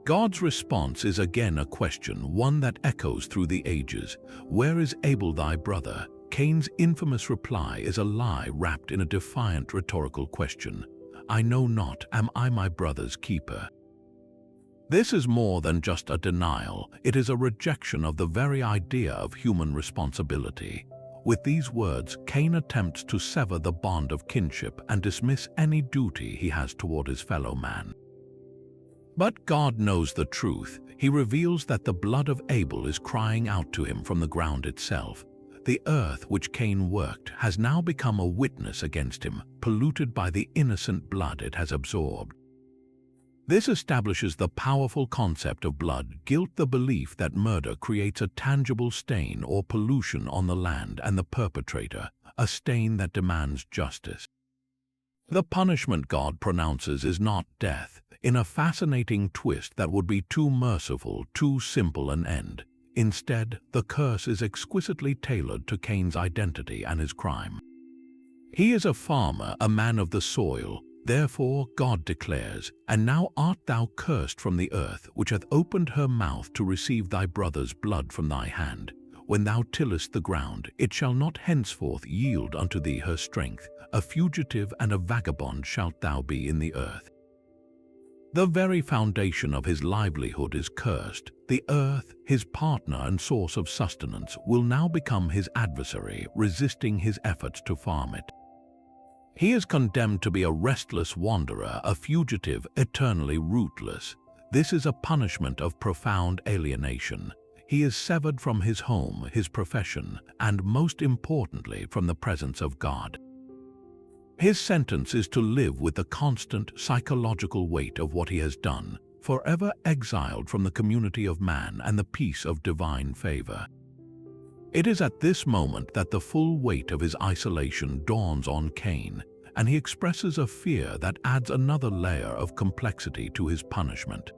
God's response is again a question, one that echoes through the ages. Where is Abel thy brother? Cain's infamous reply is a lie wrapped in a defiant rhetorical question. I know not, am I my brother's keeper? This is more than just a denial. It is a rejection of the very idea of human responsibility. With these words, Cain attempts to sever the bond of kinship and dismiss any duty he has toward his fellow man. But God knows the truth. He reveals that the blood of Abel is crying out to him from the ground itself. The earth which Cain worked has now become a witness against him, polluted by the innocent blood it has absorbed. This establishes the powerful concept of blood guilt, the belief that murder creates a tangible stain or pollution on the land and the perpetrator, a stain that demands justice. The punishment God pronounces is not death, in a fascinating twist that would be too merciful, too simple an end. Instead, the curse is exquisitely tailored to Cain's identity and his crime. He is a farmer, a man of the soil. Therefore, God declares, "And now art thou cursed from the earth, which hath opened her mouth to receive thy brother's blood from thy hand. When thou tillest the ground, it shall not henceforth yield unto thee her strength. A fugitive and a vagabond shalt thou be in the earth." The very foundation of his livelihood is cursed. The earth, his partner and source of sustenance, will now become his adversary, resisting his efforts to farm it. He is condemned to be a restless wanderer, a fugitive, eternally rootless. This is a punishment of profound alienation. He is severed from his home, his profession, and most importantly, from the presence of God. His sentence is to live with the constant psychological weight of what he has done, forever exiled from the community of man and the peace of divine favor. It is at this moment that the full weight of his isolation dawns on Cain, and he expresses a fear that adds another layer of complexity to his punishment.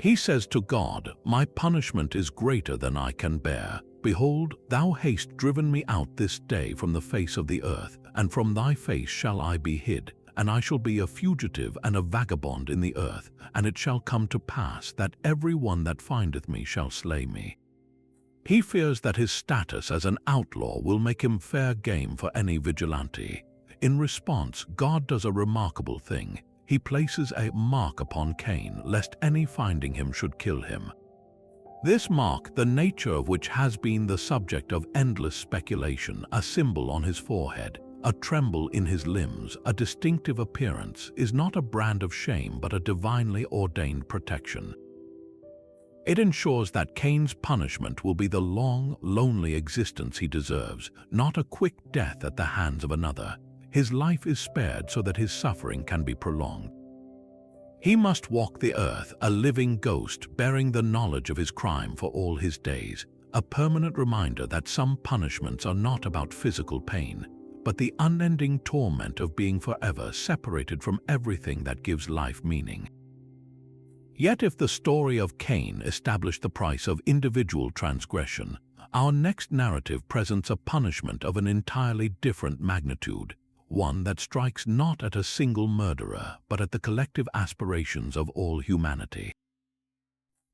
He says to God, "My punishment is greater than I can bear. Behold, thou hast driven me out this day from the face of the earth, and from thy face shall I be hid, and I shall be a fugitive and a vagabond in the earth, and it shall come to pass that every one that findeth me shall slay me." He fears that his status as an outlaw will make him fair game for any vigilante. In response, God does a remarkable thing. He places a mark upon Cain, lest any finding him should kill him. This mark, the nature of which has been the subject of endless speculation, a symbol on his forehead, a tremble in his limbs, a distinctive appearance, is not a brand of shame but a divinely ordained protection. It ensures that Cain's punishment will be the long, lonely existence he deserves, not a quick death at the hands of another. His life is spared so that his suffering can be prolonged. He must walk the earth, a living ghost, bearing the knowledge of his crime for all his days, a permanent reminder that some punishments are not about physical pain, but the unending torment of being forever separated from everything that gives life meaning. Yet if the story of Cain established the price of individual transgression, our next narrative presents a punishment of an entirely different magnitude, one that strikes not at a single murderer, but at the collective aspirations of all humanity.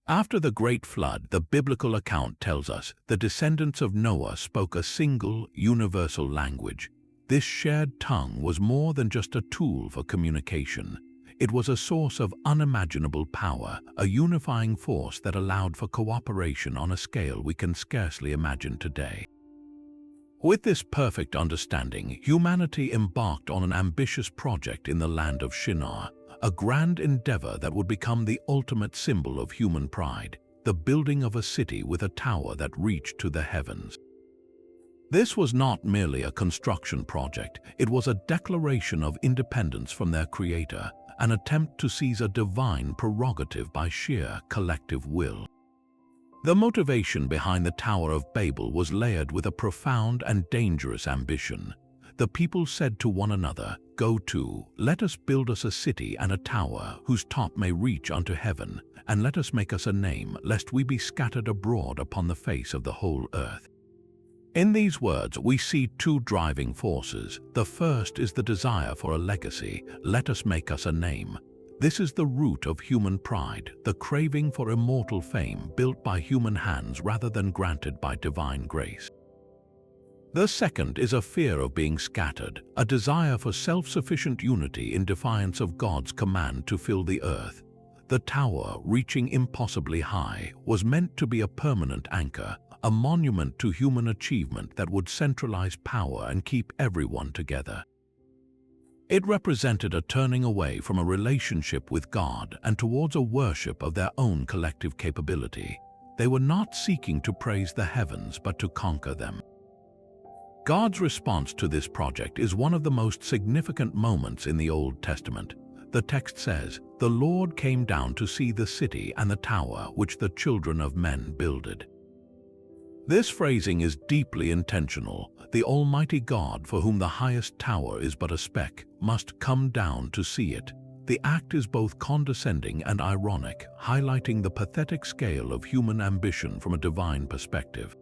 After the great flood, the biblical account tells us, the descendants of Noah spoke a single, universal language. This shared tongue was more than just a tool for communication. It was a source of unimaginable power, a unifying force that allowed for cooperation on a scale we can scarcely imagine today. With this perfect understanding, humanity embarked on an ambitious project in the land of Shinar, a grand endeavor that would become the ultimate symbol of human pride, the building of a city with a tower that reached to the heavens. This was not merely a construction project, it was a declaration of independence from their creator, an attempt to seize a divine prerogative by sheer collective will. The motivation behind the Tower of Babel was layered with a profound and dangerous ambition. The people said to one another, "Go to, let us build us a city and a tower whose top may reach unto heaven, and let us make us a name, lest we be scattered abroad upon the face of the whole earth." In these words, we see two driving forces. The first is the desire for a legacy. Let us make us a name. This is the root of human pride, the craving for immortal fame built by human hands rather than granted by divine grace. The second is a fear of being scattered, a desire for self-sufficient unity in defiance of God's command to fill the earth. The tower, reaching impossibly high, was meant to be a permanent anchor, a monument to human achievement that would centralize power and keep everyone together. It represented a turning away from a relationship with God and towards a worship of their own collective capability. They were not seeking to praise the heavens but to conquer them. God's response to this project is one of the most significant moments in the Old Testament. The text says, "The Lord came down to see the city and the tower which the children of men builded." This phrasing is deeply intentional. The Almighty God, for whom the highest tower is but a speck, must come down to see it. The act is both condescending and ironic, highlighting the pathetic scale of human ambition from a divine perspective.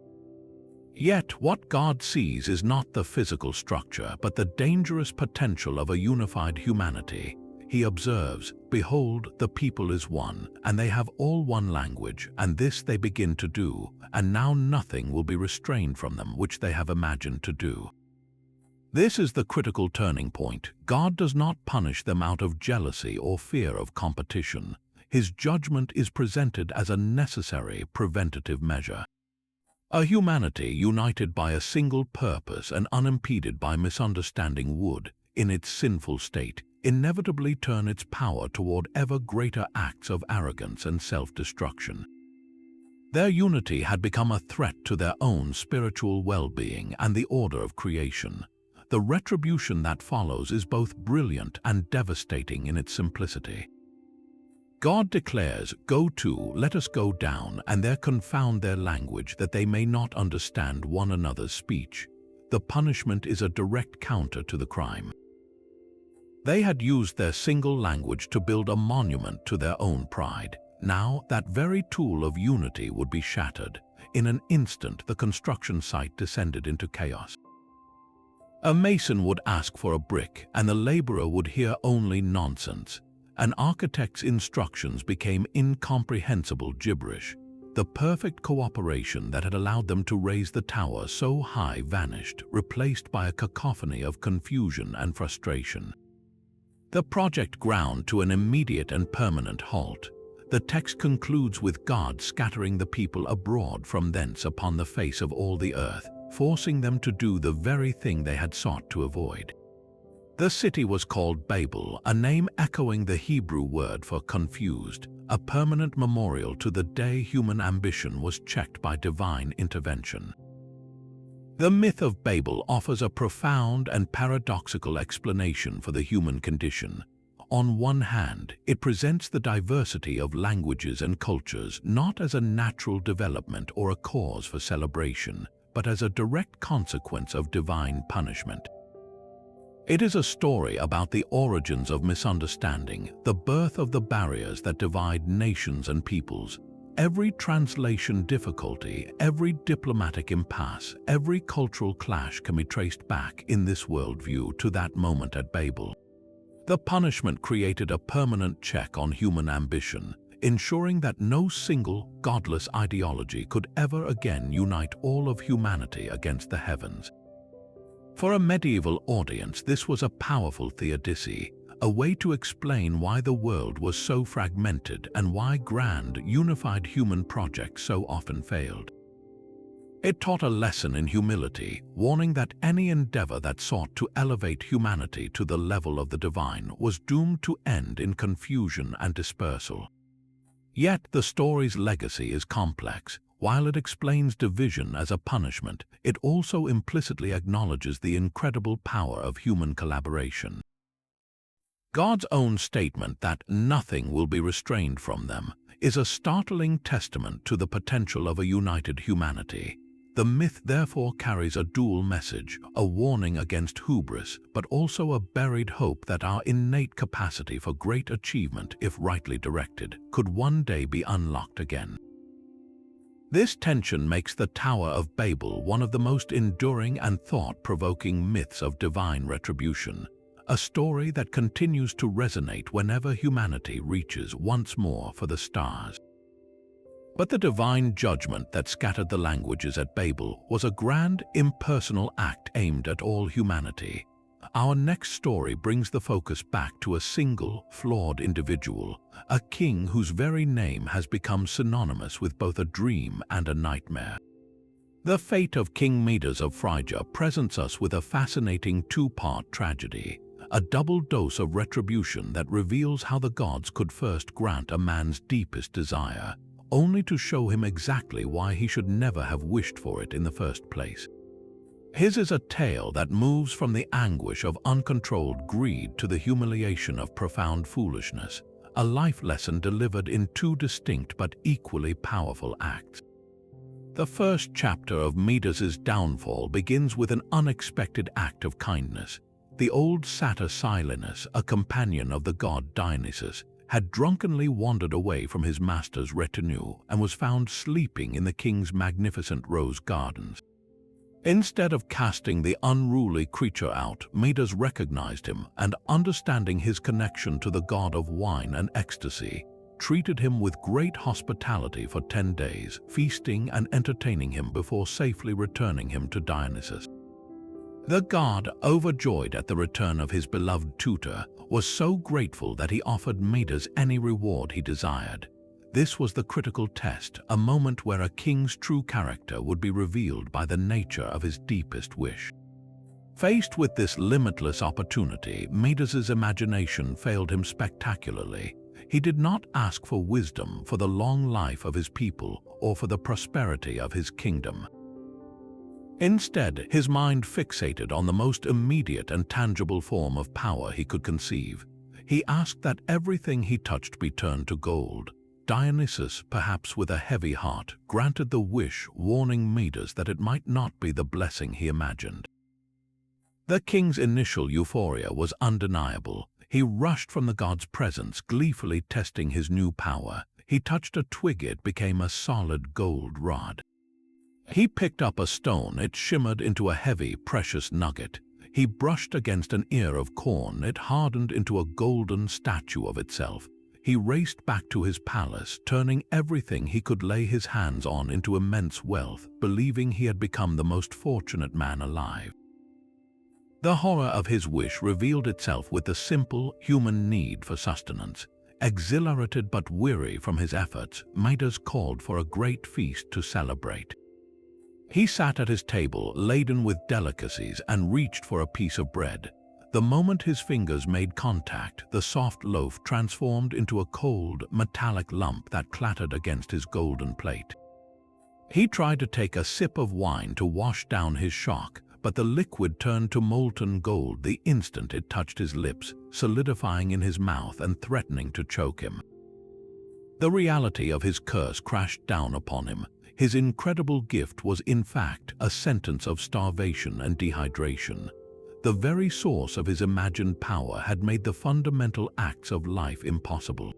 Yet, what God sees is not the physical structure, but the dangerous potential of a unified humanity. He observes, "Behold, the people is one, and they have all one language, and this they begin to do, and now nothing will be restrained from them which they have imagined to do." This is the critical turning point. God does not punish them out of jealousy or fear of competition. His judgment is presented as a necessary preventative measure. A humanity united by a single purpose and unimpeded by misunderstanding would, in its sinful state, inevitably turn its power toward ever greater acts of arrogance and self-destruction. Their unity had become a threat to their own spiritual well-being and the order of creation. The retribution that follows is both brilliant and devastating in its simplicity. God declares, "Go to, let us go down, and there confound their language, that they may not understand one another's speech." The punishment is a direct counter to the crime. They had used their single language to build a monument to their own pride. Now, that very tool of unity would be shattered. In an instant, the construction site descended into chaos. A mason would ask for a brick, and the laborer would hear only nonsense. An architect's instructions became incomprehensible gibberish. The perfect cooperation that had allowed them to raise the tower so high vanished, replaced by a cacophony of confusion and frustration. The project ground to an immediate and permanent halt. The text concludes with God scattering the people abroad from thence upon the face of all the earth, forcing them to do the very thing they had sought to avoid. The city was called Babel, a name echoing the Hebrew word for confused, a permanent memorial to the day human ambition was checked by divine intervention. The myth of Babel offers a profound and paradoxical explanation for the human condition. On one hand, it presents the diversity of languages and cultures not as a natural development or a cause for celebration, but as a direct consequence of divine punishment. It is a story about the origins of misunderstanding, the birth of the barriers that divide nations and peoples. Every translation difficulty, every diplomatic impasse, every cultural clash can be traced back in this worldview to that moment at Babel. The punishment created a permanent check on human ambition, ensuring that no single, godless ideology could ever again unite all of humanity against the heavens. For a medieval audience, this was a powerful theodicy, a way to explain why the world was so fragmented and why grand, unified human projects so often failed. It taught a lesson in humility, warning that any endeavor that sought to elevate humanity to the level of the divine was doomed to end in confusion and dispersal. Yet the story's legacy is complex. While it explains division as a punishment, it also implicitly acknowledges the incredible power of human collaboration. God's own statement that nothing will be restrained from them is a startling testament to the potential of a united humanity. The myth therefore carries a dual message, a warning against hubris, but also a buried hope that our innate capacity for great achievement, if rightly directed, could one day be unlocked again. This tension makes the Tower of Babel one of the most enduring and thought-provoking myths of divine retribution, a story that continues to resonate whenever humanity reaches once more for the stars. But the divine judgment that scattered the languages at Babel was a grand, impersonal act aimed at all humanity. Our next story brings the focus back to a single, flawed individual, a king whose very name has become synonymous with both a dream and a nightmare. The fate of King Midas of Phrygia presents us with a fascinating two-part tragedy, a double dose of retribution that reveals how the gods could first grant a man's deepest desire, only to show him exactly why he should never have wished for it in the first place. His is a tale that moves from the anguish of uncontrolled greed to the humiliation of profound foolishness, a life lesson delivered in two distinct but equally powerful acts. The first chapter of Midas's downfall begins with an unexpected act of kindness. The old satyr Silenus, a companion of the god Dionysus, had drunkenly wandered away from his master's retinue and was found sleeping in the king's magnificent rose gardens. Instead of casting the unruly creature out, Midas recognized him and, understanding his connection to the god of wine and ecstasy, treated him with great hospitality for 10 days, feasting and entertaining him before safely returning him to Dionysus. The god, overjoyed at the return of his beloved tutor, was so grateful that he offered Midas any reward he desired. This was the critical test, a moment where a king's true character would be revealed by the nature of his deepest wish. Faced with this limitless opportunity, Midas's imagination failed him spectacularly. He did not ask for wisdom for the long life of his people or for the prosperity of his kingdom. Instead, his mind fixated on the most immediate and tangible form of power he could conceive. He asked that everything he touched be turned to gold. Dionysus, perhaps with a heavy heart, granted the wish, warning Midas that it might not be the blessing he imagined. The king's initial euphoria was undeniable. He rushed from the god's presence, gleefully testing his new power. he touched a twig, it became a solid gold rod. He picked up a stone, it shimmered into a heavy, precious nugget. He brushed against an ear of corn, it hardened into a golden statue of itself. He raced back to his palace, turning everything he could lay his hands on into immense wealth, believing he had become the most fortunate man alive. The horror of his wish revealed itself with the simple, human need for sustenance. Exhilarated but weary from his efforts, Midas called for a great feast to celebrate. He sat at his table, laden with delicacies, and reached for a piece of bread. The moment his fingers made contact, the soft loaf transformed into a cold, metallic lump that clattered against his golden plate. He tried to take a sip of wine to wash down his shock, but the liquid turned to molten gold the instant it touched his lips, solidifying in his mouth and threatening to choke him. The reality of his curse crashed down upon him. His incredible gift was in fact a sentence of starvation and dehydration. The very source of his imagined power had made the fundamental acts of life impossible.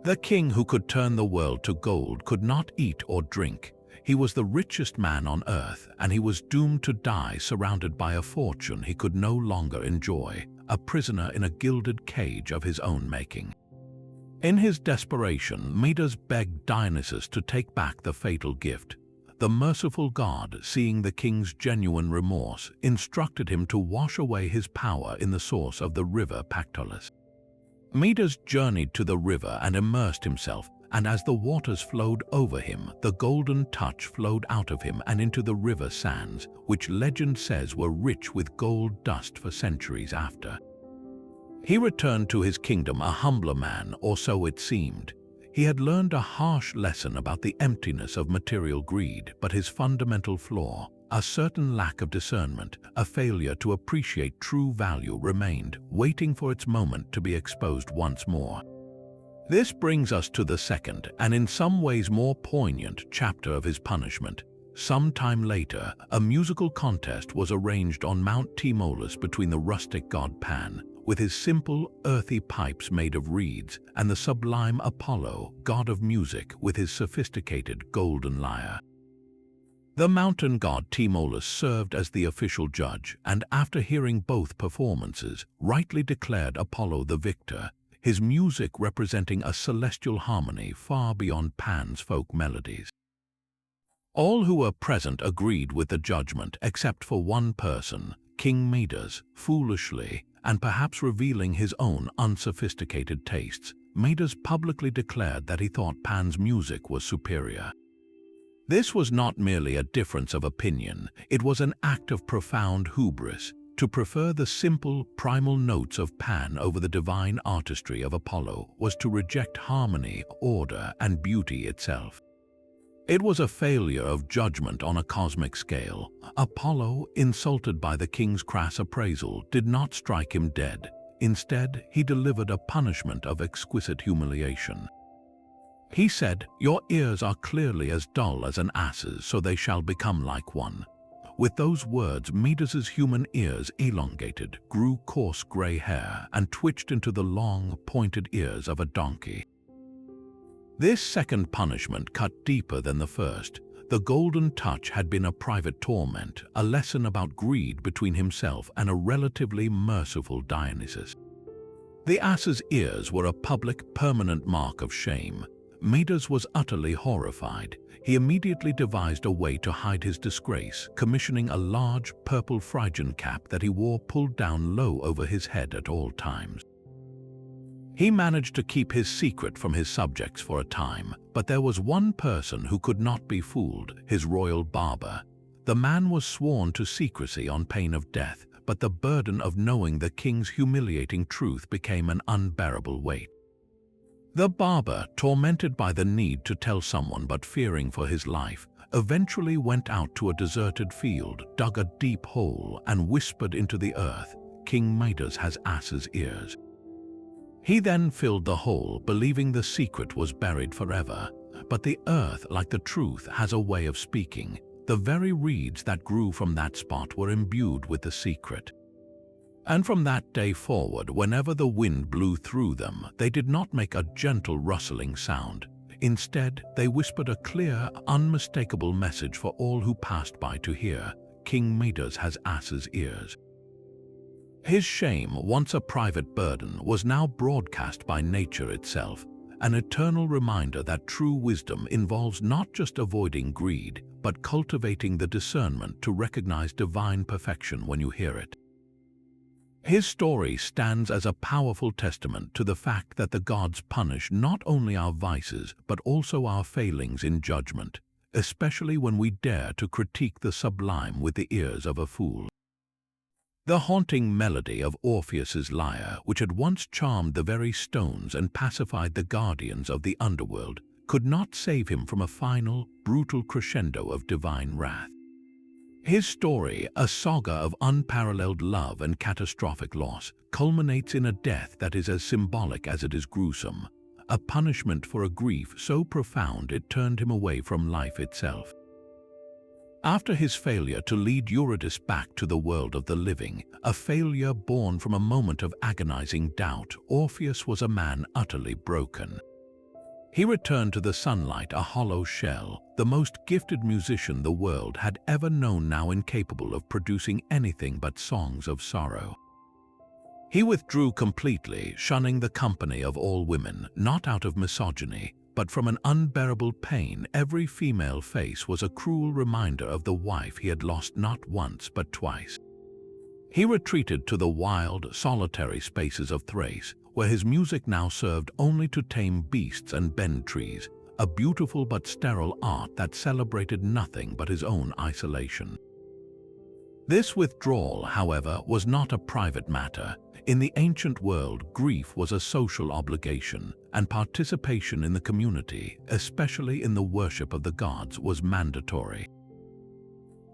The king who could turn the world to gold could not eat or drink. He was the richest man on earth, and he was doomed to die surrounded by a fortune he could no longer enjoy, a prisoner in a gilded cage of his own making. In his desperation, Midas begged Dionysus to take back the fatal gift. The merciful god, seeing the king's genuine remorse, instructed him to wash away his power in the source of the river Pactolus. Midas journeyed to the river and immersed himself, and as the waters flowed over him, the golden touch flowed out of him and into the river sands, which legend says were rich with gold dust for centuries after. He returned to his kingdom a humbler man, or so it seemed. He had learned a harsh lesson about the emptiness of material greed, but his fundamental flaw, a certain lack of discernment, a failure to appreciate true value, remained, waiting for its moment to be exposed once more. This brings us to the second, and in some ways more poignant, chapter of his punishment. Some time later, a musical contest was arranged on Mount Tmolus between the rustic god Pan, with his simple, earthy pipes made of reeds, and the sublime Apollo, god of music, with his sophisticated golden lyre. The mountain god Tmolus served as the official judge, and after hearing both performances, rightly declared Apollo the victor, his music representing a celestial harmony far beyond Pan's folk melodies. All who were present agreed with the judgment except for one person, King Midas. Foolishly, and perhaps revealing his own unsophisticated tastes, Midas publicly declared that he thought Pan's music was superior. This was not merely a difference of opinion, it was an act of profound hubris. To prefer the simple, primal notes of Pan over the divine artistry of Apollo was to reject harmony, order, and beauty itself. It was a failure of judgment on a cosmic scale. Apollo, insulted by the king's crass appraisal, did not strike him dead. Instead, he delivered a punishment of exquisite humiliation. He said, "Your ears are clearly as dull as an ass's, so they shall become like one." With those words, Midas's human ears elongated, grew coarse gray hair, and twitched into the long, pointed ears of a donkey. This second punishment cut deeper than the first. The golden touch had been a private torment, a lesson about greed between himself and a relatively merciful Dionysus. The ass's ears were a public, permanent mark of shame. Midas was utterly horrified. He immediately devised a way to hide his disgrace, commissioning a large, purple Phrygian cap that he wore pulled down low over his head at all times. He managed to keep his secret from his subjects for a time, but there was one person who could not be fooled, his royal barber. The man was sworn to secrecy on pain of death, but the burden of knowing the king's humiliating truth became an unbearable weight. The barber, tormented by the need to tell someone but fearing for his life, eventually went out to a deserted field, dug a deep hole, and whispered into the earth, "King Midas has ass's ears." He then filled the hole, believing the secret was buried forever. But the earth, like the truth, has a way of speaking. The very reeds that grew from that spot were imbued with the secret. And from that day forward, whenever the wind blew through them, they did not make a gentle rustling sound. Instead, they whispered a clear, unmistakable message for all who passed by to hear: King Midas has ass's ears. His shame, once a private burden, was now broadcast by nature itself, an eternal reminder that true wisdom involves not just avoiding greed, but cultivating the discernment to recognize divine perfection when you hear it. His story stands as a powerful testament to the fact that the gods punish not only our vices but also our failings in judgment, especially when we dare to critique the sublime with the ears of a fool. The haunting melody of Orpheus's lyre, which had once charmed the very stones and pacified the guardians of the underworld, could not save him from a final, brutal crescendo of divine wrath. His story, a saga of unparalleled love and catastrophic loss, culminates in a death that is as symbolic as it is gruesome, a punishment for a grief so profound it turned him away from life itself. After his failure to lead Eurydice back to the world of the living, a failure born from a moment of agonizing doubt, Orpheus was a man utterly broken. He returned to the sunlight a hollow shell, the most gifted musician the world had ever known, now incapable of producing anything but songs of sorrow. He withdrew completely, shunning the company of all women, not out of misogyny, but from an unbearable pain. Every female face was a cruel reminder of the wife he had lost not once but twice. He retreated to the wild, solitary spaces of Thrace, where his music now served only to tame beasts and bend trees, a beautiful but sterile art that celebrated nothing but his own isolation. This withdrawal, however, was not a private matter. In the ancient world, grief was a social obligation, and participation in the community, especially in the worship of the gods, was mandatory.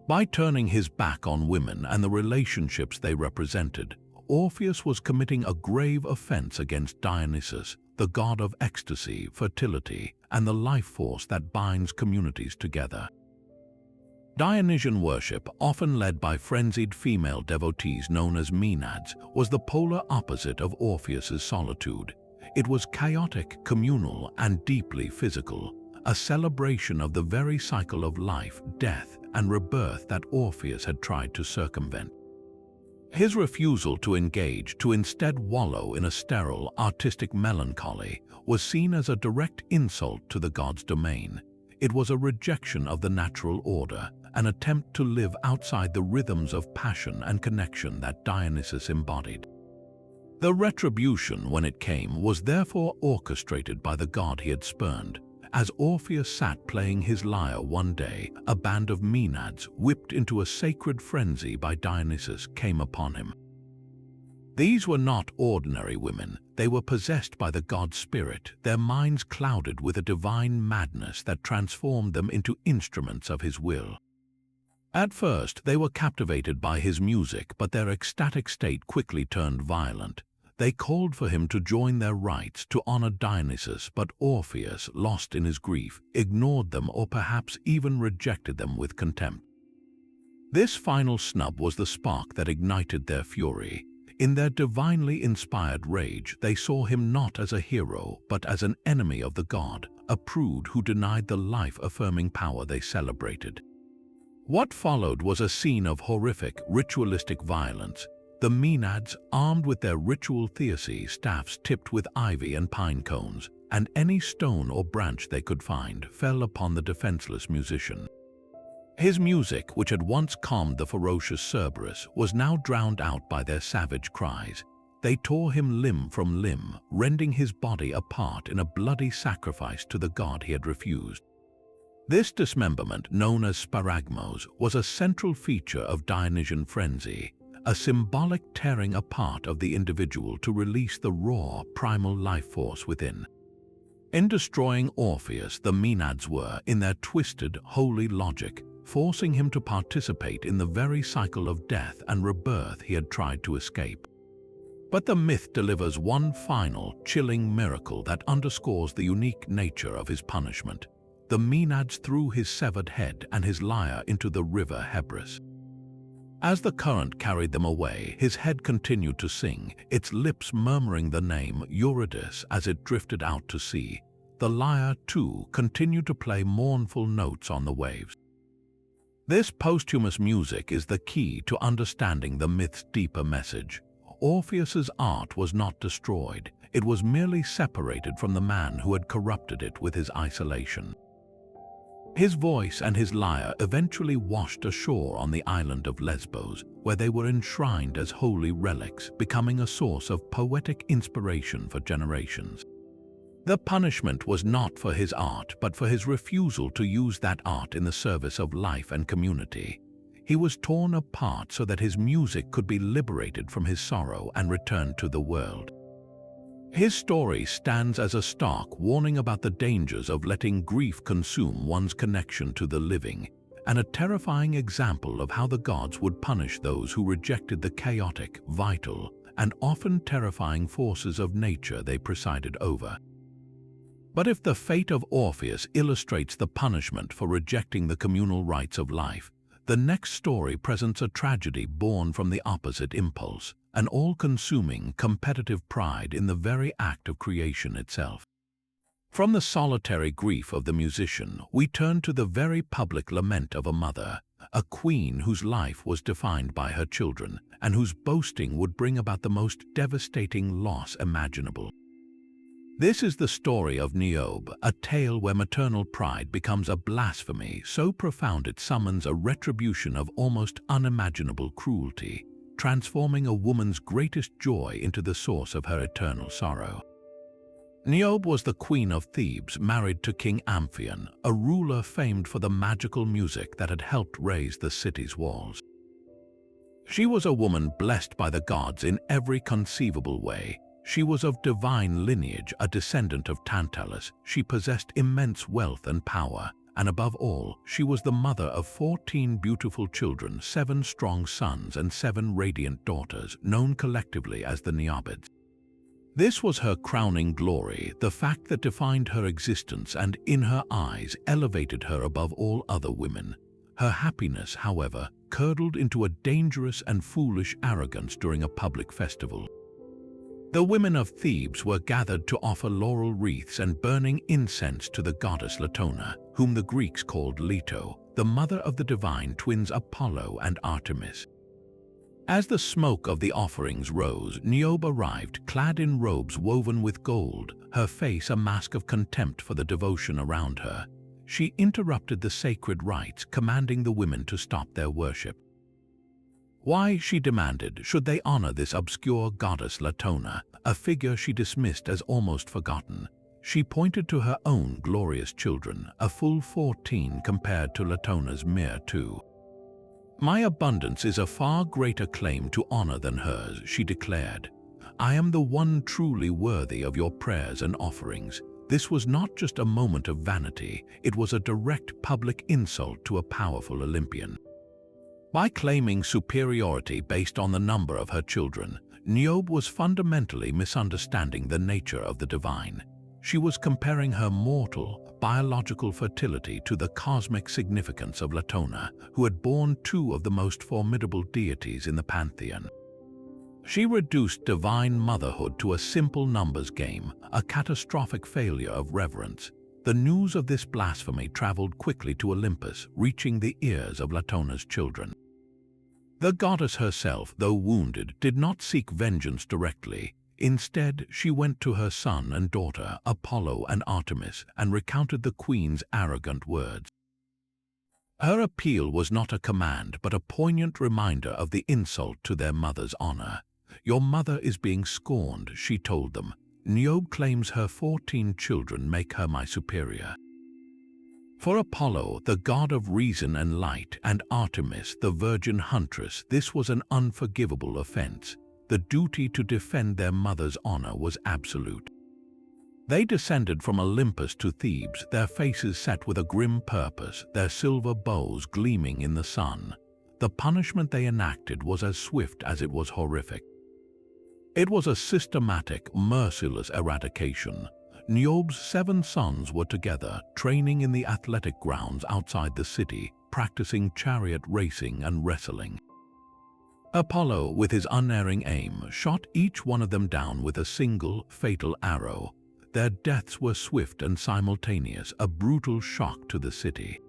By turning his back on women and the relationships they represented, Orpheus was committing a grave offense against Dionysus, the god of ecstasy, fertility, and the life force that binds communities together. Dionysian worship, often led by frenzied female devotees known as Maenads, was the polar opposite of Orpheus's solitude. It was chaotic, communal, and deeply physical, a celebration of the very cycle of life, death, and rebirth that Orpheus had tried to circumvent. His refusal to engage, to instead wallow in a sterile, artistic melancholy, was seen as a direct insult to the god's domain. It was a rejection of the natural order, an attempt to live outside the rhythms of passion and connection that Dionysus embodied. The retribution, when it came, was therefore orchestrated by the god he had spurned. As Orpheus sat playing his lyre one day, a band of Maenads, whipped into a sacred frenzy by Dionysus, came upon him. These were not ordinary women. They were possessed by the god spirit, their minds clouded with a divine madness that transformed them into instruments of his will. At first, they were captivated by his music, but their ecstatic state quickly turned violent. They called for him to join their rites to honor Dionysus, but Orpheus, lost in his grief, ignored them or perhaps even rejected them with contempt. This final snub was the spark that ignited their fury. In their divinely inspired rage, they saw him not as a hero, but as an enemy of the god, a prude who denied the life-affirming power they celebrated. What followed was a scene of horrific, ritualistic violence. The Maenads, armed with their ritual theosy staffs tipped with ivy and pine cones, and any stone or branch they could find, fell upon the defenseless musician. His music, which had once calmed the ferocious Cerberus, was now drowned out by their savage cries. They tore him limb from limb, rending his body apart in a bloody sacrifice to the god he had refused. This dismemberment, known as sparagmos, was a central feature of Dionysian frenzy, a symbolic tearing apart of the individual to release the raw, primal life force within. In destroying Orpheus, the Maenads were, in their twisted, holy logic, forcing him to participate in the very cycle of death and rebirth he had tried to escape. But the myth delivers one final, chilling miracle that underscores the unique nature of his punishment. The Maenads threw his severed head and his lyre into the river Hubris. As the current carried them away, his head continued to sing, its lips murmuring the name Eurydice as it drifted out to sea. The lyre, too, continued to play mournful notes on the waves. This posthumous music is the key to understanding the myth's deeper message. Orpheus's art was not destroyed, it was merely separated from the man who had corrupted it with his isolation. His voice and his lyre eventually washed ashore on the island of Lesbos, where they were enshrined as holy relics, becoming a source of poetic inspiration for generations. The punishment was not for his art, but for his refusal to use that art in the service of life and community. He was torn apart so that his music could be liberated from his sorrow and returned to the world. His story stands as a stark warning about the dangers of letting grief consume one's connection to the living, and a terrifying example of how the gods would punish those who rejected the chaotic, vital, and often terrifying forces of nature they presided over. But if the fate of Orpheus illustrates the punishment for rejecting the communal rights of life, the next story presents a tragedy born from the opposite impulse, an all-consuming competitive pride in the very act of creation itself. From the solitary grief of the musician, we turn to the very public lament of a mother, a queen whose life was defined by her children, and whose boasting would bring about the most devastating loss imaginable. This is the story of Niobe, a tale where maternal pride becomes a blasphemy so profound it summons a retribution of almost unimaginable cruelty, transforming a woman's greatest joy into the source of her eternal sorrow. Niobe was the queen of Thebes, married to King Amphion, a ruler famed for the magical music that had helped raise the city's walls. She was a woman blessed by the gods in every conceivable way. She was of divine lineage, a descendant of Tantalus. She possessed immense wealth and power, and above all, she was the mother of 14 beautiful children, 7 strong sons and 7 radiant daughters, known collectively as the Niobids. This was her crowning glory, the fact that defined her existence and, in her eyes, elevated her above all other women. Her happiness, however, curdled into a dangerous and foolish arrogance during a public festival. The women of Thebes were gathered to offer laurel wreaths and burning incense to the goddess Latona, whom the Greeks called Leto, the mother of the divine twins Apollo and Artemis. As the smoke of the offerings rose, Niobe arrived, clad in robes woven with gold, her face a mask of contempt for the devotion around her. She interrupted the sacred rites, commanding the women to stop their worship. Why, she demanded, should they honor this obscure goddess Latona, a figure she dismissed as almost forgotten? She pointed to her own glorious children, a full 14 compared to Latona's mere 2. My abundance is a far greater claim to honor than hers, she declared. I am the one truly worthy of your prayers and offerings. This was not just a moment of vanity, it was a direct public insult to a powerful Olympian. By claiming superiority based on the number of her children, Niobe was fundamentally misunderstanding the nature of the divine. She was comparing her mortal, biological fertility to the cosmic significance of Latona, who had borne 2 of the most formidable deities in the pantheon. She reduced divine motherhood to a simple numbers game, a catastrophic failure of reverence. The news of this blasphemy traveled quickly to Olympus, reaching the ears of Latona's children. The goddess herself, though wounded, did not seek vengeance directly. Instead, she went to her son and daughter, Apollo and Artemis, and recounted the queen's arrogant words. Her appeal was not a command, but a poignant reminder of the insult to their mother's honor. Your mother is being scorned, she told them. Niobe claims her 14 children make her my superior. For Apollo, the god of reason and light, and Artemis, the virgin huntress, this was an unforgivable offense. The duty to defend their mother's honor was absolute. They descended from Olympus to Thebes, their faces set with a grim purpose, their silver bows gleaming in the sun. The punishment they enacted was as swift as it was horrific. It was a systematic, merciless eradication. Niobe's 7 sons were together, training in the athletic grounds outside the city, practicing chariot racing and wrestling. Apollo, with his unerring aim, shot each one of them down with a single, fatal arrow. Their deaths were swift and simultaneous, a brutal shock to the city.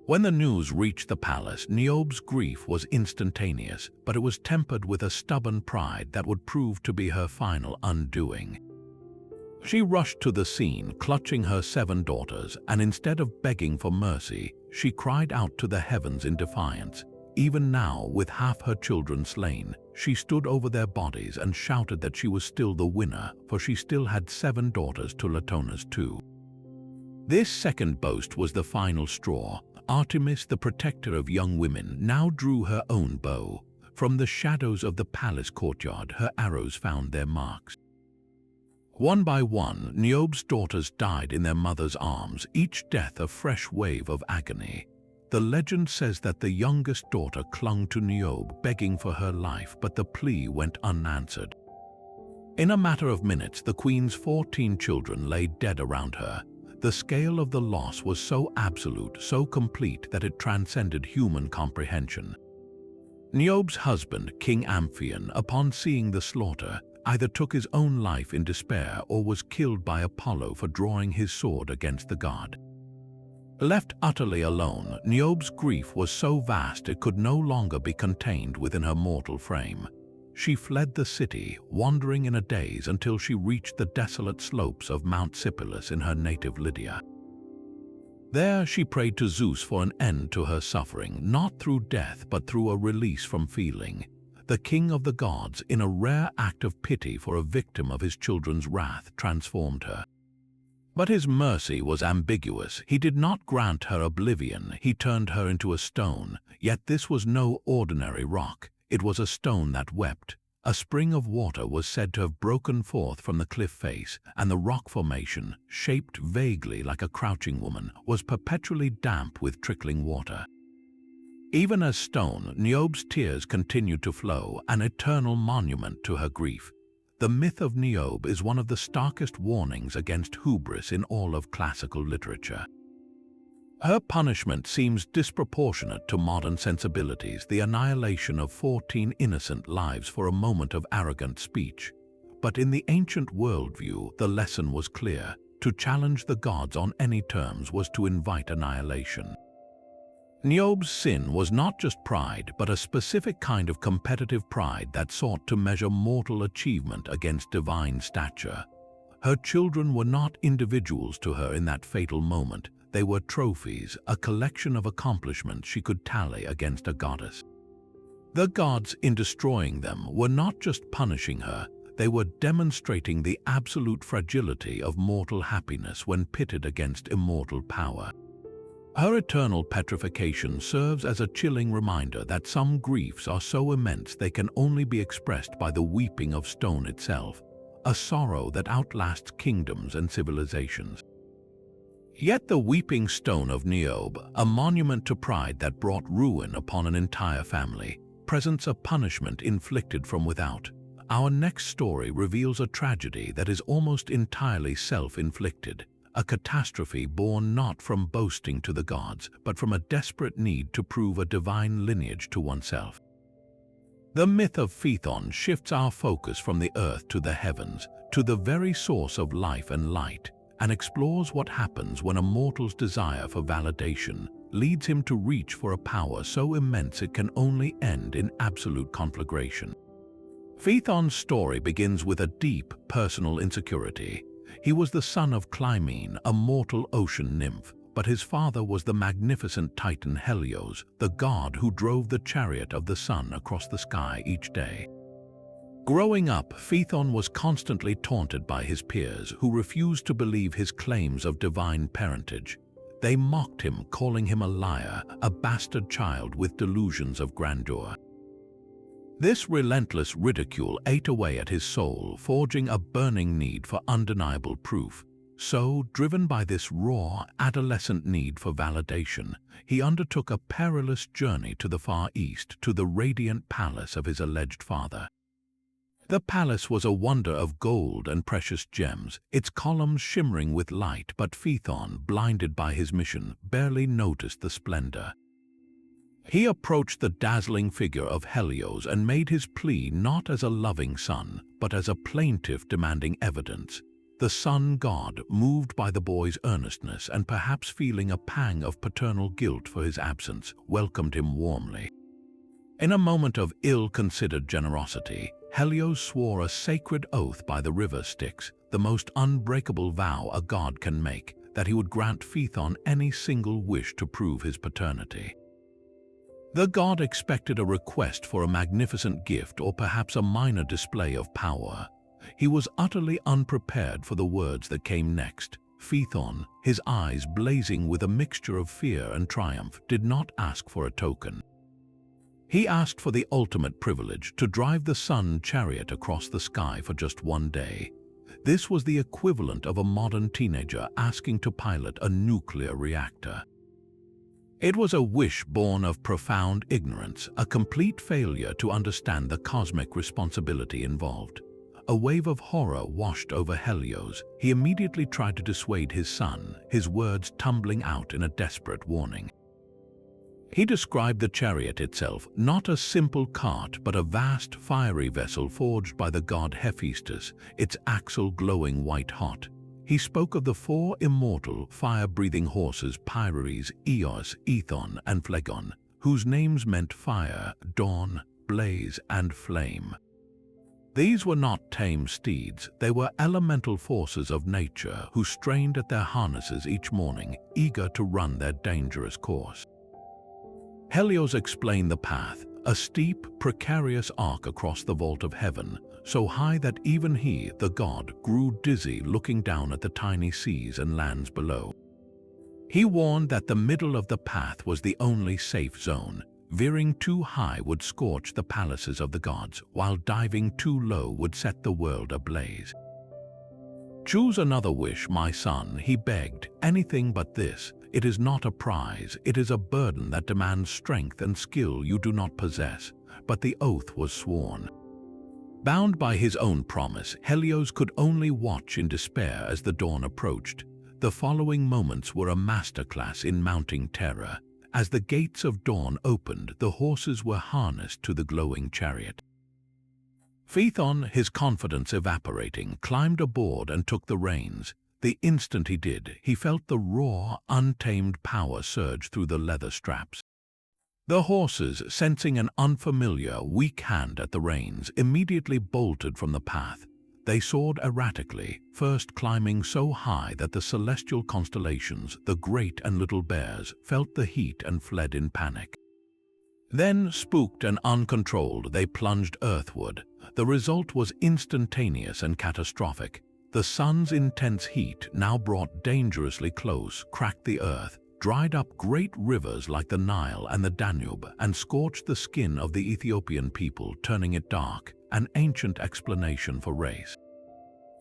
When the news reached the palace, Niobe's grief was instantaneous, but it was tempered with a stubborn pride that would prove to be her final undoing. She rushed to the scene, clutching her 7 daughters, and instead of begging for mercy, she cried out to the heavens in defiance. Even now, with half her children slain, she stood over their bodies and shouted that she was still the winner, for she still had 7 daughters to Latona's 2. This second boast was the final straw. Artemis, the protector of young women, now drew her own bow. From the shadows of the palace courtyard, her arrows found their marks. One by one, Niobe's daughters died in their mother's arms, each death a fresh wave of agony. The legend says that the youngest daughter clung to Niobe, begging for her life, but the plea went unanswered. In a matter of minutes, the queen's 14 children lay dead around her. The scale of the loss was so absolute, so complete, that it transcended human comprehension. Niobe's husband, King Amphion, upon seeing the slaughter, either took his own life in despair or was killed by Apollo for drawing his sword against the god. Left utterly alone, Niobe's grief was so vast it could no longer be contained within her mortal frame. She fled the city, wandering in a daze until she reached the desolate slopes of Mount Sisyphus in her native Lydia. There she prayed to Zeus for an end to her suffering, not through death but through a release from feeling. The king of the gods, in a rare act of pity for a victim of his children's wrath, transformed her. But his mercy was ambiguous. He did not grant her oblivion, he turned her into a stone. Yet this was no ordinary rock. It was a stone that wept. A spring of water was said to have broken forth from the cliff face, and the rock formation, shaped vaguely like a crouching woman, was perpetually damp with trickling water. Even as stone, Niobe's tears continued to flow, an eternal monument to her grief. The myth of Niobe is one of the starkest warnings against hubris in all of classical literature. Her punishment seems disproportionate to modern sensibilities, the annihilation of 14 innocent lives for a moment of arrogant speech. But in the ancient worldview, the lesson was clear. To challenge the gods on any terms was to invite annihilation. Niobe's sin was not just pride, but a specific kind of competitive pride that sought to measure mortal achievement against divine stature. Her children were not individuals to her in that fatal moment. They were trophies, a collection of accomplishments she could tally against a goddess. The gods, in destroying them, were not just punishing her, they were demonstrating the absolute fragility of mortal happiness when pitted against immortal power. Her eternal petrification serves as a chilling reminder that some griefs are so immense they can only be expressed by the weeping of stone itself, a sorrow that outlasts kingdoms and civilizations. Yet the weeping stone of Niobe, a monument to pride that brought ruin upon an entire family, presents a punishment inflicted from without. Our next story reveals a tragedy that is almost entirely self-inflicted, a catastrophe born not from boasting to the gods, but from a desperate need to prove a divine lineage to oneself. The myth of Phaethon shifts our focus from the earth to the heavens, to the very source of life and light, and explores what happens when a mortal's desire for validation leads him to reach for a power so immense it can only end in absolute conflagration. Phaethon's story begins with a deep, personal insecurity. He was the son of Clymene, a mortal ocean nymph, but his father was the magnificent Titan Helios, the god who drove the chariot of the sun across the sky each day. Growing up, Phaethon was constantly taunted by his peers, who refused to believe his claims of divine parentage. They mocked him, calling him a liar, a bastard child with delusions of grandeur. This relentless ridicule ate away at his soul, forging a burning need for undeniable proof. So, driven by this raw, adolescent need for validation, he undertook a perilous journey to the Far East, to the radiant palace of his alleged father. The palace was a wonder of gold and precious gems, its columns shimmering with light, but Phaethon, blinded by his mission, barely noticed the splendor. He approached the dazzling figure of Helios and made his plea not as a loving son, but as a plaintiff demanding evidence. The sun god, moved by the boy's earnestness and perhaps feeling a pang of paternal guilt for his absence, welcomed him warmly. In a moment of ill-considered generosity, Helios swore a sacred oath by the river Styx, the most unbreakable vow a god can make, that he would grant Phaethon any single wish to prove his paternity. The god expected a request for a magnificent gift or perhaps a minor display of power. He was utterly unprepared for the words that came next. Phaethon, his eyes blazing with a mixture of fear and triumph, did not ask for a token. He asked for the ultimate privilege to drive the sun chariot across the sky for just one day. This was the equivalent of a modern teenager asking to pilot a nuclear reactor. It was a wish born of profound ignorance, a complete failure to understand the cosmic responsibility involved. A wave of horror washed over Helios. He immediately tried to dissuade his son, his words tumbling out in a desperate warning. He described the chariot itself, not a simple cart, but a vast fiery vessel forged by the god Hephaestus, its axle glowing white-hot. He spoke of the four immortal, fire-breathing horses Pyres, Eos, Ethon, and Phlegon, whose names meant fire, dawn, blaze, and flame. These were not tame steeds, they were elemental forces of nature who strained at their harnesses each morning, eager to run their dangerous course. Helios explained the path, a steep, precarious arc across the vault of heaven, so high that even he, the god, grew dizzy looking down at the tiny seas and lands below. He warned that the middle of the path was the only safe zone. Veering too high would scorch the palaces of the gods, while diving too low would set the world ablaze. "Choose another wish, my son," he begged, "anything but this. It is not a prize, it is a burden that demands strength and skill you do not possess." But the oath was sworn. Bound by his own promise, Helios could only watch in despair as the dawn approached. The following moments were a masterclass in mounting terror. As the gates of dawn opened, the horses were harnessed to the glowing chariot. Phaethon, his confidence evaporating, climbed aboard and took the reins. The instant he did, he felt the raw, untamed power surge through the leather straps. The horses, sensing an unfamiliar, weak hand at the reins, immediately bolted from the path. They soared erratically, first climbing so high that the celestial constellations, the great and little bears, felt the heat and fled in panic. Then, spooked and uncontrolled, they plunged earthward. The result was instantaneous and catastrophic. The sun's intense heat, now brought dangerously close, cracked the earth, dried up great rivers like the Nile and the Danube, and scorched the skin of the Ethiopian people, turning it dark, an ancient explanation for race.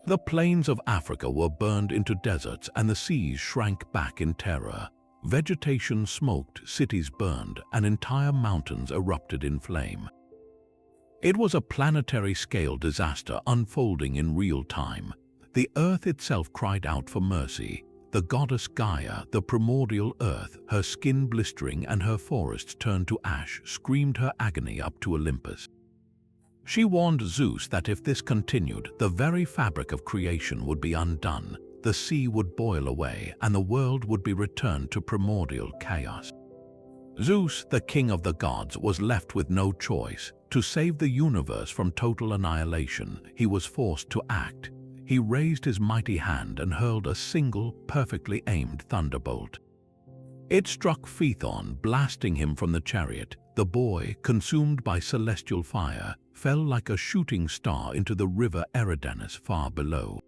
The plains of Africa were burned into deserts, and the seas shrank back in terror. Vegetation smoked, cities burned, and entire mountains erupted in flame. It was a planetary-scale disaster unfolding in real time. The earth itself cried out for mercy. The goddess Gaia, the primordial earth, her skin blistering and her forests turned to ash, screamed her agony up to Olympus. She warned Zeus that if this continued, the very fabric of creation would be undone, the sea would boil away, and the world would be returned to primordial chaos. Zeus, the king of the gods, was left with no choice. To save the universe from total annihilation, he was forced to act. He raised his mighty hand and hurled a single, perfectly aimed thunderbolt. It struck Phaethon, blasting him from the chariot. The boy, consumed by celestial fire, fell like a shooting star into the river Eridanus far below.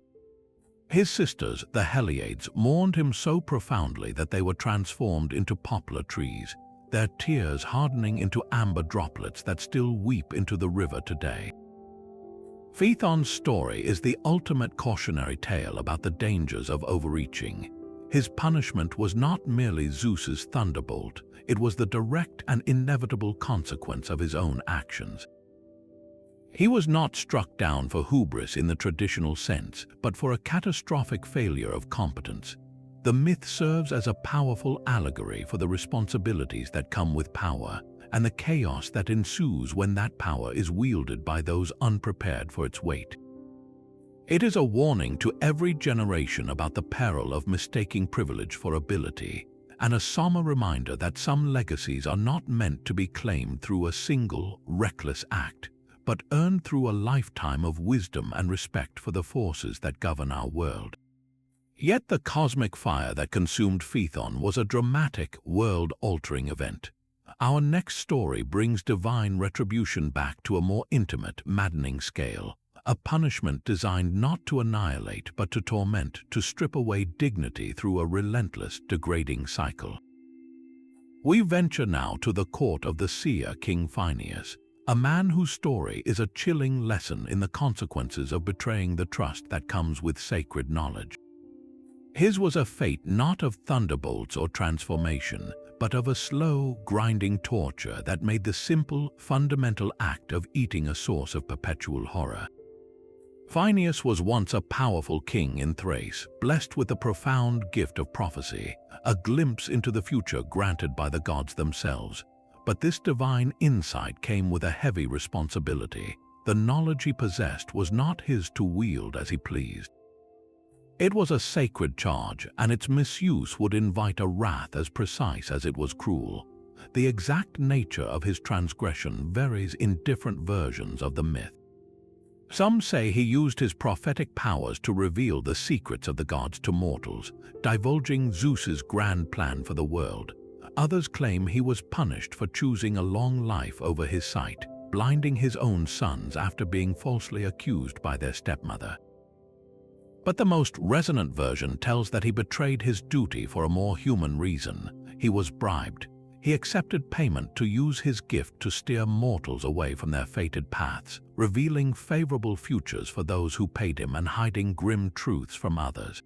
His sisters, the Heliades, mourned him so profoundly that they were transformed into poplar trees, their tears hardening into amber droplets that still weep into the river today. Phaethon's story is the ultimate cautionary tale about the dangers of overreaching. His punishment was not merely Zeus's thunderbolt, it was the direct and inevitable consequence of his own actions. He was not struck down for hubris in the traditional sense, but for a catastrophic failure of competence. The myth serves as a powerful allegory for the responsibilities that come with power and the chaos that ensues when that power is wielded by those unprepared for its weight. It is a warning to every generation about the peril of mistaking privilege for ability, and a somber reminder that some legacies are not meant to be claimed through a single, reckless act, but earned through a lifetime of wisdom and respect for the forces that govern our world. Yet the cosmic fire that consumed Phaethon was a dramatic, world-altering event. Our next story brings divine retribution back to a more intimate, maddening scale, a punishment designed not to annihilate but to torment, to strip away dignity through a relentless, degrading cycle. We venture now to the court of the seer King Phineus, a man whose story is a chilling lesson in the consequences of betraying the trust that comes with sacred knowledge. His was a fate not of thunderbolts or transformation, but of a slow, grinding torture that made the simple, fundamental act of eating a source of perpetual horror. Phineus was once a powerful king in Thrace, blessed with a profound gift of prophecy, a glimpse into the future granted by the gods themselves. But this divine insight came with a heavy responsibility. The knowledge he possessed was not his to wield as he pleased. It was a sacred charge, and its misuse would invite a wrath as precise as it was cruel. The exact nature of his transgression varies in different versions of the myth. Some say he used his prophetic powers to reveal the secrets of the gods to mortals, divulging Zeus's grand plan for the world. Others claim he was punished for choosing a long life over his sight, blinding his own sons after being falsely accused by their stepmother. But the most resonant version tells that he betrayed his duty for a more human reason. He was bribed. He accepted payment to use his gift to steer mortals away from their fated paths, revealing favorable futures for those who paid him and hiding grim truths from others.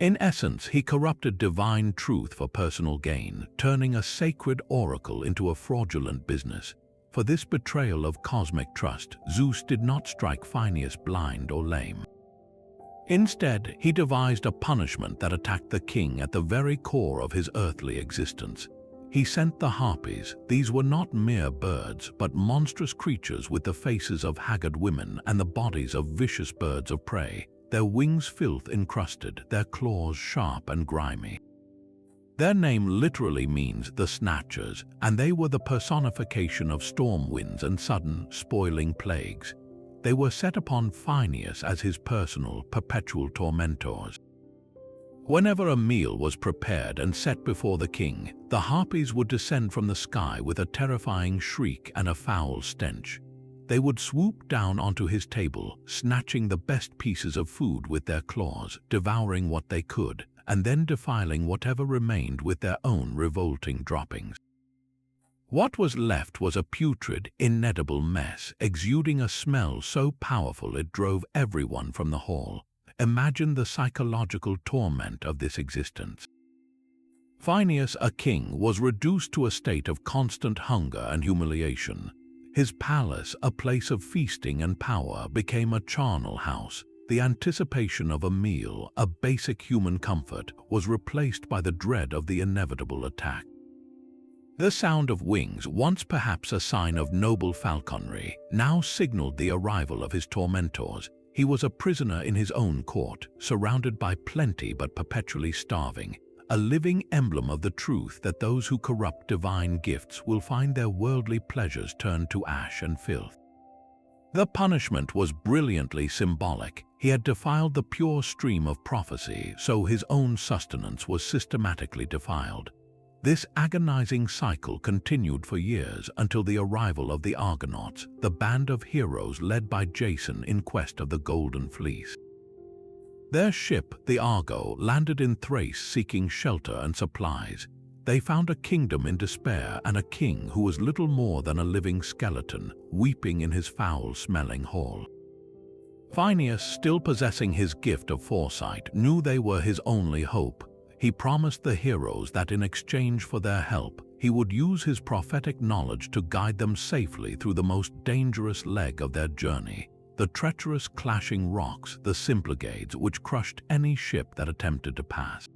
In essence, he corrupted divine truth for personal gain, turning a sacred oracle into a fraudulent business. For this betrayal of cosmic trust, Zeus did not strike Phineus blind or lame. Instead, he devised a punishment that attacked the king at the very core of his earthly existence. He sent the Harpies. These were not mere birds, but monstrous creatures with the faces of haggard women and the bodies of vicious birds of prey, their wings filth-encrusted, their claws sharp and grimy. Their name literally means the Snatchers, and they were the personification of storm winds and sudden, spoiling plagues. They were set upon Phineus as his personal, perpetual tormentors. Whenever a meal was prepared and set before the king, the Harpies would descend from the sky with a terrifying shriek and a foul stench. They would swoop down onto his table, snatching the best pieces of food with their claws, devouring what they could, and then defiling whatever remained with their own revolting droppings. What was left was a putrid, inedible mess, exuding a smell so powerful it drove everyone from the hall. Imagine the psychological torment of this existence. Phineus, a king, was reduced to a state of constant hunger and humiliation. His palace, a place of feasting and power, became a charnel house. The anticipation of a meal, a basic human comfort, was replaced by the dread of the inevitable attack. The sound of wings, once perhaps a sign of noble falconry, now signaled the arrival of his tormentors. He was a prisoner in his own court, surrounded by plenty but perpetually starving, a living emblem of the truth that those who corrupt divine gifts will find their worldly pleasures turned to ash and filth. The punishment was brilliantly symbolic. He had defiled the pure stream of prophecy, so his own sustenance was systematically defiled. This agonizing cycle continued for years until the arrival of the Argonauts, the band of heroes led by Jason in quest of the Golden Fleece. Their ship, the Argo, landed in Thrace seeking shelter and supplies. They found a kingdom in despair and a king who was little more than a living skeleton, weeping in his foul-smelling hall. Phineus, still possessing his gift of foresight, knew they were his only hope. He promised the heroes that in exchange for their help, he would use his prophetic knowledge to guide them safely through the most dangerous leg of their journey, the treacherous clashing rocks, the Symplegades, which crushed any ship that attempted to pass.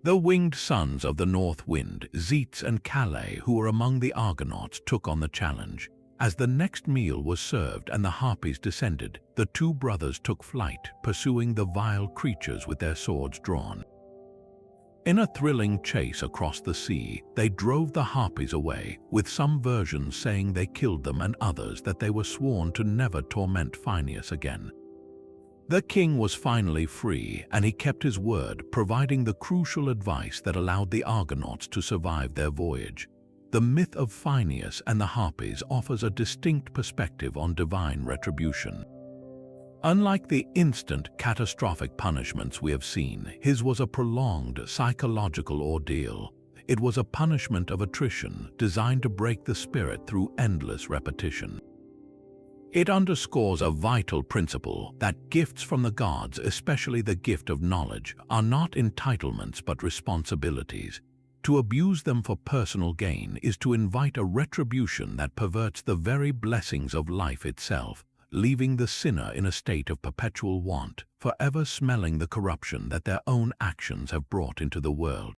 The winged sons of the north wind, Zetes and Calais, who were among the Argonauts, took on the challenge. As the next meal was served and the Harpies descended, the two brothers took flight, pursuing the vile creatures with their swords drawn. In a thrilling chase across the sea, they drove the Harpies away, with some versions saying they killed them and others that they were sworn to never torment Phineus again. The king was finally free, and he kept his word, providing the crucial advice that allowed the Argonauts to survive their voyage. The myth of Phineus and the Harpies offers a distinct perspective on divine retribution. Unlike the instant, catastrophic punishments we have seen, his was a prolonged psychological ordeal. It was a punishment of attrition, designed to break the spirit through endless repetition. It underscores a vital principle that gifts from the gods, especially the gift of knowledge, are not entitlements but responsibilities. To abuse them for personal gain is to invite a retribution that perverts the very blessings of life itself, leaving the sinner in a state of perpetual want, forever smelling the corruption that their own actions have brought into the world.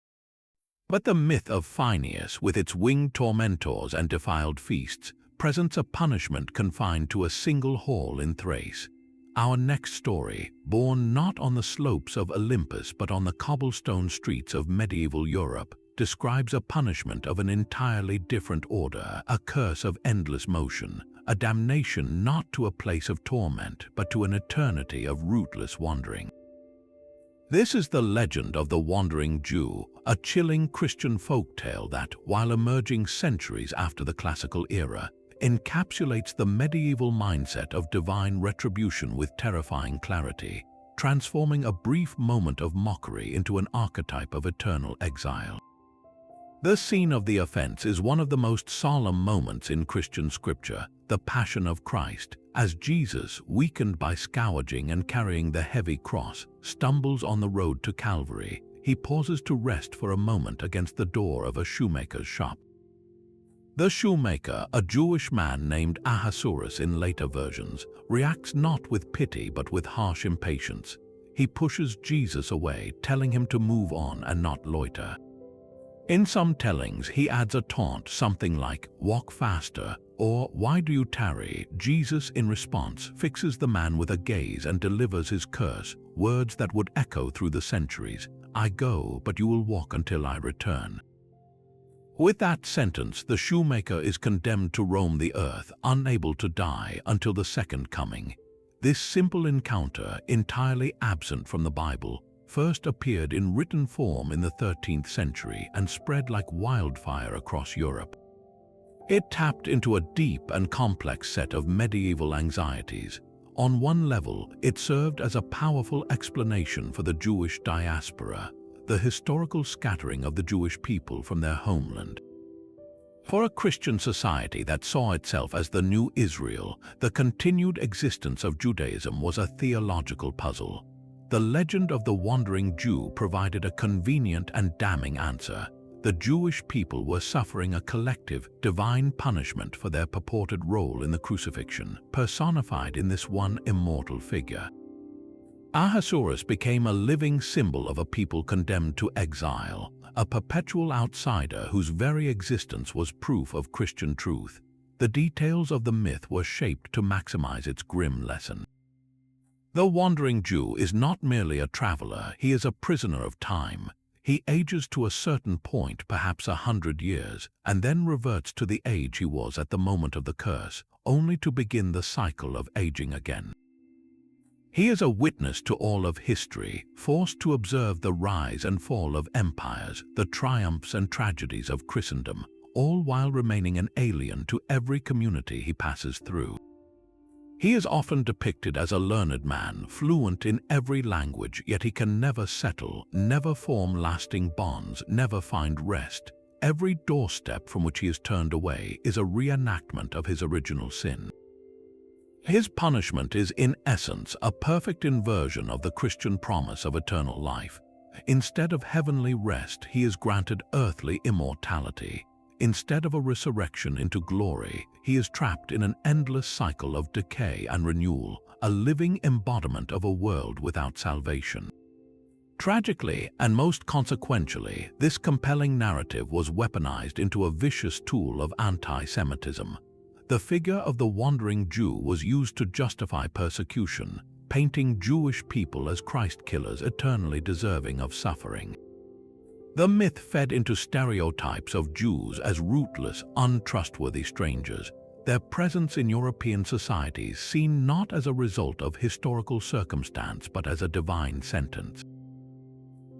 But the myth of Phineus, with its winged tormentors and defiled feasts, presents a punishment confined to a single hall in Thrace. Our next story, born not on the slopes of Olympus but on the cobblestone streets of medieval Europe, describes a punishment of an entirely different order, a curse of endless motion, a damnation not to a place of torment but to an eternity of rootless wandering. This is the legend of the Wandering Jew, a chilling Christian folktale that, while emerging centuries after the classical era, encapsulates the medieval mindset of divine retribution with terrifying clarity, transforming a brief moment of mockery into an archetype of eternal exile. The scene of the offense is one of the most solemn moments in Christian scripture, the Passion of Christ, as Jesus, weakened by scourging and carrying the heavy cross, stumbles on the road to Calvary. He pauses to rest for a moment against the door of a shoemaker's shop. The shoemaker, a Jewish man named Ahasuerus in later versions, reacts not with pity but with harsh impatience. He pushes Jesus away, telling him to move on and not loiter. In some tellings, he adds a taunt, something like, "Walk faster," or "Why do you tarry?" Jesus, in response, fixes the man with a gaze and delivers his curse, words that would echo through the centuries, "I go, but you will walk until I return." With that sentence, the shoemaker is condemned to roam the earth, unable to die until the second coming. This simple encounter, entirely absent from the Bible, first appeared in written form in the 13th century and spread like wildfire across Europe. It tapped into a deep and complex set of medieval anxieties. On one level, it served as a powerful explanation for the Jewish diaspora, the historical scattering of the Jewish people from their homeland. For a Christian society that saw itself as the new Israel, the continued existence of Judaism was a theological puzzle. The legend of the Wandering Jew provided a convenient and damning answer. The Jewish people were suffering a collective, divine punishment for their purported role in the crucifixion, personified in this one immortal figure. Ahasuerus became a living symbol of a people condemned to exile, a perpetual outsider whose very existence was proof of Christian truth. The details of the myth were shaped to maximize its grim lesson. The Wandering Jew is not merely a traveler, he is a prisoner of time. He ages to a certain point, perhaps 100 years, and then reverts to the age he was at the moment of the curse, only to begin the cycle of aging again. He is a witness to all of history, forced to observe the rise and fall of empires, the triumphs and tragedies of Christendom, all while remaining an alien to every community he passes through. He is often depicted as a learned man, fluent in every language, yet he can never settle, never form lasting bonds, never find rest. Every doorstep from which he is turned away is a reenactment of his original sin. His punishment is, in essence, a perfect inversion of the Christian promise of eternal life. Instead of heavenly rest, he is granted earthly immortality. Instead of a resurrection into glory, he is trapped in an endless cycle of decay and renewal, a living embodiment of a world without salvation. Tragically, and most consequentially, this compelling narrative was weaponized into a vicious tool of anti-Semitism. The figure of the wandering Jew was used to justify persecution, painting Jewish people as Christ killers eternally deserving of suffering. The myth fed into stereotypes of Jews as rootless, untrustworthy strangers, their presence in European societies seen not as a result of historical circumstance but as a divine sentence.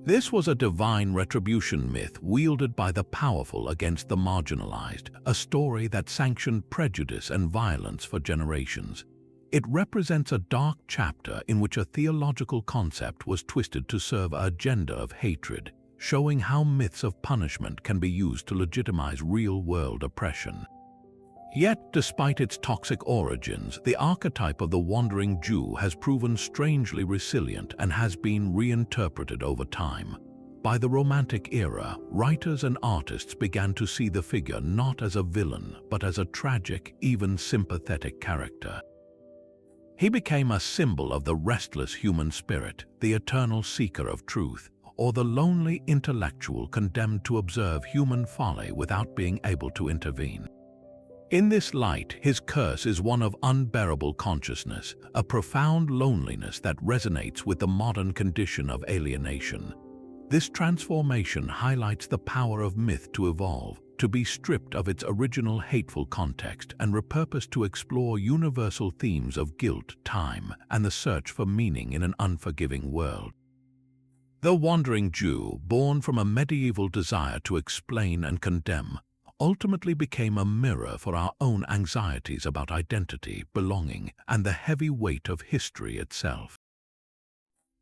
This was a divine retribution myth wielded by the powerful against the marginalized, a story that sanctioned prejudice and violence for generations. It represents a dark chapter in which a theological concept was twisted to serve an agenda of hatred, showing how myths of punishment can be used to legitimize real-world oppression. Yet, despite its toxic origins, the archetype of the wandering Jew has proven strangely resilient and has been reinterpreted over time. By the Romantic era, writers and artists began to see the figure not as a villain, but as a tragic, even sympathetic character. He became a symbol of the restless human spirit, the eternal seeker of truth, or the lonely intellectual condemned to observe human folly without being able to intervene. In this light, his curse is one of unbearable consciousness, a profound loneliness that resonates with the modern condition of alienation. This transformation highlights the power of myth to evolve, to be stripped of its original hateful context and repurposed to explore universal themes of guilt, time, and the search for meaning in an unforgiving world. The wandering Jew, born from a medieval desire to explain and condemn, ultimately became a mirror for our own anxieties about identity, belonging, and the heavy weight of history itself.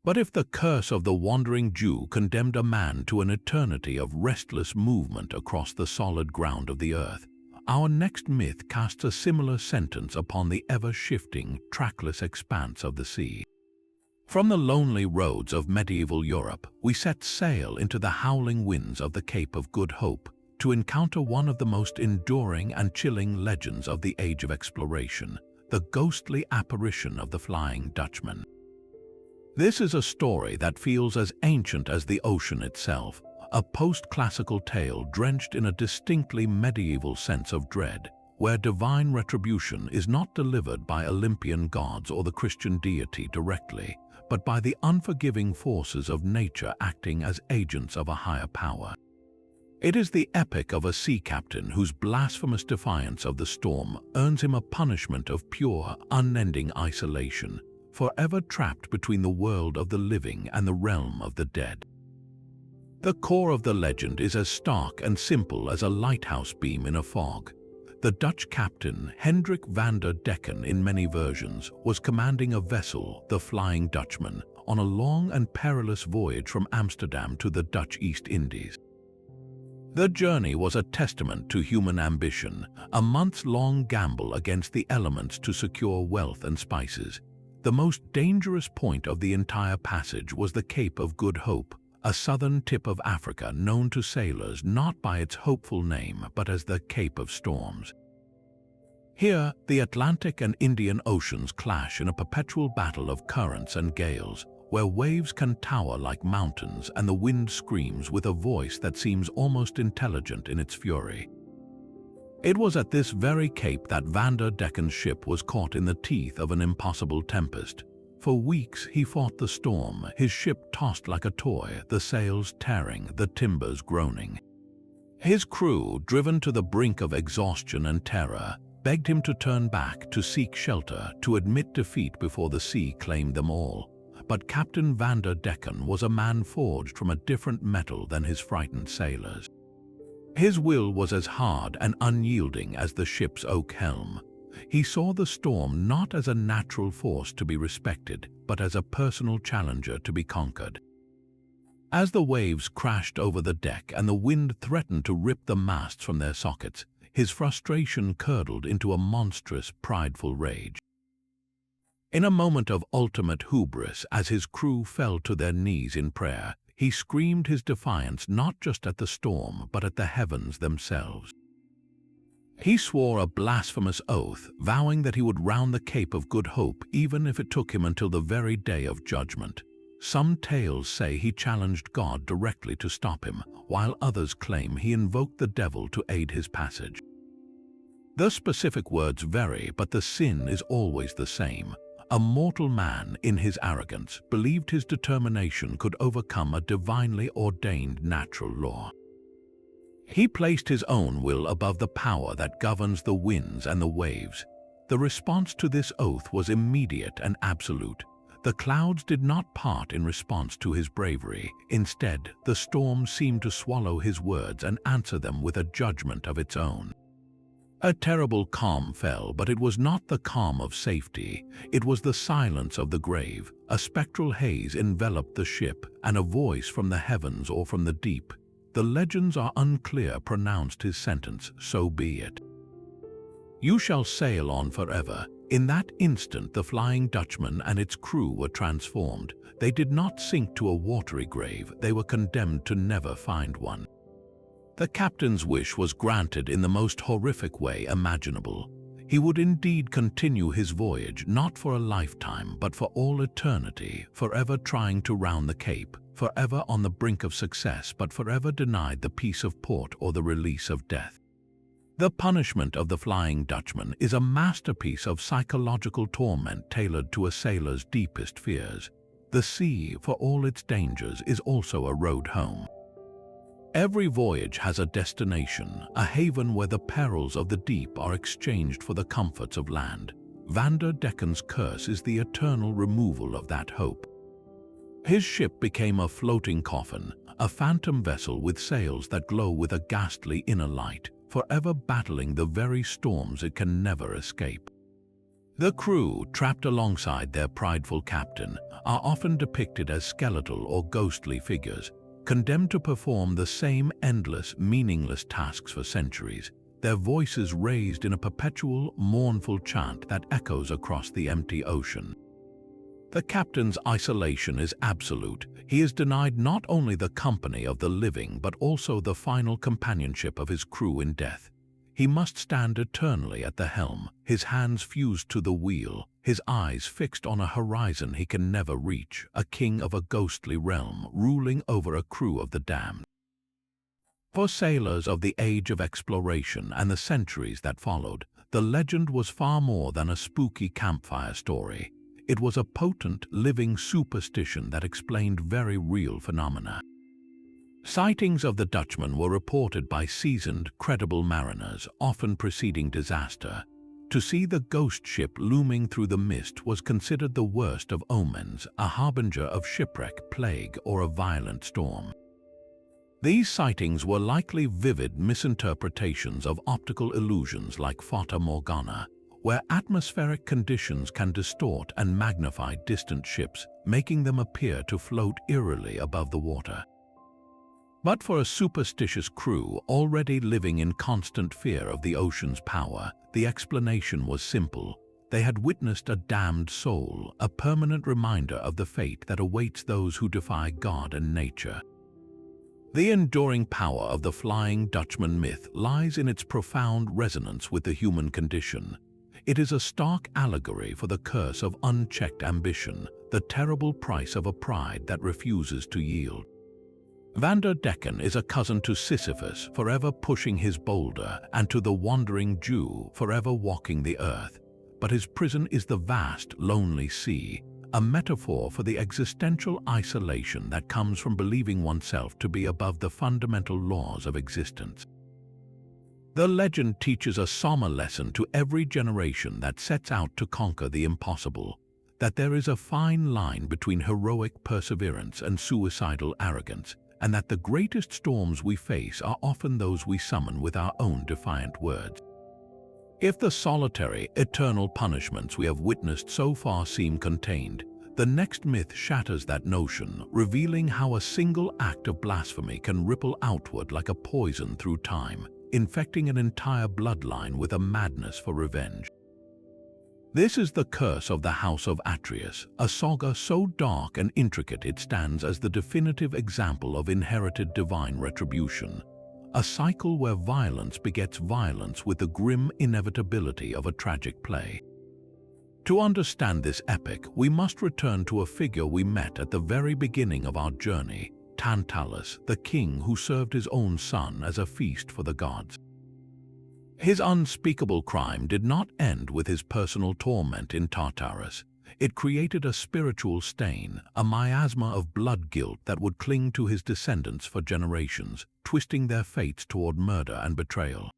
But if the curse of the wandering Jew condemned a man to an eternity of restless movement across the solid ground of the earth, our next myth casts a similar sentence upon the ever-shifting, trackless expanse of the sea. From the lonely roads of medieval Europe, we set sail into the howling winds of the Cape of Good Hope, to encounter one of the most enduring and chilling legends of the age of exploration, the ghostly apparition of the Flying Dutchman. This is a story that feels as ancient as the ocean itself, a post-classical tale drenched in a distinctly medieval sense of dread, where divine retribution is not delivered by Olympian gods or the Christian deity directly, but by the unforgiving forces of nature acting as agents of a higher power. It is the epic of a sea captain whose blasphemous defiance of the storm earns him a punishment of pure, unending isolation, forever trapped between the world of the living and the realm of the dead. The core of the legend is as stark and simple as a lighthouse beam in a fog. The Dutch captain, Hendrik van der Decken in many versions, was commanding a vessel, the Flying Dutchman, on a long and perilous voyage from Amsterdam to the Dutch East Indies. The journey was a testament to human ambition, a months-long gamble against the elements to secure wealth and spices. The most dangerous point of the entire passage was the Cape of Good Hope, a southern tip of Africa known to sailors not by its hopeful name but as the Cape of Storms. Here, the Atlantic and Indian Oceans clash in a perpetual battle of currents and gales, where waves can tower like mountains and the wind screams with a voice that seems almost intelligent in its fury. It was at this very cape that Van der Decken's ship was caught in the teeth of an impossible tempest. For weeks he fought the storm, his ship tossed like a toy, the sails tearing, the timbers groaning. His crew, driven to the brink of exhaustion and terror, begged him to turn back, to seek shelter, to admit defeat before the sea claimed them all. But Captain Van der Decken was a man forged from a different metal than his frightened sailors. His will was as hard and unyielding as the ship's oak helm. He saw the storm not as a natural force to be respected, but as a personal challenger to be conquered. As the waves crashed over the deck and the wind threatened to rip the masts from their sockets, his frustration curdled into a monstrous, prideful rage. In a moment of ultimate hubris, as his crew fell to their knees in prayer, he screamed his defiance not just at the storm, but at the heavens themselves. He swore a blasphemous oath, vowing that he would round the Cape of Good Hope even if it took him until the very day of judgment. Some tales say he challenged God directly to stop him, while others claim he invoked the devil to aid his passage. The specific words vary, but the sin is always the same. A mortal man, in his arrogance, believed his determination could overcome a divinely ordained natural law. He placed his own will above the power that governs the winds and the waves. The response to this oath was immediate and absolute. The clouds did not part in response to his bravery. Instead, the storm seemed to swallow his words and answer them with a judgment of its own. A terrible calm fell, but it was not the calm of safety. It was the silence of the grave. A spectral haze enveloped the ship, and a voice from the heavens or from the deep, the legends are unclear, pronounced his sentence, "So be it. You shall sail on forever." In that instant, the Flying Dutchman and its crew were transformed. They did not sink to a watery grave. They were condemned to never find one. The captain's wish was granted in the most horrific way imaginable. He would indeed continue his voyage, not for a lifetime, but for all eternity, forever trying to round the Cape, forever on the brink of success, but forever denied the peace of port or the release of death. The punishment of the Flying Dutchman is a masterpiece of psychological torment tailored to a sailor's deepest fears. The sea, for all its dangers, is also a road home. Every voyage has a destination, a haven where the perils of the deep are exchanged for the comforts of land. Vander Decken's curse is the eternal removal of that hope. His ship became a floating coffin, a phantom vessel with sails that glow with a ghastly inner light, forever battling the very storms it can never escape. The crew, trapped alongside their prideful captain, are often depicted as skeletal or ghostly figures, condemned to perform the same endless, meaningless tasks for centuries, their voices raised in a perpetual, mournful chant that echoes across the empty ocean. The captain's isolation is absolute. He is denied not only the company of the living, but also the final companionship of his crew in death. He must stand eternally at the helm, his hands fused to the wheel, his eyes fixed on a horizon he can never reach, a king of a ghostly realm, ruling over a crew of the damned. For sailors of the age of exploration and the centuries that followed, the legend was far more than a spooky campfire story. It was a potent, living superstition that explained very real phenomena. Sightings of the Dutchman were reported by seasoned, credible mariners, often preceding disaster. To see the ghost ship looming through the mist was considered the worst of omens, a harbinger of shipwreck, plague, or a violent storm. These sightings were likely vivid misinterpretations of optical illusions like Fata Morgana, where atmospheric conditions can distort and magnify distant ships, making them appear to float eerily above the water. But for a superstitious crew already living in constant fear of the ocean's power, the explanation was simple. They had witnessed a damned soul, a permanent reminder of the fate that awaits those who defy God and nature. The enduring power of the Flying Dutchman myth lies in its profound resonance with the human condition. It is a stark allegory for the curse of unchecked ambition, the terrible price of a pride that refuses to yield. Vander Decken is a cousin to Sisyphus, forever pushing his boulder, and to the wandering Jew, forever walking the earth. But his prison is the vast, lonely sea, a metaphor for the existential isolation that comes from believing oneself to be above the fundamental laws of existence. The legend teaches a somber lesson to every generation that sets out to conquer the impossible, that there is a fine line between heroic perseverance and suicidal arrogance, and that the greatest storms we face are often those we summon with our own defiant words. If the solitary, eternal punishments we have witnessed so far seem contained, the next myth shatters that notion, revealing how a single act of blasphemy can ripple outward like a poison through time, infecting an entire bloodline with a madness for revenge. This is the curse of the House of Atreus, a saga so dark and intricate it stands as the definitive example of inherited divine retribution, a cycle where violence begets violence with the grim inevitability of a tragic play. To understand this epic, we must return to a figure we met at the very beginning of our journey, Tantalus, the king who served his own son as a feast for the gods. His unspeakable crime did not end with his personal torment in Tartarus. It created a spiritual stain, a miasma of blood guilt that would cling to his descendants for generations, twisting their fates toward murder and betrayal.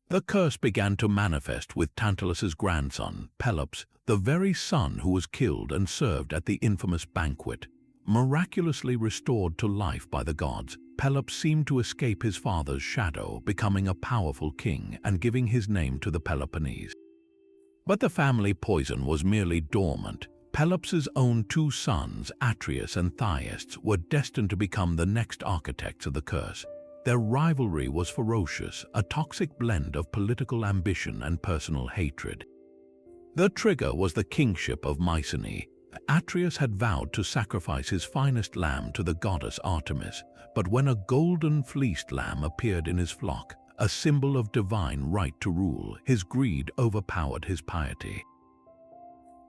The curse began to manifest with Tantalus's grandson, Pelops, the very son who was killed and served at the infamous banquet. Miraculously restored to life by the gods, Pelops seemed to escape his father's shadow, becoming a powerful king and giving his name to the Peloponnese. But the family poison was merely dormant. Pelops's own two sons, Atreus and Thyestes, were destined to become the next architects of the curse. Their rivalry was ferocious, a toxic blend of political ambition and personal hatred. The trigger was the kingship of Mycenae. Atreus had vowed to sacrifice his finest lamb to the goddess Artemis, but when a golden fleeced lamb appeared in his flock, a symbol of divine right to rule, his greed overpowered his piety.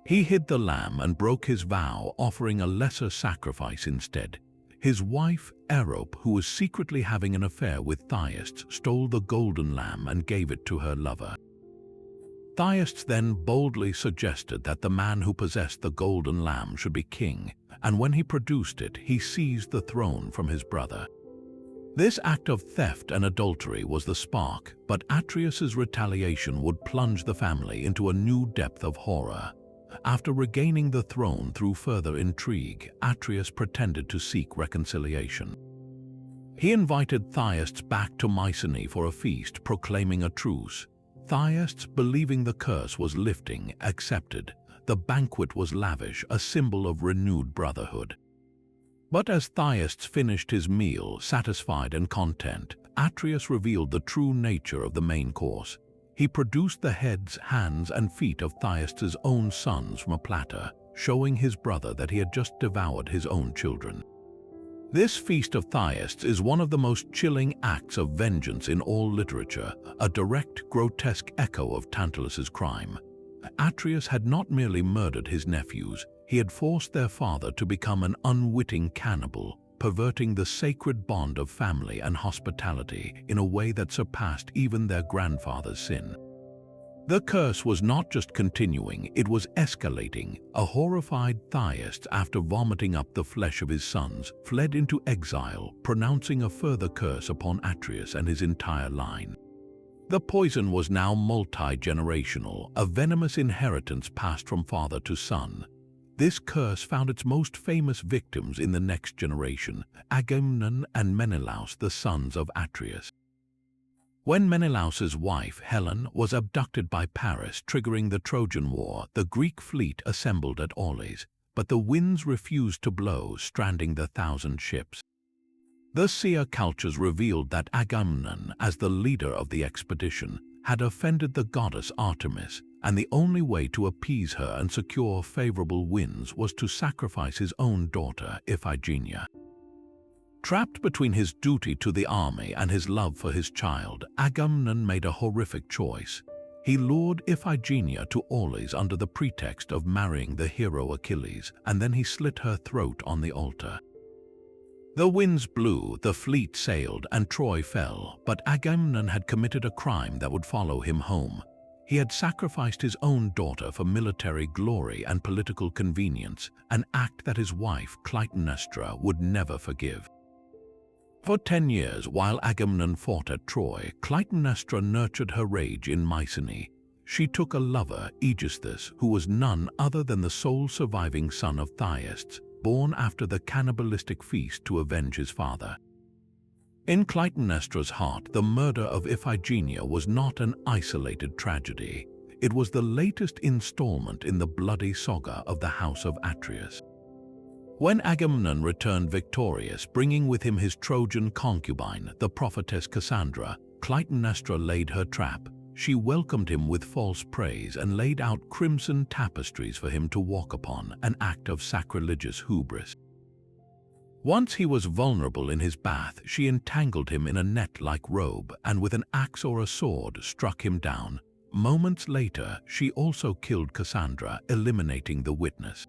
He hid the lamb and broke his vow, offering a lesser sacrifice instead. His wife, Erope, who was secretly having an affair with Thyestes, stole the golden lamb and gave it to her lover. Thyestes then boldly suggested that the man who possessed the golden lamb should be king, and when he produced it, he seized the throne from his brother. This act of theft and adultery was the spark, but Atreus's retaliation would plunge the family into a new depth of horror. After regaining the throne through further intrigue, Atreus pretended to seek reconciliation. He invited Thyestes back to Mycenae for a feast, proclaiming a truce. Thyestes, believing the curse was lifting, accepted. The banquet was lavish, a symbol of renewed brotherhood. But as Thyestes finished his meal, satisfied and content, Atreus revealed the true nature of the main course. He produced the heads, hands, and feet of Thyestes' own sons from a platter, showing his brother that he had just devoured his own children. This feast of Thyestes is one of the most chilling acts of vengeance in all literature, a direct, grotesque echo of Tantalus's crime. Atreus had not merely murdered his nephews, he had forced their father to become an unwitting cannibal, perverting the sacred bond of family and hospitality in a way that surpassed even their grandfather's sin. The curse was not just continuing, it was escalating. A horrified Thyestes, after vomiting up the flesh of his sons, fled into exile, pronouncing a further curse upon Atreus and his entire line. The poison was now multi-generational, a venomous inheritance passed from father to son. This curse found its most famous victims in the next generation, Agamemnon and Menelaus, the sons of Atreus. When Menelaus's wife, Helen, was abducted by Paris, triggering the Trojan War, the Greek fleet assembled at Aulis, but the winds refused to blow, stranding the 1,000 ships. The seer cultures revealed that Agamemnon, as the leader of the expedition, had offended the goddess Artemis, and the only way to appease her and secure favorable winds was to sacrifice his own daughter, Iphigenia. Trapped between his duty to the army and his love for his child, Agamemnon made a horrific choice. He lured Iphigenia to Aulis under the pretext of marrying the hero Achilles, and then he slit her throat on the altar. The winds blew, the fleet sailed, and Troy fell, but Agamemnon had committed a crime that would follow him home. He had sacrificed his own daughter for military glory and political convenience, an act that his wife, Clytemnestra, would never forgive. For 10 years, while Agamemnon fought at Troy, Clytemnestra nurtured her rage in Mycenae. She took a lover, Aegisthus, who was none other than the sole surviving son of Thyestes, born after the cannibalistic feast to avenge his father. In Clytemnestra's heart, the murder of Iphigenia was not an isolated tragedy. It was the latest installment in the bloody saga of the House of Atreus. When Agamemnon returned victorious, bringing with him his Trojan concubine, the prophetess Cassandra, Clytemnestra laid her trap. She welcomed him with false praise and laid out crimson tapestries for him to walk upon, an act of sacrilegious hubris. Once he was vulnerable in his bath, she entangled him in a net-like robe and with an axe or a sword struck him down. Moments later, she also killed Cassandra, eliminating the witness.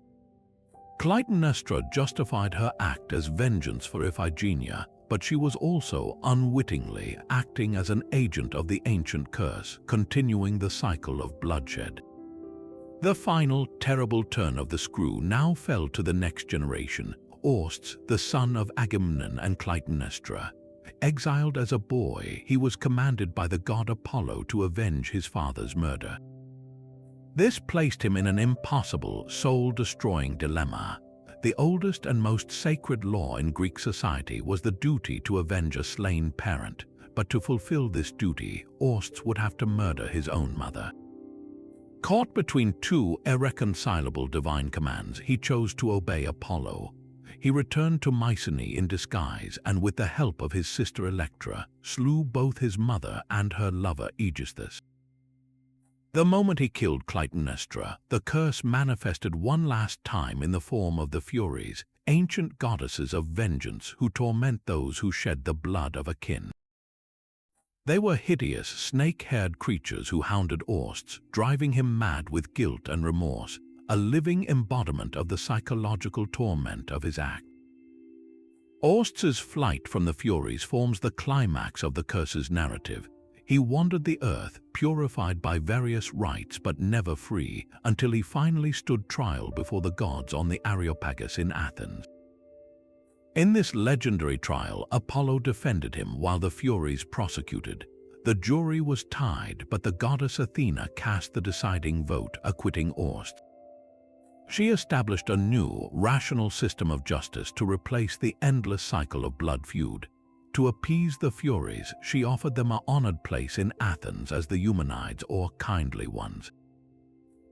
Clytemnestra justified her act as vengeance for Iphigenia, but she was also unwittingly acting as an agent of the ancient curse, continuing the cycle of bloodshed. The final, terrible turn of the screw now fell to the next generation, Orsts, the son of Agamemnon and Clytemnestra. Exiled as a boy, he was commanded by the god Apollo to avenge his father's murder. This placed him in an impossible, soul-destroying dilemma. The oldest and most sacred law in Greek society was the duty to avenge a slain parent, but to fulfill this duty, Orsts would have to murder his own mother. Caught between two irreconcilable divine commands, he chose to obey Apollo. He returned to Mycenae in disguise and, with the help of his sister Electra, slew both his mother and her lover Aegisthus. The moment he killed Clytemnestra, the curse manifested one last time in the form of the Furies, ancient goddesses of vengeance who torment those who shed the blood of a kin. They were hideous, snake-haired creatures who hounded Orsts, driving him mad with guilt and remorse, a living embodiment of the psychological torment of his act. Orsts's flight from the Furies forms the climax of the curse's narrative. He wandered the earth, purified by various rites but never free, until he finally stood trial before the gods on the Areopagus in Athens. In this legendary trial, Apollo defended him while the Furies prosecuted. The jury was tied, but the goddess Athena cast the deciding vote, acquitting Orsts. She established a new, rational system of justice to replace the endless cycle of blood feud. To appease the Furies, she offered them an honored place in Athens as the Eumenides, or kindly ones.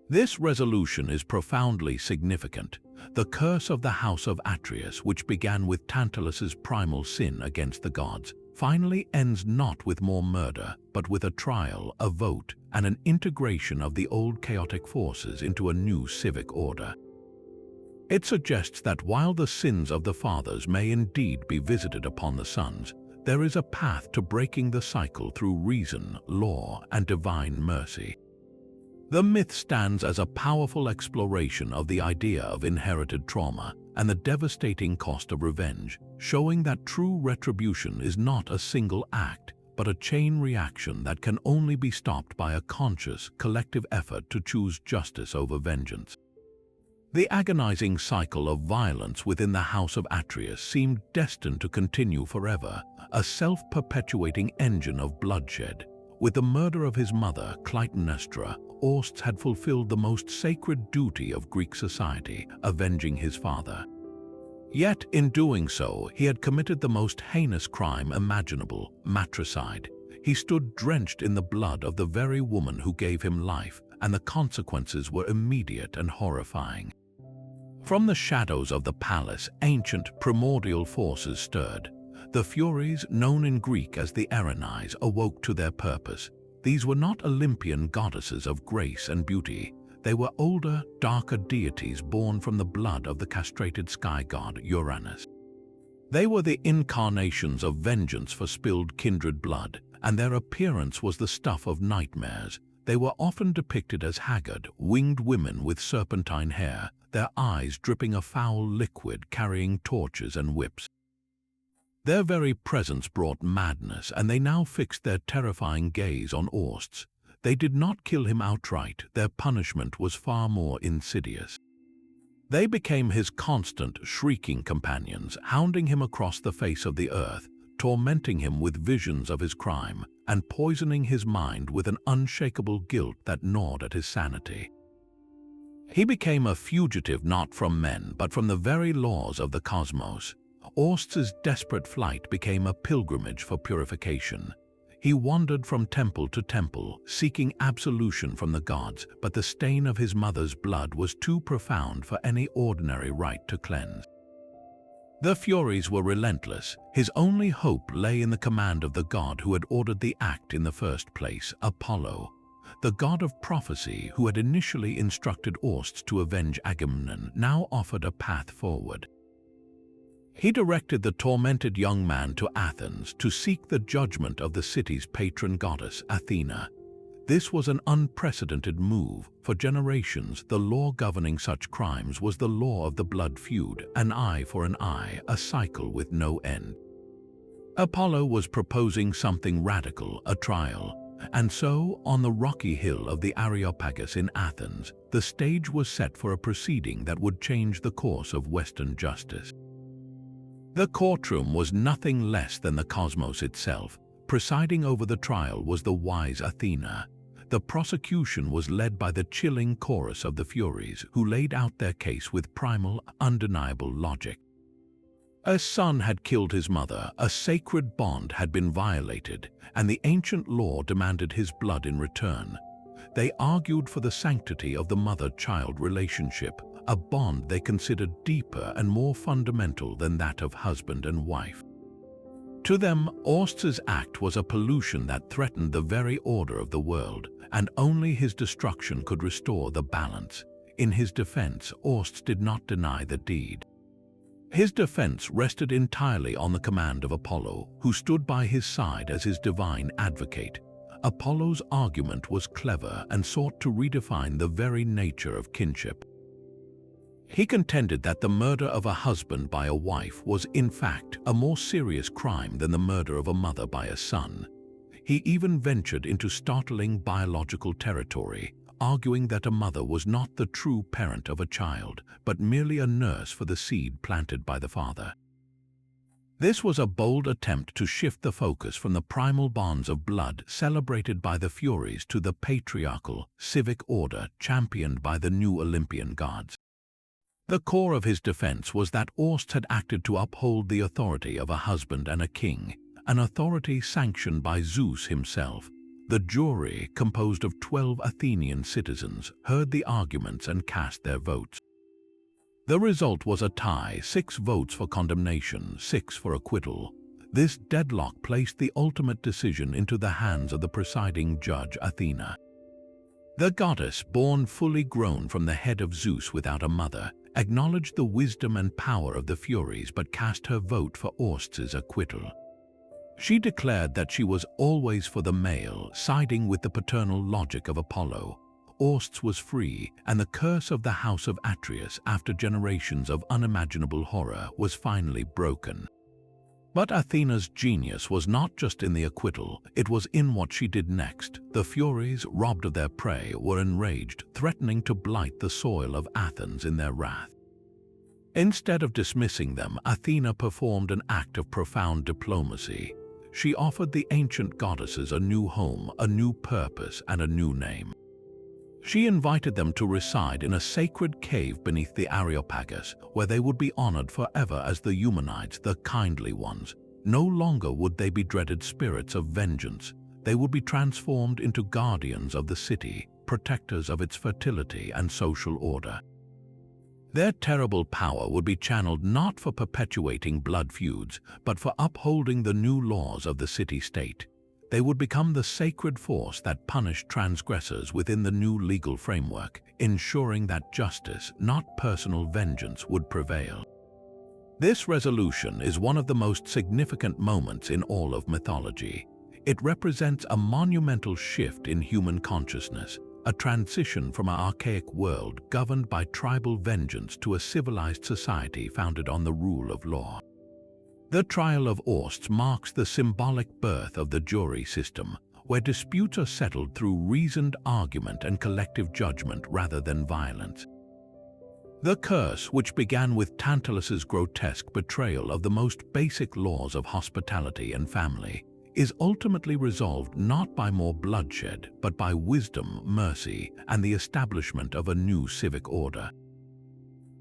This resolution is profoundly significant. The curse of the house of Atreus, which began with Tantalus's primal sin against the gods, finally ends not with more murder, but with a trial, a vote, and an integration of the old chaotic forces into a new civic order. It suggests that while the sins of the fathers may indeed be visited upon the sons, there is a path to breaking the cycle through reason, law, and divine mercy. The myth stands as a powerful exploration of the idea of inherited trauma and the devastating cost of revenge, showing that true retribution is not a single act, but a chain reaction that can only be stopped by a conscious, collective effort to choose justice over vengeance. The agonizing cycle of violence within the house of Atreus seemed destined to continue forever, a self-perpetuating engine of bloodshed. With the murder of his mother, Clytemnestra, Orsts had fulfilled the most sacred duty of Greek society, avenging his father. Yet, in doing so, he had committed the most heinous crime imaginable, matricide. He stood drenched in the blood of the very woman who gave him life, and the consequences were immediate and horrifying. From the shadows of the palace, ancient primordial forces stirred. The Furies, known in Greek as the Erinyes, awoke to their purpose. These were not Olympian goddesses of grace and beauty. They were older, darker deities born from the blood of the castrated sky god Uranus. They were the incarnations of vengeance for spilled kindred blood, and their appearance was the stuff of nightmares. They were often depicted as haggard, winged women with serpentine hair, their eyes dripping a foul liquid, carrying torches and whips. Their very presence brought madness, and they now fixed their terrifying gaze on Orsts. They did not kill him outright. Their punishment was far more insidious. They became his constant, shrieking companions, hounding him across the face of the earth, tormenting him with visions of his crime, and poisoning his mind with an unshakable guilt that gnawed at his sanity. He became a fugitive not from men, but from the very laws of the cosmos. Orsts's desperate flight became a pilgrimage for purification. He wandered from temple to temple, seeking absolution from the gods, but the stain of his mother's blood was too profound for any ordinary rite to cleanse. The Furies were relentless. His only hope lay in the command of the god who had ordered the act in the first place, Apollo. The god of prophecy, who had initially instructed Orsts to avenge Agamemnon, now offered a path forward. He directed the tormented young man to Athens to seek the judgment of the city's patron goddess, Athena. This was an unprecedented move. For generations, the law governing such crimes was the law of the blood feud, an eye for an eye, a cycle with no end. Apollo was proposing something radical, a trial. And so, on the rocky hill of the Areopagus in Athens, the stage was set for a proceeding that would change the course of Western justice. The courtroom was nothing less than the cosmos itself. Presiding over the trial was the wise Athena. The prosecution was led by the chilling chorus of the Furies, who laid out their case with primal, undeniable logic. A son had killed his mother, a sacred bond had been violated, and the ancient law demanded his blood in return. They argued for the sanctity of the mother-child relationship, a bond they considered deeper and more fundamental than that of husband and wife. To them, Ors's act was a pollution that threatened the very order of the world, and only his destruction could restore the balance. In his defense, Orst did not deny the deed. His defense rested entirely on the command of Apollo, who stood by his side as his divine advocate. Apollo's argument was clever and sought to redefine the very nature of kinship. He contended that the murder of a husband by a wife was, in fact, a more serious crime than the murder of a mother by a son. He even ventured into startling biological territory, arguing that a mother was not the true parent of a child, but merely a nurse for the seed planted by the father. This was a bold attempt to shift the focus from the primal bonds of blood celebrated by the Furies to the patriarchal, civic order championed by the new Olympian gods. The core of his defense was that Orst had acted to uphold the authority of a husband and a king, an authority sanctioned by Zeus himself. The jury, composed of 12 Athenian citizens, heard the arguments and cast their votes. The result was a tie, 6 votes for condemnation, 6 for acquittal. This deadlock placed the ultimate decision into the hands of the presiding judge, Athena. The goddess, born fully grown from the head of Zeus without a mother, acknowledged the wisdom and power of the Furies but cast her vote for Orst's acquittal. She declared that she was always for the male, siding with the paternal logic of Apollo. Orst was free, and the curse of the house of Atreus, after generations of unimaginable horror, was finally broken. But Athena's genius was not just in the acquittal, it was in what she did next. The Furies, robbed of their prey, were enraged, threatening to blight the soil of Athens in their wrath. Instead of dismissing them, Athena performed an act of profound diplomacy. She offered the ancient goddesses a new home, a new purpose, and a new name. She invited them to reside in a sacred cave beneath the Areopagus, where they would be honored forever as the Eumenides, the kindly ones. No longer would they be dreaded spirits of vengeance. They would be transformed into guardians of the city, protectors of its fertility and social order. Their terrible power would be channeled not for perpetuating blood feuds, but for upholding the new laws of the city-state. They would become the sacred force that punished transgressors within the new legal framework, ensuring that justice, not personal vengeance, would prevail. This resolution is one of the most significant moments in all of mythology. It represents a monumental shift in human consciousness, a transition from an archaic world governed by tribal vengeance to a civilized society founded on the rule of law. The trial of Orst marks the symbolic birth of the jury system, where disputes are settled through reasoned argument and collective judgment rather than violence. The curse, which began with Tantalus's grotesque betrayal of the most basic laws of hospitality and family, is ultimately resolved not by more bloodshed, but by wisdom, mercy, and the establishment of a new civic order.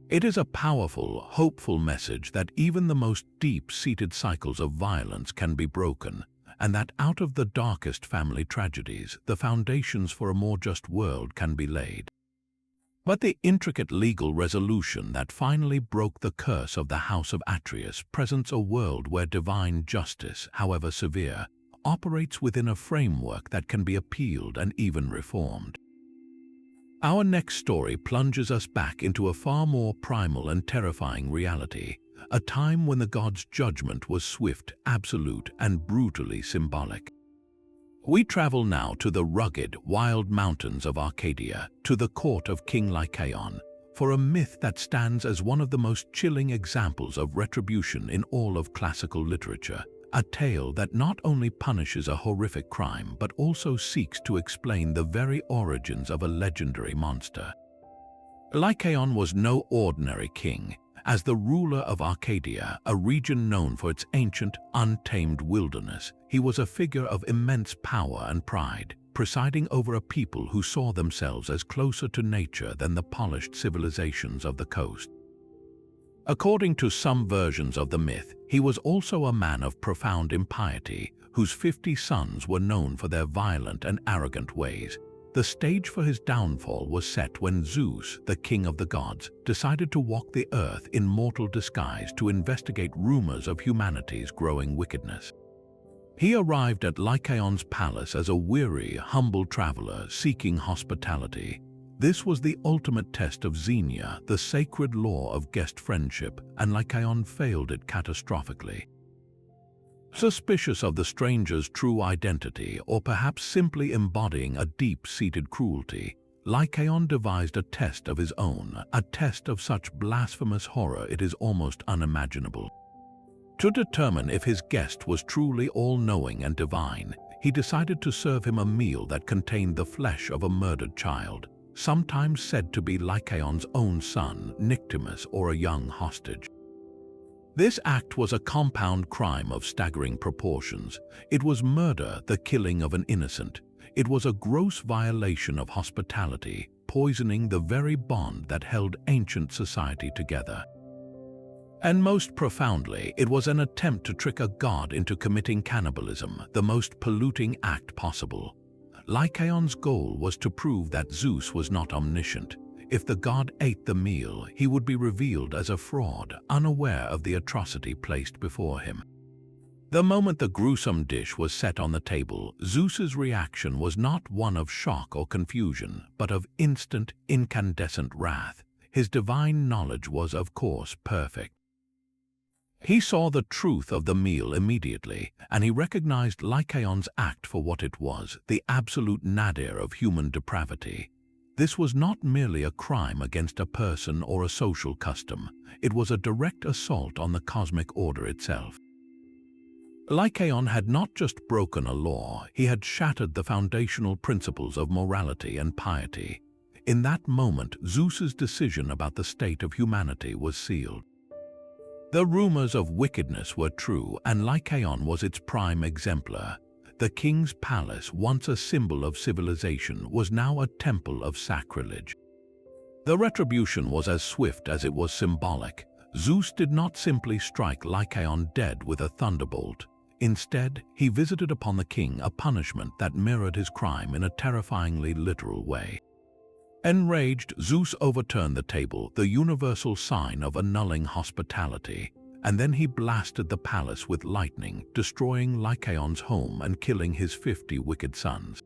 It is a powerful, hopeful message that even the most deep-seated cycles of violence can be broken, and that out of the darkest family tragedies, the foundations for a more just world can be laid. But the intricate legal resolution that finally broke the curse of the House of Atreus presents a world where divine justice, however severe, operates within a framework that can be appealed and even reformed. Our next story plunges us back into a far more primal and terrifying reality, a time when the gods' judgment was swift, absolute, and brutally symbolic. We travel now to the rugged, wild mountains of Arcadia, to the court of King Lycaon, for a myth that stands as one of the most chilling examples of retribution in all of classical literature, a tale that not only punishes a horrific crime but also seeks to explain the very origins of a legendary monster. Lycaon was no ordinary king. As the ruler of Arcadia, a region known for its ancient, untamed wilderness, he was a figure of immense power and pride, presiding over a people who saw themselves as closer to nature than the polished civilizations of the coast. According to some versions of the myth, he was also a man of profound impiety, whose 50 sons were known for their violent and arrogant ways. The stage for his downfall was set when Zeus, the king of the gods, decided to walk the earth in mortal disguise to investigate rumors of humanity's growing wickedness. He arrived at Lycaon's palace as a weary, humble traveler seeking hospitality. This was the ultimate test of Xenia, the sacred law of guest friendship, and Lycaon failed it catastrophically. Suspicious of the stranger's true identity, or perhaps simply embodying a deep-seated cruelty, Lycaon devised a test of his own, a test of such blasphemous horror it is almost unimaginable. To determine if his guest was truly all-knowing and divine, he decided to serve him a meal that contained the flesh of a murdered child, sometimes said to be Lycaon's own son, Nyctimus, or a young hostage. This act was a compound crime of staggering proportions. It was murder, the killing of an innocent. It was a gross violation of hospitality, poisoning the very bond that held ancient society together. And most profoundly, it was an attempt to trick a god into committing cannibalism, the most polluting act possible. Lycaon's goal was to prove that Zeus was not omniscient. If the god ate the meal, he would be revealed as a fraud, unaware of the atrocity placed before him. The moment the gruesome dish was set on the table, Zeus's reaction was not one of shock or confusion, but of instant, incandescent wrath. His divine knowledge was, of course, perfect. He saw the truth of the meal immediately, and he recognized Lycaon's act for what it was, the absolute nadir of human depravity. This was not merely a crime against a person or a social custom. It was a direct assault on the cosmic order itself. Lycaon had not just broken a law, he had shattered the foundational principles of morality and piety. In that moment, Zeus's decision about the state of humanity was sealed. The rumors of wickedness were true, and Lycaon was its prime exemplar. The king's palace, once a symbol of civilization, was now a temple of sacrilege. The retribution was as swift as it was symbolic. Zeus did not simply strike Lycaon dead with a thunderbolt. Instead, he visited upon the king a punishment that mirrored his crime in a terrifyingly literal way. Enraged, Zeus overturned the table, the universal sign of annulling hospitality. And then he blasted the palace with lightning, destroying Lycaon's home and killing his 50 wicked sons.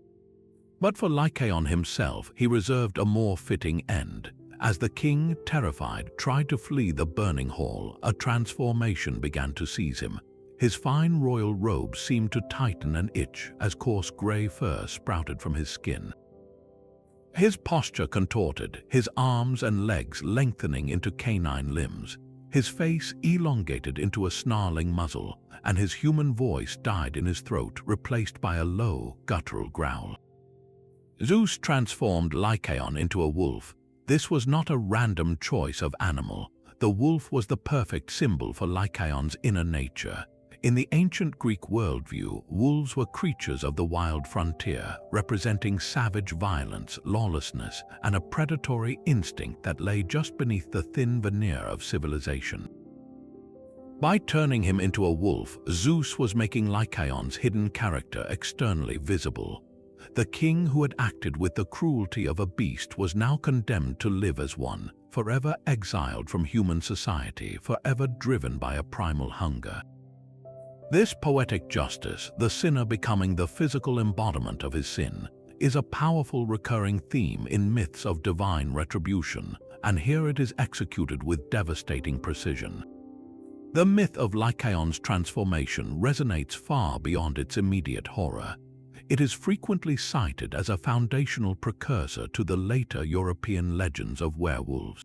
But for Lycaon himself, he reserved a more fitting end. As the king, terrified, tried to flee the burning hall, a transformation began to seize him. His fine royal robe seemed to tighten and itch as coarse gray fur sprouted from his skin. His posture contorted, his arms and legs lengthening into canine limbs. His face elongated into a snarling muzzle, and his human voice died in his throat, replaced by a low, guttural growl. Zeus transformed Lycaon into a wolf. This was not a random choice of animal. The wolf was the perfect symbol for Lycaon's inner nature. In the ancient Greek worldview, wolves were creatures of the wild frontier, representing savage violence, lawlessness, and a predatory instinct that lay just beneath the thin veneer of civilization. By turning him into a wolf, Zeus was making Lycaon's hidden character externally visible. The king who had acted with the cruelty of a beast was now condemned to live as one, forever exiled from human society, forever driven by a primal hunger. This poetic justice, the sinner becoming the physical embodiment of his sin, is a powerful recurring theme in myths of divine retribution, and here it is executed with devastating precision. The myth of Lycaon's transformation resonates far beyond its immediate horror. It is frequently cited as a foundational precursor to the later European legends of werewolves.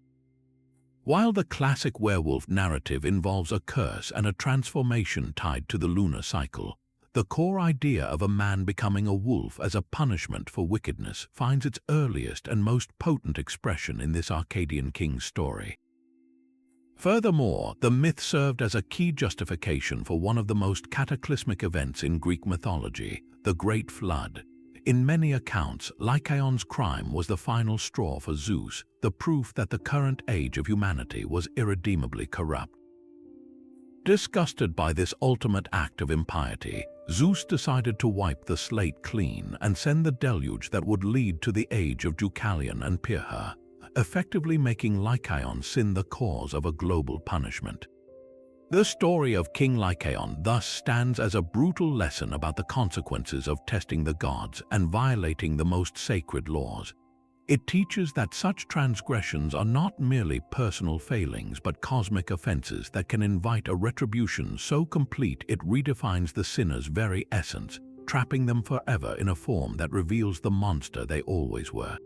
While the classic werewolf narrative involves a curse and a transformation tied to the lunar cycle, the core idea of a man becoming a wolf as a punishment for wickedness finds its earliest and most potent expression in this Akkadian king's story. Furthermore, the myth served as a key justification for one of the most cataclysmic events in Greek mythology, the Great Flood. In many accounts, Lycaon's crime was the final straw for Zeus, the proof that the current age of humanity was irredeemably corrupt. Disgusted by this ultimate act of impiety, Zeus decided to wipe the slate clean and send the deluge that would lead to the age of Deucalion and Pyrrha, effectively making Lycaon's sin the cause of a global punishment. The story of King Lycaon thus stands as a brutal lesson about the consequences of testing the gods and violating the most sacred laws. It teaches that such transgressions are not merely personal failings but cosmic offenses that can invite a retribution so complete it redefines the sinner's very essence, trapping them forever in a form that reveals the monster they always were.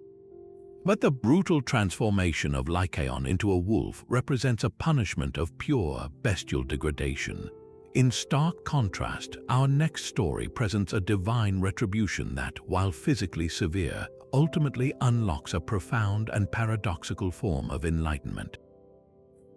But the brutal transformation of Lycaon into a wolf represents a punishment of pure, bestial degradation. In stark contrast, our next story presents a divine retribution that, while physically severe, ultimately unlocks a profound and paradoxical form of enlightenment.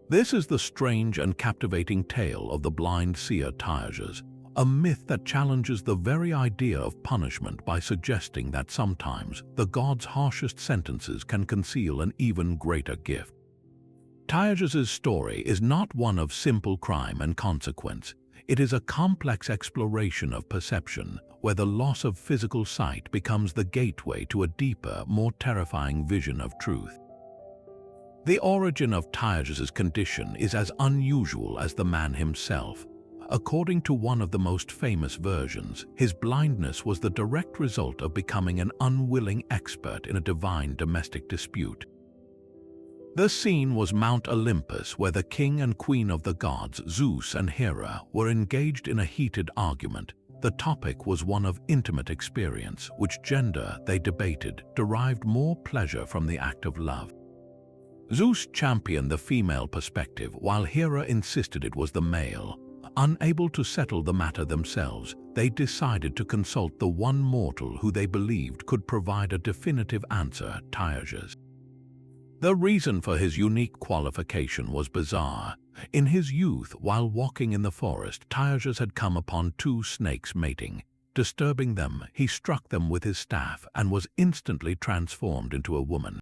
This is the strange and captivating tale of the blind seer Thebes, a myth that challenges the very idea of punishment by suggesting that sometimes the gods' harshest sentences can conceal an even greater gift. Thebes' story is not one of simple crime and consequence. It is a complex exploration of perception, where the loss of physical sight becomes the gateway to a deeper, more terrifying vision of truth. The origin of Thebes' condition is as unusual as the man himself. According to one of the most famous versions, his blindness was the direct result of becoming an unwilling expert in a divine domestic dispute. The scene was Mount Olympus, where the king and queen of the gods, Zeus and Hera, were engaged in a heated argument. The topic was one of intimate experience, which gender, they debated, derived more pleasure from the act of love. Zeus championed the female perspective, while Hera insisted it was the male. Unable to settle the matter themselves, they decided to consult the one mortal who they believed could provide a definitive answer, Thebes. The reason for his unique qualification was bizarre. In his youth, while walking in the forest, Thebes had come upon two snakes mating. Disturbing them, he struck them with his staff and was instantly transformed into a woman.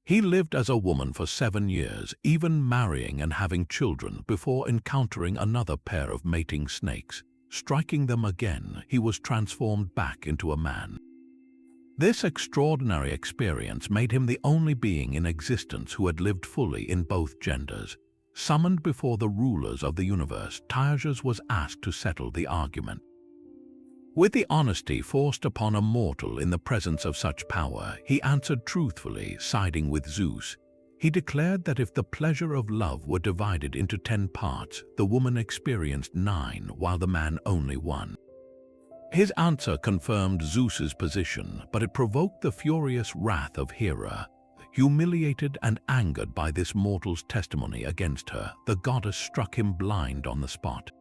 He lived as a woman for 7 years, even marrying and having children, before encountering another pair of mating snakes. Striking them again, he was transformed back into a man. This extraordinary experience made him the only being in existence who had lived fully in both genders. Summoned before the rulers of the universe, Thebes was asked to settle the argument. With the honesty forced upon a mortal in the presence of such power, he answered truthfully, siding with Zeus. He declared that if the pleasure of love were divided into 10 parts, the woman experienced 9, while the man only 1. His answer confirmed Zeus's position, but it provoked the furious wrath of Hera. Humiliated and angered by this mortal's testimony against her, the goddess struck him blind on the spot.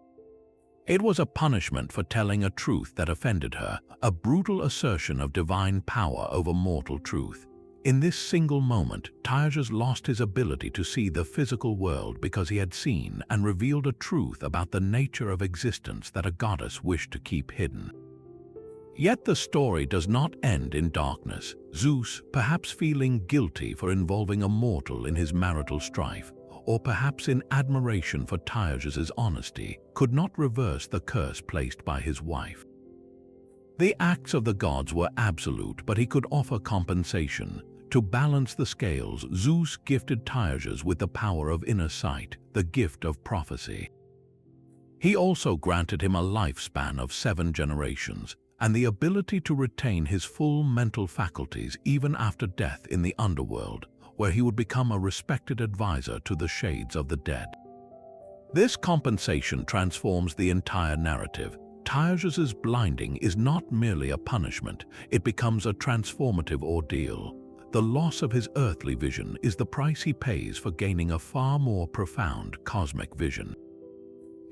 It was a punishment for telling a truth that offended her, a brutal assertion of divine power over mortal truth. In this single moment, Thebes lost his ability to see the physical world because he had seen and revealed a truth about the nature of existence that a goddess wished to keep hidden. Yet the story does not end in darkness. Zeus, perhaps feeling guilty for involving a mortal in his marital strife, or perhaps in admiration for Thebes' honesty, could not reverse the curse placed by his wife. The acts of the gods were absolute, but he could offer compensation. To balance the scales, Zeus gifted Thebes with the power of inner sight, the gift of prophecy. He also granted him a lifespan of 7 generations, and the ability to retain his full mental faculties even after death in the underworld, where he would become a respected advisor to the shades of the dead. This compensation transforms the entire narrative. Thebes's blinding is not merely a punishment, it becomes a transformative ordeal. The loss of his earthly vision is the price he pays for gaining a far more profound cosmic vision.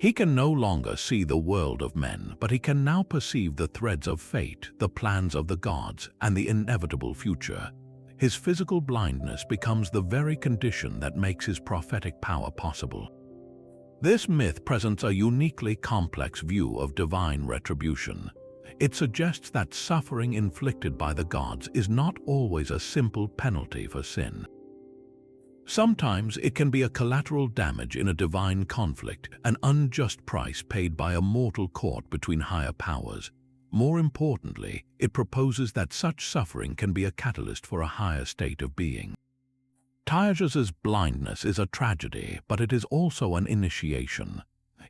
He can no longer see the world of men, but he can now perceive the threads of fate, the plans of the gods, and the inevitable future. His physical blindness becomes the very condition that makes his prophetic power possible. This myth presents a uniquely complex view of divine retribution. It suggests that suffering inflicted by the gods is not always a simple penalty for sin. Sometimes it can be a collateral damage in a divine conflict, an unjust price paid by a mortal court between higher powers. More importantly, it proposes that such suffering can be a catalyst for a higher state of being. Thebes's blindness is a tragedy, but it is also an initiation.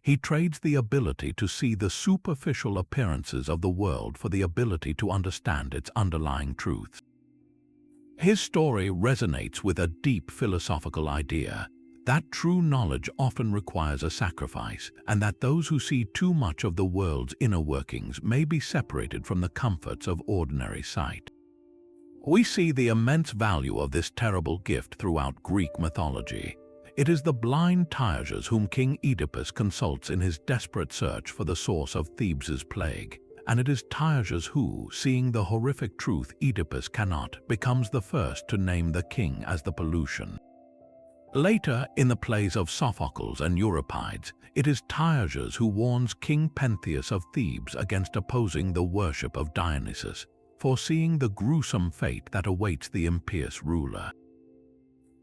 He trades the ability to see the superficial appearances of the world for the ability to understand its underlying truths. His story resonates with a deep philosophical idea that true knowledge often requires a sacrifice, and that those who see too much of the world's inner workings may be separated from the comforts of ordinary sight. We see the immense value of this terrible gift throughout Greek mythology. It is the blind Thebes whom King Oedipus consults in his desperate search for the source of Thebes's plague. And it is Thebes who, seeing the horrific truth Oedipus cannot, becomes the first to name the king as the pollution. Later, in the plays of Sophocles and Euripides, it is Thebes who warns King Pentheus of Thebes against opposing the worship of Dionysus, foreseeing the gruesome fate that awaits the impious ruler.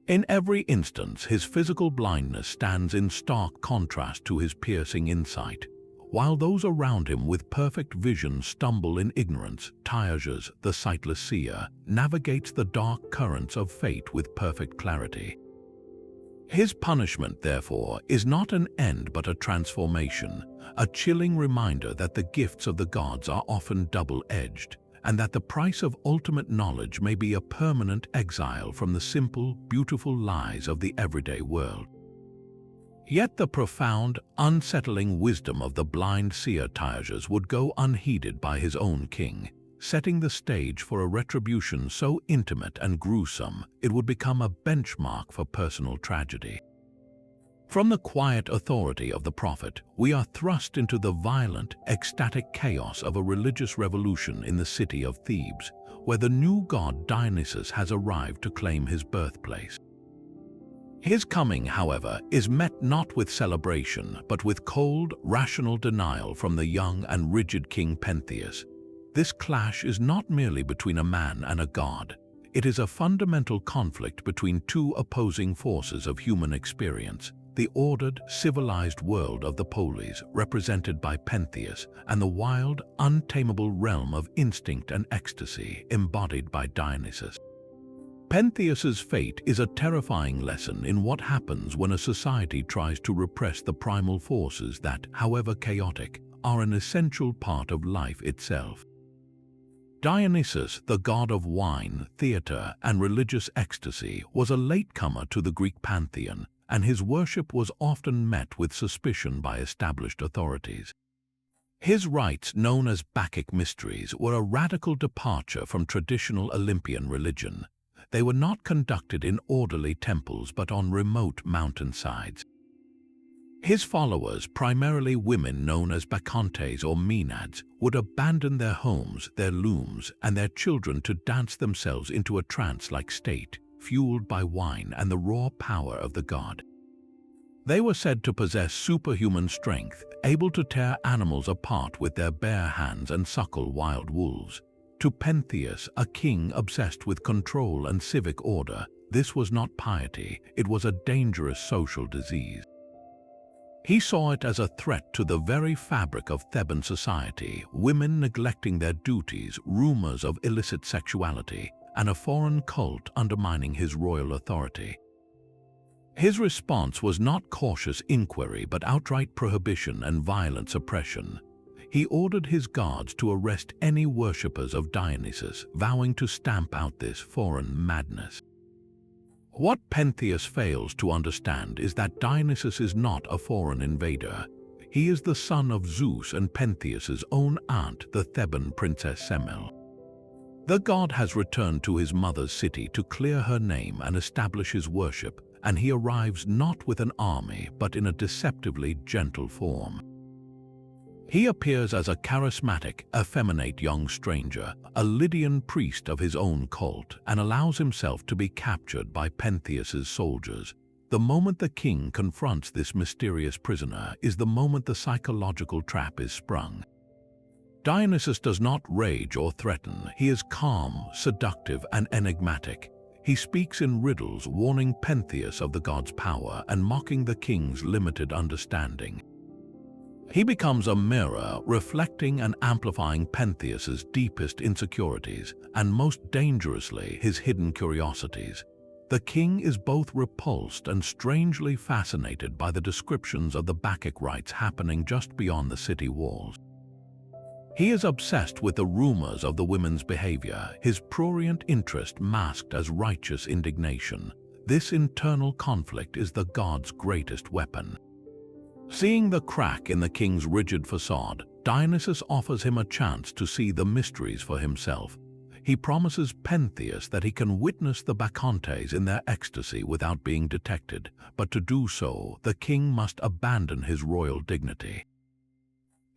In every instance, his physical blindness stands in stark contrast to his piercing insight. While those around him with perfect vision stumble in ignorance, Thebes, the sightless seer, navigates the dark currents of fate with perfect clarity. His punishment, therefore, is not an end but a transformation, a chilling reminder that the gifts of the gods are often double-edged, and that the price of ultimate knowledge may be a permanent exile from the simple, beautiful lies of the everyday world. Yet the profound, unsettling wisdom of the blind seer Thebes would go unheeded by his own king, setting the stage for a retribution so intimate and gruesome it would become a benchmark for personal tragedy. From the quiet authority of the prophet, we are thrust into the violent, ecstatic chaos of a religious revolution in the city of Thebes, where the new god Dionysus has arrived to claim his birthplace. His coming, however, is met not with celebration, but with cold, rational denial from the young and rigid King Pentheus. This clash is not merely between a man and a god. It is a fundamental conflict between two opposing forces of human experience: the ordered, civilized world of the polis, represented by Pentheus, and the wild, untamable realm of instinct and ecstasy, embodied by Dionysus. Pentheus's fate is a terrifying lesson in what happens when a society tries to repress the primal forces that, however chaotic, are an essential part of life itself. Dionysus, the god of wine, theater, and religious ecstasy, was a latecomer to the Greek pantheon, and his worship was often met with suspicion by established authorities. His rites, known as Bacchic mysteries, were a radical departure from traditional Olympian religion. They were not conducted in orderly temples but on remote mountainsides. His followers, primarily women known as bacchantes or maenads, would abandon their homes, their looms, and their children to dance themselves into a trance-like state, fueled by wine and the raw power of the god. They were said to possess superhuman strength, able to tear animals apart with their bare hands and suckle wild wolves. To Pentheus, a king obsessed with control and civic order, this was not piety, it was a dangerous social disease. He saw it as a threat to the very fabric of Theban society: women neglecting their duties, rumors of illicit sexuality, and a foreign cult undermining his royal authority. His response was not cautious inquiry but outright prohibition and violent suppression. He ordered his guards to arrest any worshippers of Dionysus, vowing to stamp out this foreign madness. What Pentheus fails to understand is that Dionysus is not a foreign invader. He is the son of Zeus and Pentheus's own aunt, the Theban princess Semele. The god has returned to his mother's city to clear her name and establish his worship, and he arrives not with an army but in a deceptively gentle form. He appears as a charismatic, effeminate young stranger, a Lydian priest of his own cult, and allows himself to be captured by Pentheus's soldiers. The moment the king confronts this mysterious prisoner is the moment the psychological trap is sprung. Dionysus does not rage or threaten. He is calm, seductive, and enigmatic. He speaks in riddles, warning Pentheus of the god's power and mocking the king's limited understanding. He becomes a mirror, reflecting and amplifying Pentheus's deepest insecurities and, most dangerously, his hidden curiosities. The king is both repulsed and strangely fascinated by the descriptions of the Bacchic rites happening just beyond the city walls. He is obsessed with the rumors of the women's behavior, his prurient interest masked as righteous indignation. This internal conflict is the god's greatest weapon. Seeing the crack in the king's rigid facade, Dionysus offers him a chance to see the mysteries for himself. He promises Pentheus that he can witness the Bacchantes in their ecstasy without being detected, but to do so, the king must abandon his royal dignity.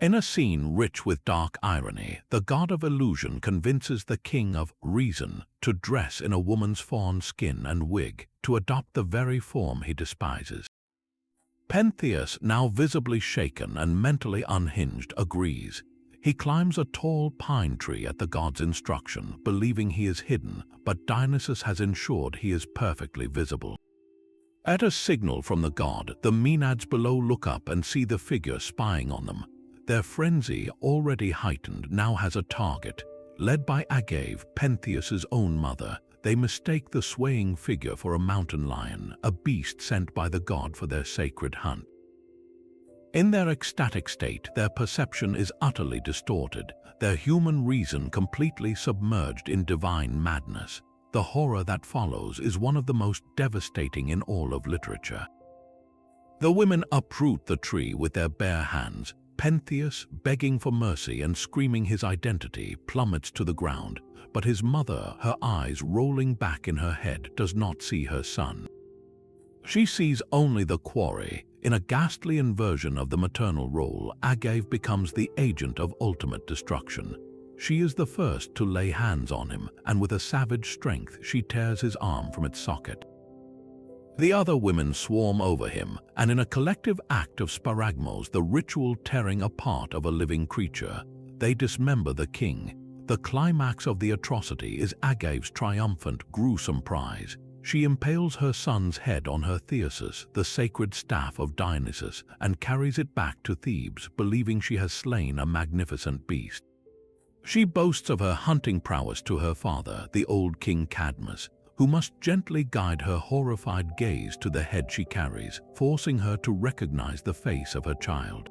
In a scene rich with dark irony, the god of illusion convinces the king of reason to dress in a woman's fawn skin and wig, to adopt the very form he despises. Pentheus, now visibly shaken and mentally unhinged, agrees. He climbs a tall pine tree at the god's instruction, believing he is hidden, but Dionysus has ensured he is perfectly visible. At a signal from the god, the Maenads below look up and see the figure spying on them. Their frenzy, already heightened, now has a target. Led by Agave, Pentheus's own mother, they mistake the swaying figure for a mountain lion, a beast sent by the god for their sacred hunt. In their ecstatic state, their perception is utterly distorted, their human reason completely submerged in divine madness. The horror that follows is one of the most devastating in all of literature. The women uproot the tree with their bare hands. Pentheus, begging for mercy and screaming his identity, plummets to the ground, but his mother, her eyes rolling back in her head, does not see her son. She sees only the quarry. In a ghastly inversion of the maternal role, Agave becomes the agent of ultimate destruction. She is the first to lay hands on him, and with a savage strength she tears his arm from its socket. The other women swarm over him, and in a collective act of sparagmos, the ritual tearing apart of a living creature, they dismember the king. The climax of the atrocity is Agave's triumphant, gruesome prize. She impales her son's head on her Thyrsus, the sacred staff of Dionysus, and carries it back to Thebes, believing she has slain a magnificent beast. She boasts of her hunting prowess to her father, the old King Cadmus, who must gently guide her horrified gaze to the head she carries, forcing her to recognize the face of her child.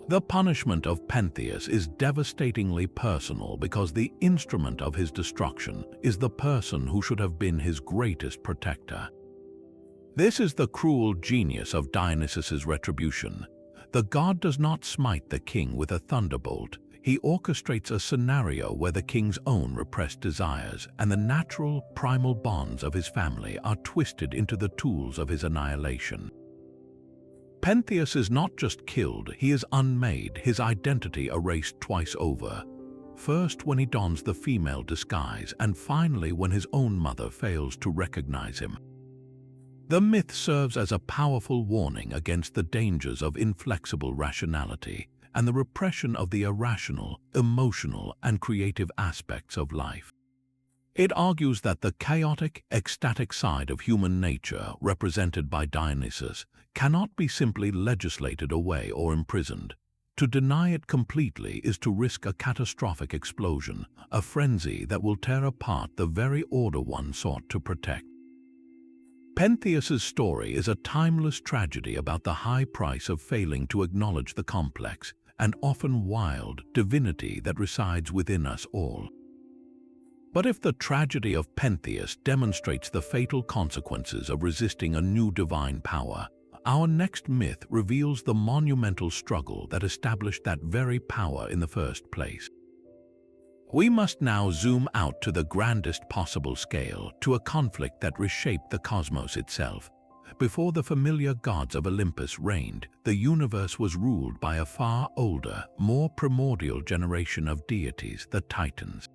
The punishment of Pentheus is devastatingly personal because the instrument of his destruction is the person who should have been his greatest protector. This is the cruel genius of Dionysus's retribution. The god does not smite the king with a thunderbolt. He orchestrates a scenario where the king's own repressed desires and the natural, primal bonds of his family are twisted into the tools of his annihilation. Pentheus is not just killed, he is unmade, his identity erased twice over. First when he dons the female disguise, and finally when his own mother fails to recognize him. The myth serves as a powerful warning against the dangers of inflexible rationality and the repression of the irrational, emotional, and creative aspects of life. It argues that the chaotic, ecstatic side of human nature, represented by Dionysus, cannot be simply legislated away or imprisoned. To deny it completely is to risk a catastrophic explosion, a frenzy that will tear apart the very order one sought to protect. Pentheus's story is a timeless tragedy about the high price of failing to acknowledge the complex and often wild divinity that resides within us all. But if the tragedy of Pentheus demonstrates the fatal consequences of resisting a new divine power, Our next myth reveals the monumental struggle that established that very power in the first place. We must now zoom out to the grandest possible scale, to a conflict that reshaped the cosmos itself. Before the familiar gods of Olympus reigned, the universe was ruled by a far older, more primordial generation of deities, the Titans.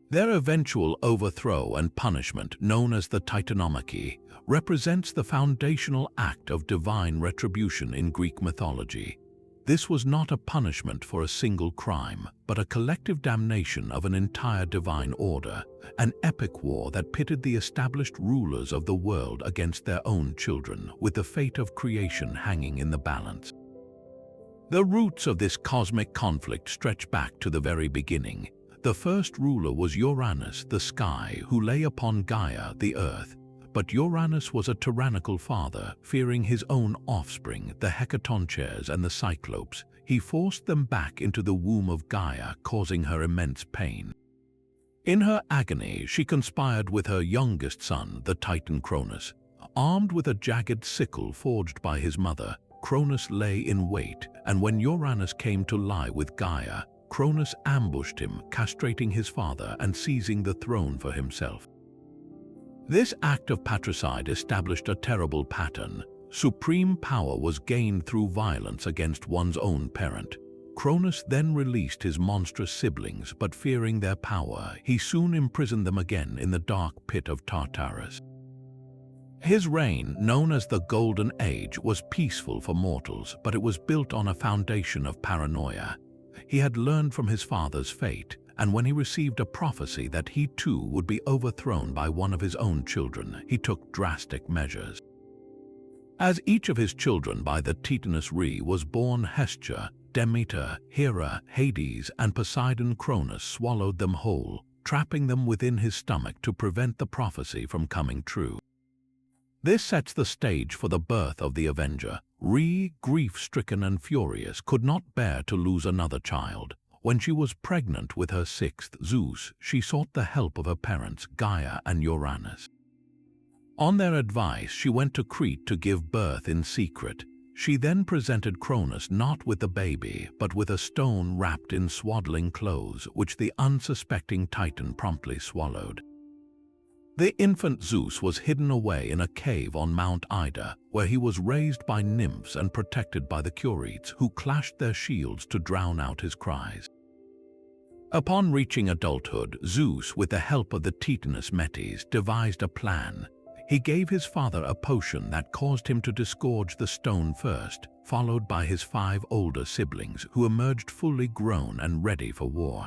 Their eventual overthrow and punishment, known as the Titanomachy, represents the foundational act of divine retribution in Greek mythology. This was not a punishment for a single crime, but a collective damnation of an entire divine order, an epic war that pitted the established rulers of the world against their own children, with the fate of creation hanging in the balance. The roots of this cosmic conflict stretch back to the very beginning. The first ruler was Uranus, the sky, who lay upon Gaia, the earth. But Uranus was a tyrannical father, fearing his own offspring, the Hecatoncheires and the Cyclopes. He forced them back into the womb of Gaia, causing her immense pain. In her agony, she conspired with her youngest son, the Titan Cronus. Armed with a jagged sickle forged by his mother, Cronus lay in wait, and when Uranus came to lie with Gaia, Cronus ambushed him, castrating his father and seizing the throne for himself. This act of patricide established a terrible pattern. Supreme power was gained through violence against one's own parent. Cronus then released his monstrous siblings, but fearing their power, he soon imprisoned them again in the dark pit of Tartarus. His reign, known as the Golden Age, was peaceful for mortals, but it was built on a foundation of paranoia. He had learned from his father's fate, and when he received a prophecy that he too would be overthrown by one of his own children, he took drastic measures. As each of his children by the Titanous Re was born, Hestia, Demeter, Hera, Hades, and Poseidon, Cronus swallowed them whole, trapping them within his stomach to prevent the prophecy from coming true. This sets the stage for the birth of the Avenger. Re, grief-stricken and furious, could not bear to lose another child. When she was pregnant with her sixth, Zeus, she sought the help of her parents, Gaia and Uranus. On their advice, she went to Crete to give birth in secret. She then presented Cronus not with the baby, but with a stone wrapped in swaddling clothes, which the unsuspecting Titan promptly swallowed. The infant Zeus was hidden away in a cave on Mount Ida, where he was raised by nymphs and protected by the Curetes, who clashed their shields to drown out his cries. Upon reaching adulthood, Zeus, with the help of the Titaness Metis, devised a plan. He gave his father a potion that caused him to disgorge the stone first, followed by his 5 older siblings, who emerged fully grown and ready for war.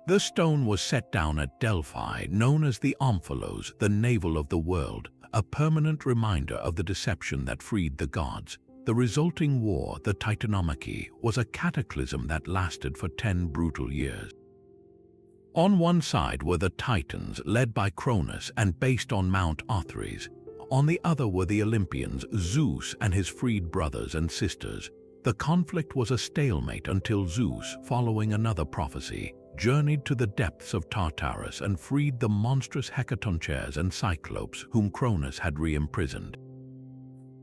The stone was set down at Delphi, known as the Omphalos, the navel of the world, a permanent reminder of the deception that freed the gods. The resulting war, the Titanomachy, was a cataclysm that lasted for 10 brutal years. On one side were the Titans, led by Cronus and based on Mount Othrys. On the other were the Olympians, Zeus and his freed brothers and sisters. The conflict was a stalemate until Zeus, following another prophecy, journeyed to the depths of Tartarus and freed the monstrous Hecatoncheires and Cyclopes whom Cronus had re-imprisoned.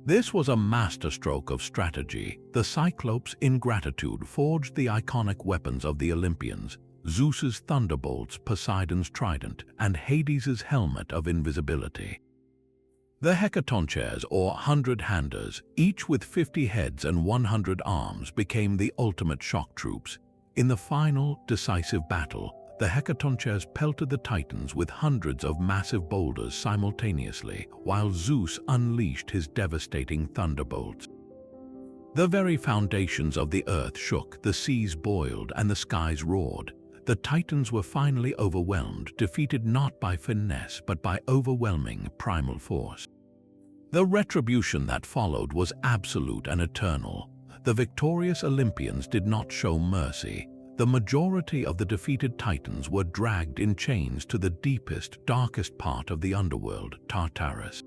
This was a masterstroke of strategy. The Cyclopes, in gratitude, forged the iconic weapons of the Olympians, Zeus's thunderbolts, Poseidon's trident, and Hades's helmet of invisibility. The Hecatoncheires, or 100-handers, each with 50 heads and 100 arms, became the ultimate shock troops. In the final, decisive battle, the Hecatoncheires pelted the Titans with hundreds of massive boulders simultaneously, while Zeus unleashed his devastating thunderbolts. The very foundations of the earth shook, the seas boiled, and the skies roared. The Titans were finally overwhelmed, defeated not by finesse but by overwhelming primal force. The retribution that followed was absolute and eternal. The victorious Olympians did not show mercy. The majority of the defeated Titans were dragged in chains to the deepest, darkest part of the underworld, Tartarus.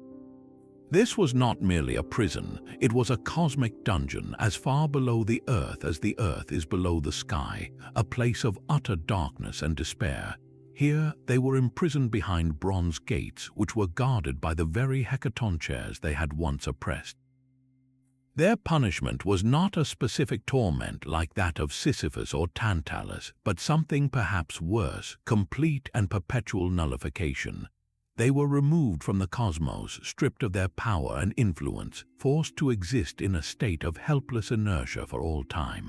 This was not merely a prison, it was a cosmic dungeon as far below the earth as the earth is below the sky, a place of utter darkness and despair. Here they were imprisoned behind bronze gates which were guarded by the very Hecatoncheires they had once oppressed. Their punishment was not a specific torment like that of Sisyphus or Tantalus, but something perhaps worse, complete and perpetual nullification. They were removed from the cosmos, stripped of their power and influence, forced to exist in a state of helpless inertia for all time.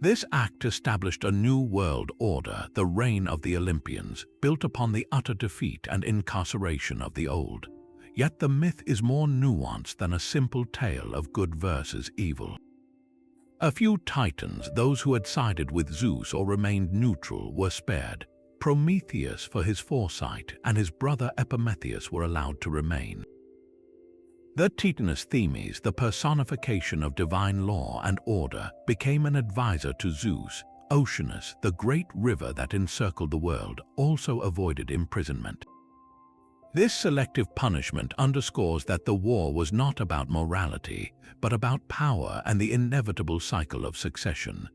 This act established a new world order, the reign of the Olympians, built upon the utter defeat and incarceration of the old. Yet the myth is more nuanced than a simple tale of good versus evil. A few titans, those who had sided with Zeus or remained neutral, were spared. Prometheus for his foresight and his brother Epimetheus were allowed to remain. The Titaness Thebes, the personification of divine law and order, became an advisor to Zeus. Oceanus, the great river that encircled the world, also avoided imprisonment. This selective punishment underscores that the war was not about morality, but about power and the inevitable cycle of succession.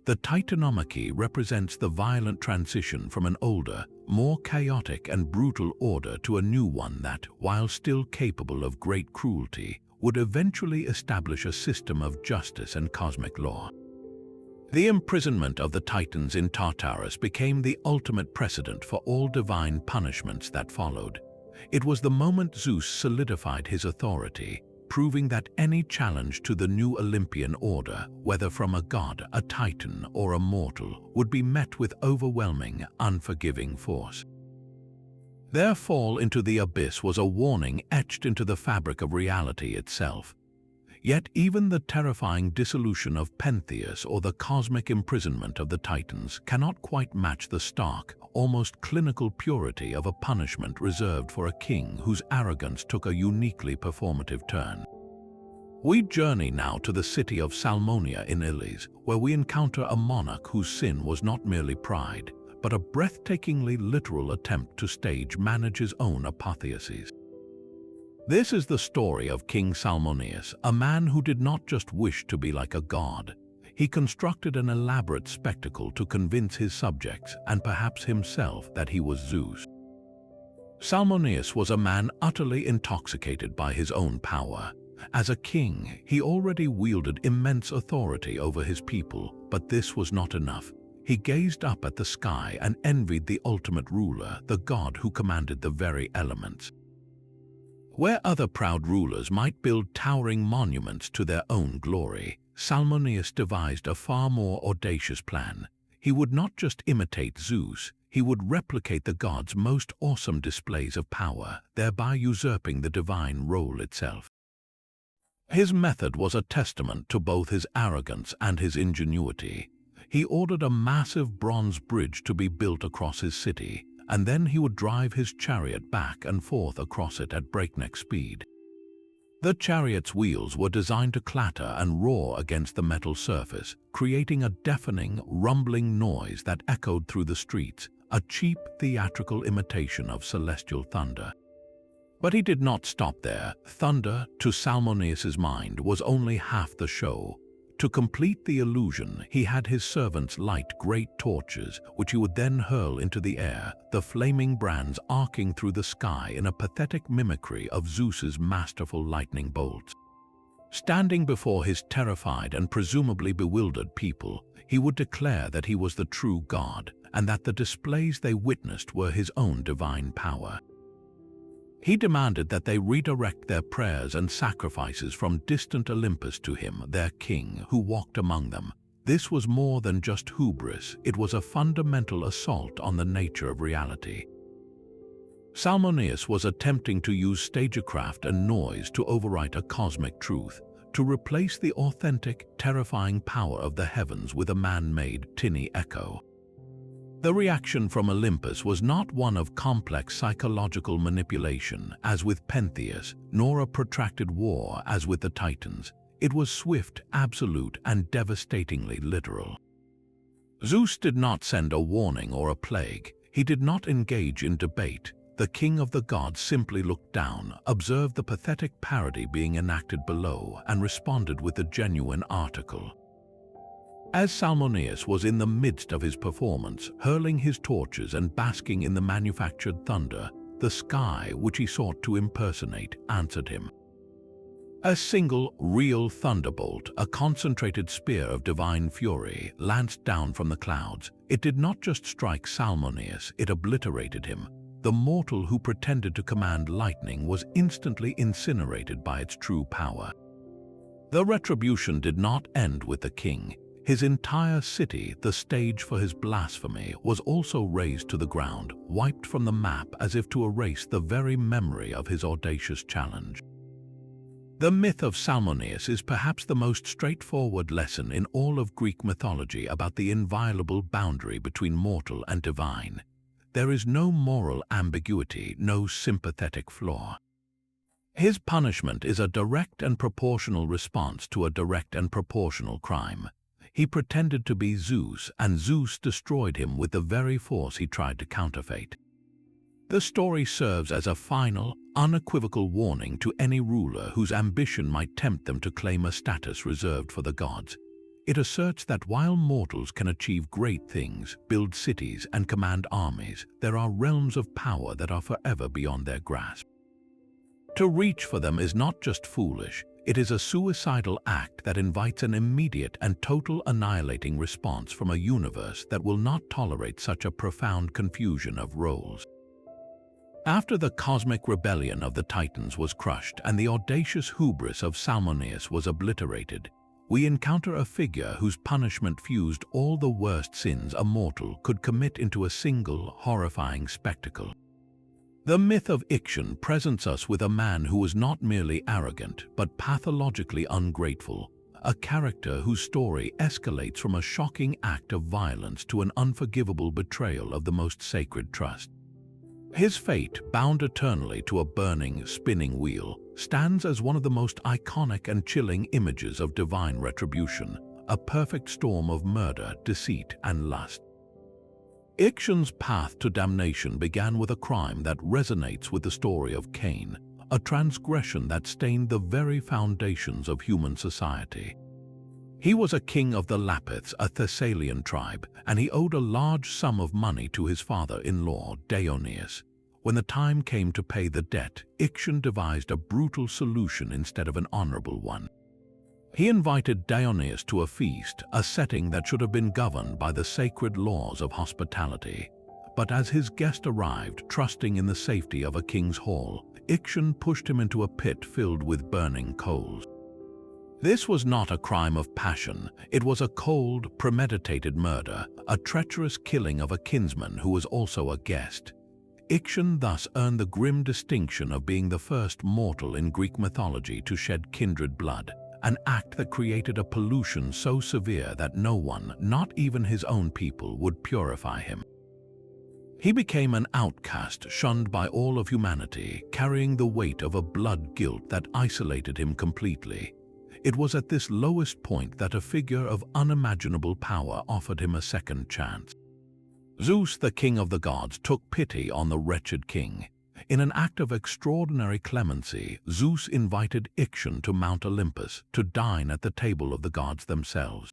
The Titanomachy represents the violent transition from an older, more chaotic and brutal order to a new one that, while still capable of great cruelty, would eventually establish a system of justice and cosmic law. The imprisonment of the Titans in Tartarus became the ultimate precedent for all divine punishments that followed. It was the moment Zeus solidified his authority, proving that any challenge to the new Olympian order, whether from a god, a titan, or a mortal, would be met with overwhelming, unforgiving force. Their fall into the abyss was a warning etched into the fabric of reality itself. Yet even the terrifying dissolution of Pentheus or the cosmic imprisonment of the Titans cannot quite match the stark, almost clinical purity of a punishment reserved for a king whose arrogance took a uniquely performative turn. We journey now to the city of Salmonia in Ilys, where we encounter a monarch whose sin was not merely pride, but a breathtakingly literal attempt to stage manage his own apotheosis. This is the story of King Salmoneus, a man who did not just wish to be like a god. He constructed an elaborate spectacle to convince his subjects, and perhaps himself, that he was Zeus. Salmoneus was a man utterly intoxicated by his own power. As a king, he already wielded immense authority over his people, but this was not enough. He gazed up at the sky and envied the ultimate ruler, the god who commanded the very elements. Where other proud rulers might build towering monuments to their own glory, Salmoneus devised a far more audacious plan. He would not just imitate Zeus, he would replicate the god's most awesome displays of power, thereby usurping the divine role itself. His method was a testament to both his arrogance and his ingenuity. He ordered a massive bronze bridge to be built across his city, and then he would drive his chariot back and forth across it at breakneck speed. The chariot's wheels were designed to clatter and roar against the metal surface, creating a deafening, rumbling noise that echoed through the streets, a cheap theatrical imitation of celestial thunder. But he did not stop there. Thunder, to Salmoneus's mind, was only half the show. To complete the illusion, he had his servants light great torches, which he would then hurl into the air, the flaming brands arcing through the sky in a pathetic mimicry of Zeus's masterful lightning bolts. Standing before his terrified and presumably bewildered people, he would declare that he was the true god, and that the displays they witnessed were his own divine power. He demanded that they redirect their prayers and sacrifices from distant Olympus to him, their king, who walked among them. This was more than just hubris, it was a fundamental assault on the nature of reality. Salmoneus was attempting to use stagecraft and noise to overwrite a cosmic truth, to replace the authentic, terrifying power of the heavens with a man-made, tinny echo. The reaction from Olympus was not one of complex psychological manipulation, as with Pentheus, nor a protracted war, as with the Titans. It was swift, absolute, and devastatingly literal. Zeus did not send a warning or a plague. He did not engage in debate. The king of the gods simply looked down, observed the pathetic parody being enacted below, and responded with a genuine article. As Salmoneus was in the midst of his performance, hurling his torches and basking in the manufactured thunder, the sky, which he sought to impersonate, answered him. A single, real thunderbolt, a concentrated spear of divine fury, lanced down from the clouds. It did not just strike Salmoneus, it obliterated him. The mortal who pretended to command lightning was instantly incinerated by its true power. The retribution did not end with the king. His entire city, the stage for his blasphemy, was also razed to the ground, wiped from the map as if to erase the very memory of his audacious challenge. The myth of Salmoneus is perhaps the most straightforward lesson in all of Greek mythology about the inviolable boundary between mortal and divine. There is no moral ambiguity, no sympathetic flaw. His punishment is a direct and proportional response to a direct and proportional crime. He pretended to be Zeus, and Zeus destroyed him with the very force he tried to counterfeit. The story serves as a final, unequivocal warning to any ruler whose ambition might tempt them to claim a status reserved for the gods. It asserts that while mortals can achieve great things, build cities, and command armies, there are realms of power that are forever beyond their grasp. To reach for them is not just foolish, it is a suicidal act that invites an immediate and total annihilating response from a universe that will not tolerate such a profound confusion of roles. After the cosmic rebellion of the Titans was crushed and the audacious hubris of Salmoneus was obliterated, we encounter a figure whose punishment fused all the worst sins a mortal could commit into a single, horrifying spectacle. The myth of Ixion presents us with a man who was not merely arrogant, but pathologically ungrateful, a character whose story escalates from a shocking act of violence to an unforgivable betrayal of the most sacred trust. His fate, bound eternally to a burning, spinning wheel, stands as one of the most iconic and chilling images of divine retribution, a perfect storm of murder, deceit, and lust. Ixion's path to damnation began with a crime that resonates with the story of Cain, a transgression that stained the very foundations of human society. He was a king of the Lapiths, a Thessalian tribe, and he owed a large sum of money to his father-in-law, Dioneus. When the time came to pay the debt, Ixion devised a brutal solution instead of an honorable one. He invited Dioneus to a feast, a setting that should have been governed by the sacred laws of hospitality. But as his guest arrived, trusting in the safety of a king's hall, Ixion pushed him into a pit filled with burning coals. This was not a crime of passion, it was a cold, premeditated murder, a treacherous killing of a kinsman who was also a guest. Ixion thus earned the grim distinction of being the first mortal in Greek mythology to shed kindred blood, an act that created a pollution so severe that no one, not even his own people, would purify him. He became an outcast, shunned by all of humanity, carrying the weight of a blood guilt that isolated him completely. It was at this lowest point that a figure of unimaginable power offered him a second chance. Zeus, the king of the gods, took pity on the wretched king. In an act of extraordinary clemency, Zeus invited Ixion to Mount Olympus to dine at the table of the gods themselves.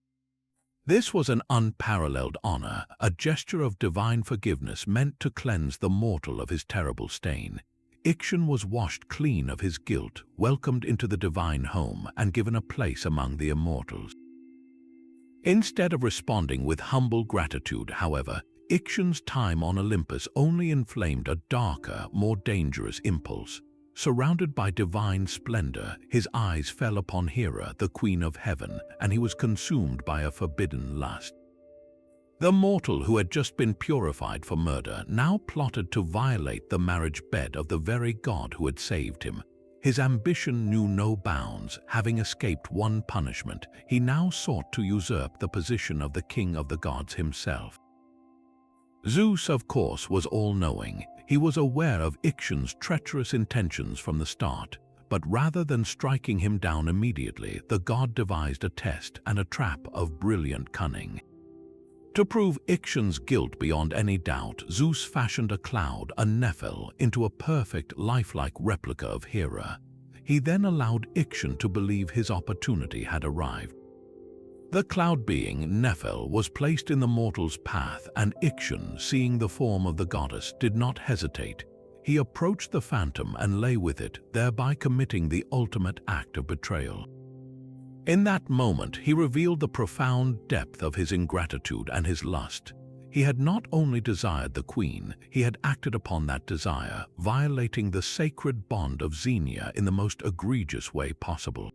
This was an unparalleled honor, a gesture of divine forgiveness meant to cleanse the mortal of his terrible stain. Ixion was washed clean of his guilt, welcomed into the divine home, and given a place among the immortals. Instead of responding with humble gratitude, however, Ixion's time on Olympus only inflamed a darker, more dangerous impulse. Surrounded by divine splendor, his eyes fell upon Hera, the queen of heaven, and he was consumed by a forbidden lust. The mortal who had just been purified for murder now plotted to violate the marriage bed of the very god who had saved him. His ambition knew no bounds. Having escaped one punishment, he now sought to usurp the position of the king of the gods himself. Zeus, of course, was all-knowing. He was aware of Ixion's treacherous intentions from the start, but rather than striking him down immediately, the god devised a test and a trap of brilliant cunning. To prove Ixion's guilt beyond any doubt, Zeus fashioned a cloud, a Nephil, into a perfect, lifelike replica of Hera. He then allowed Ixion to believe his opportunity had arrived. The cloud being, Nephil, was placed in the mortal's path, and Ixion, seeing the form of the goddess, did not hesitate. he approached the phantom and lay with it, thereby committing the ultimate act of betrayal. In that moment, he revealed the profound depth of his ingratitude and his lust. He had not only desired the queen, he had acted upon that desire, violating the sacred bond of Xenia in the most egregious way possible.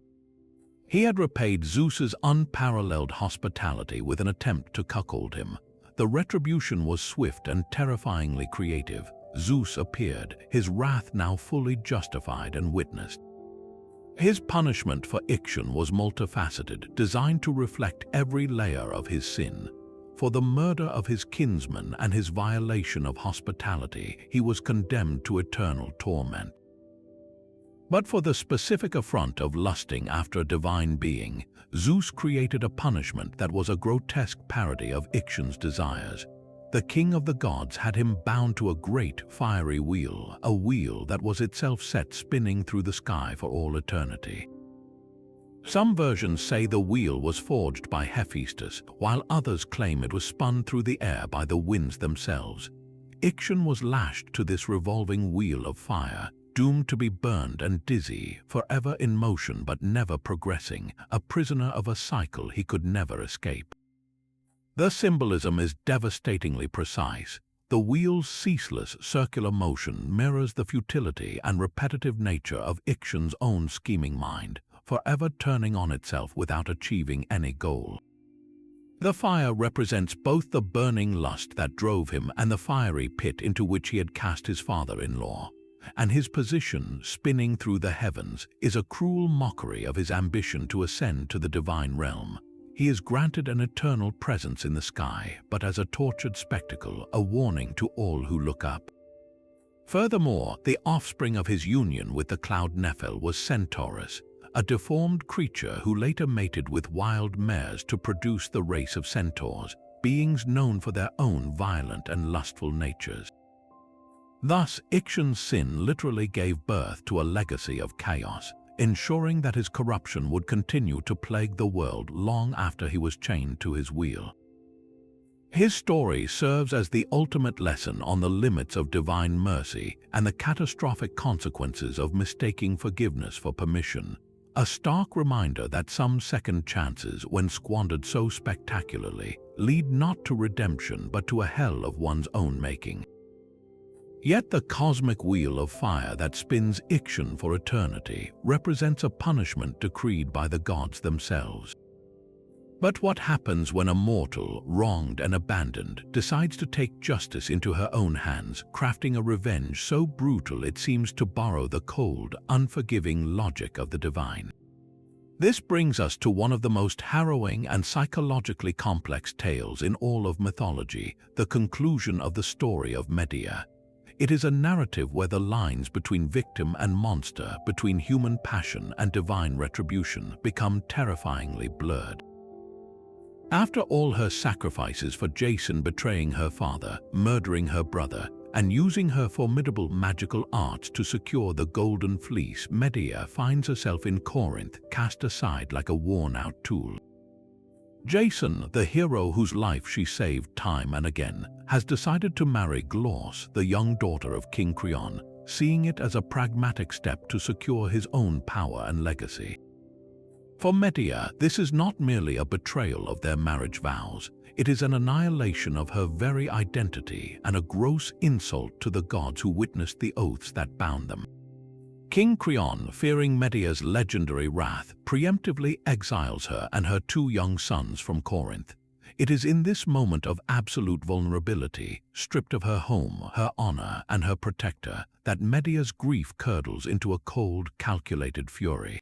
He had repaid Zeus's unparalleled hospitality with an attempt to cuckold him. The retribution was swift and terrifyingly creative. Zeus appeared, his wrath now fully justified and witnessed. His punishment for Ixion was multifaceted, designed to reflect every layer of his sin. For the murder of his kinsman and his violation of hospitality, he was condemned to eternal torment. But for the specific affront of lusting after a divine being, Zeus created a punishment that was a grotesque parody of Ixion's desires. The king of the gods had him bound to a great fiery wheel, a wheel that was itself set spinning through the sky for all eternity. Some versions say the wheel was forged by Hephaestus, while others claim it was spun through the air by the winds themselves. Ixion was lashed to this revolving wheel of fire, doomed to be burned and dizzy, forever in motion but never progressing, a prisoner of a cycle he could never escape. The symbolism is devastatingly precise. The wheel's ceaseless circular motion mirrors the futility and repetitive nature of Ixion's own scheming mind, forever turning on itself without achieving any goal. The fire represents both the burning lust that drove him and the fiery pit into which he had cast his father-in-law. And his position, spinning through the heavens, is a cruel mockery of his ambition to ascend to the divine realm. He is granted an eternal presence in the sky, but as a tortured spectacle, a warning to all who look up. Furthermore, the offspring of his union with the cloud Nephil was Centaurus, a deformed creature who later mated with wild mares to produce the race of centaurs, beings known for their own violent and lustful natures. Thus, Ixion's sin literally gave birth to a legacy of chaos, ensuring that his corruption would continue to plague the world long after he was chained to his wheel. His story serves as the ultimate lesson on the limits of divine mercy and the catastrophic consequences of mistaking forgiveness for permission, a stark reminder that some second chances, when squandered so spectacularly, lead not to redemption but to a hell of one's own making. Yet the cosmic wheel of fire that spins Ixion for eternity represents a punishment decreed by the gods themselves. But what happens when a mortal, wronged and abandoned, decides to take justice into her own hands, crafting a revenge so brutal it seems to borrow the cold, unforgiving logic of the divine? This brings us to one of the most harrowing and psychologically complex tales in all of mythology, the conclusion of the story of Medea. It is a narrative where the lines between victim and monster, between human passion and divine retribution, become terrifyingly blurred. After all her sacrifices for Jason betraying her father, murdering her brother, and using her formidable magical arts to secure the Golden Fleece, Medea finds herself in Corinth, cast aside like a worn-out tool. Jason, the hero whose life she saved time and again, has decided to marry Glauce, the young daughter of King Creon, seeing it as a pragmatic step to secure his own power and legacy. For Medea, this is not merely a betrayal of their marriage vows, it is an annihilation of her very identity and a gross insult to the gods who witnessed the oaths that bound them. King Creon, fearing Medea's legendary wrath, preemptively exiles her and her two young sons from Corinth. It is in this moment of absolute vulnerability, stripped of her home, her honor, and her protector, that Medea's grief curdles into a cold, calculated fury.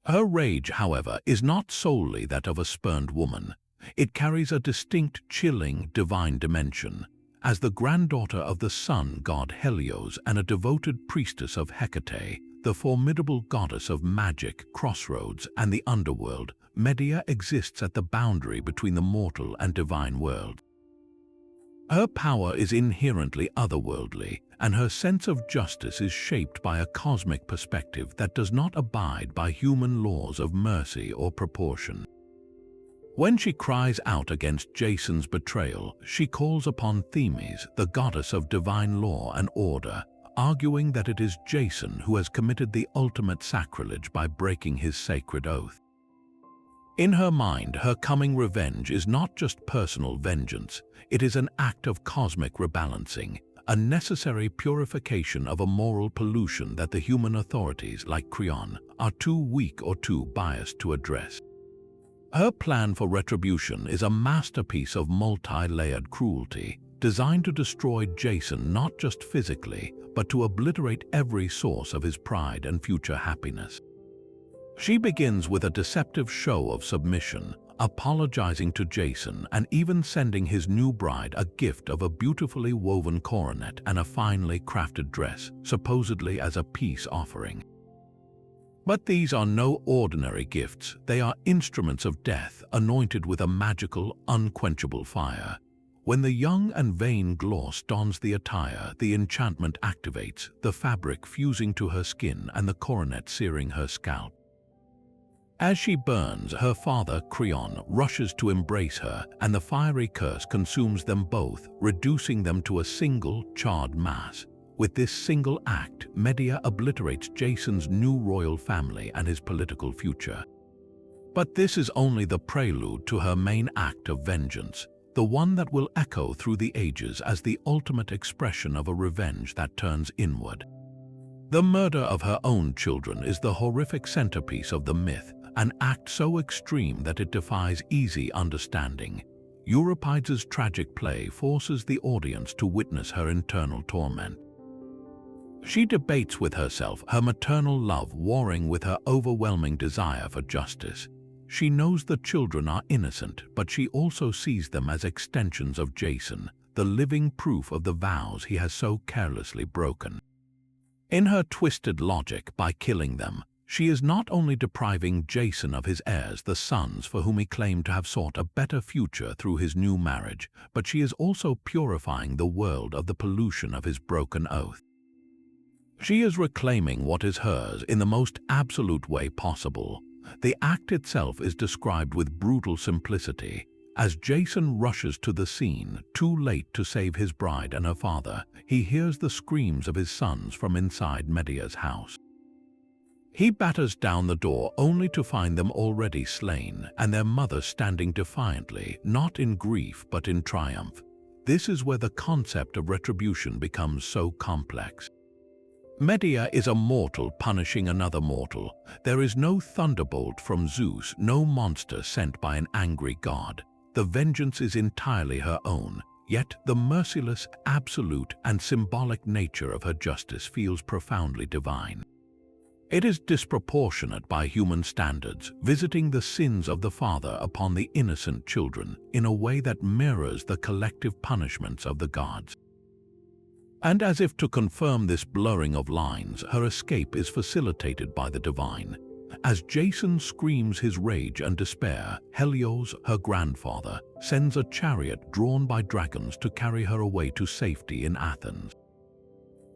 Her rage, however, is not solely that of a spurned woman. It carries a distinct, chilling, divine dimension. As the granddaughter of the sun god Helios and a devoted priestess of Hecate, the formidable goddess of magic, crossroads, and the underworld, Medea exists at the boundary between the mortal and divine world. Her power is inherently otherworldly, and her sense of justice is shaped by a cosmic perspective that does not abide by human laws of mercy or proportion. When she cries out against Jason's betrayal, she calls upon Thebes, the goddess of divine law and order, arguing that it is Jason who has committed the ultimate sacrilege by breaking his sacred oath. In her mind, her coming revenge is not just personal vengeance, it is an act of cosmic rebalancing, a necessary purification of a moral pollution that the human authorities, like Creon, are too weak or too biased to address. Her plan for retribution is a masterpiece of multi-layered cruelty, designed to destroy Jason not just physically, but to obliterate every source of his pride and future happiness. She begins with a deceptive show of submission, apologizing to Jason and even sending his new bride a gift of a beautifully woven coronet and a finely crafted dress, supposedly as a peace offering. But these are no ordinary gifts, they are instruments of death anointed with a magical, unquenchable fire. When the young and vain Glauce dons the attire, the enchantment activates, the fabric fusing to her skin and the coronet searing her scalp. As she burns, her father, Creon, rushes to embrace her, and the fiery curse consumes them both, reducing them to a single, charred mass. With this single act, Medea obliterates Jason's new royal family and his political future. But this is only the prelude to her main act of vengeance, the one that will echo through the ages as the ultimate expression of a revenge that turns inward. The murder of her own children is the horrific centerpiece of the myth, an act so extreme that it defies easy understanding. Euripides' tragic play forces the audience to witness her internal torment. She debates with herself, her maternal love warring with her overwhelming desire for justice. She knows the children are innocent, but she also sees them as extensions of Jason, the living proof of the vows he has so carelessly broken. In her twisted logic, by killing them, she is not only depriving Jason of his heirs, the sons for whom he claimed to have sought a better future through his new marriage, but she is also purifying the world of the pollution of his broken oath. She is reclaiming what is hers in the most absolute way possible. The act itself is described with brutal simplicity. As Jason rushes to the scene, too late to save his bride and her father, he hears the screams of his sons from inside Medea's house. He batters down the door only to find them already slain, and their mother standing defiantly, not in grief but in triumph. This is where the concept of retribution becomes so complex. Medea is a mortal punishing another mortal. There is no thunderbolt from Zeus, no monster sent by an angry god. The vengeance is entirely her own, yet the merciless, absolute, and symbolic nature of her justice feels profoundly divine. It is disproportionate by human standards, visiting the sins of the father upon the innocent children in a way that mirrors the collective punishments of the gods. And as if to confirm this blurring of lines, her escape is facilitated by the divine. As Jason screams his rage and despair, Helios, her grandfather, sends a chariot drawn by dragons to carry her away to safety in Athens.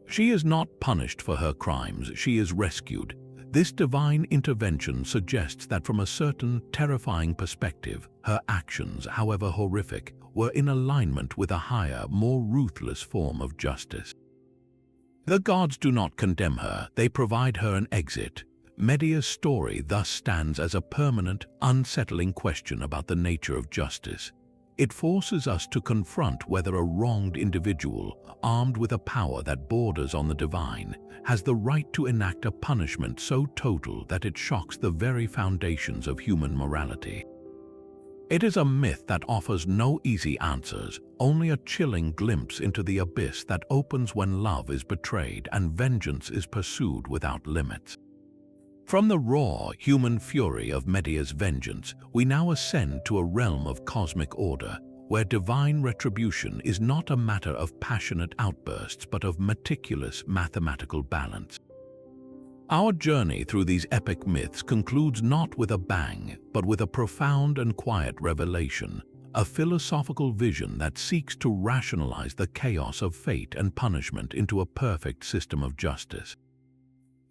She is not punished for her crimes, she is rescued. This divine intervention suggests that from a certain terrifying perspective, her actions, however horrific, were in alignment with a higher, more ruthless form of justice. The gods do not condemn her, they provide her an exit. Medea's story thus stands as a permanent, unsettling question about the nature of justice. It forces us to confront whether a wronged individual, armed with a power that borders on the divine, has the right to enact a punishment so total that it shocks the very foundations of human morality. It is a myth that offers no easy answers, only a chilling glimpse into the abyss that opens when love is betrayed and vengeance is pursued without limits. From the raw, human fury of Medea's vengeance, we now ascend to a realm of cosmic order, where divine retribution is not a matter of passionate outbursts but of meticulous mathematical balance. Our journey through these epic myths concludes not with a bang, but with a profound and quiet revelation, a philosophical vision that seeks to rationalize the chaos of fate and punishment into a perfect system of justice.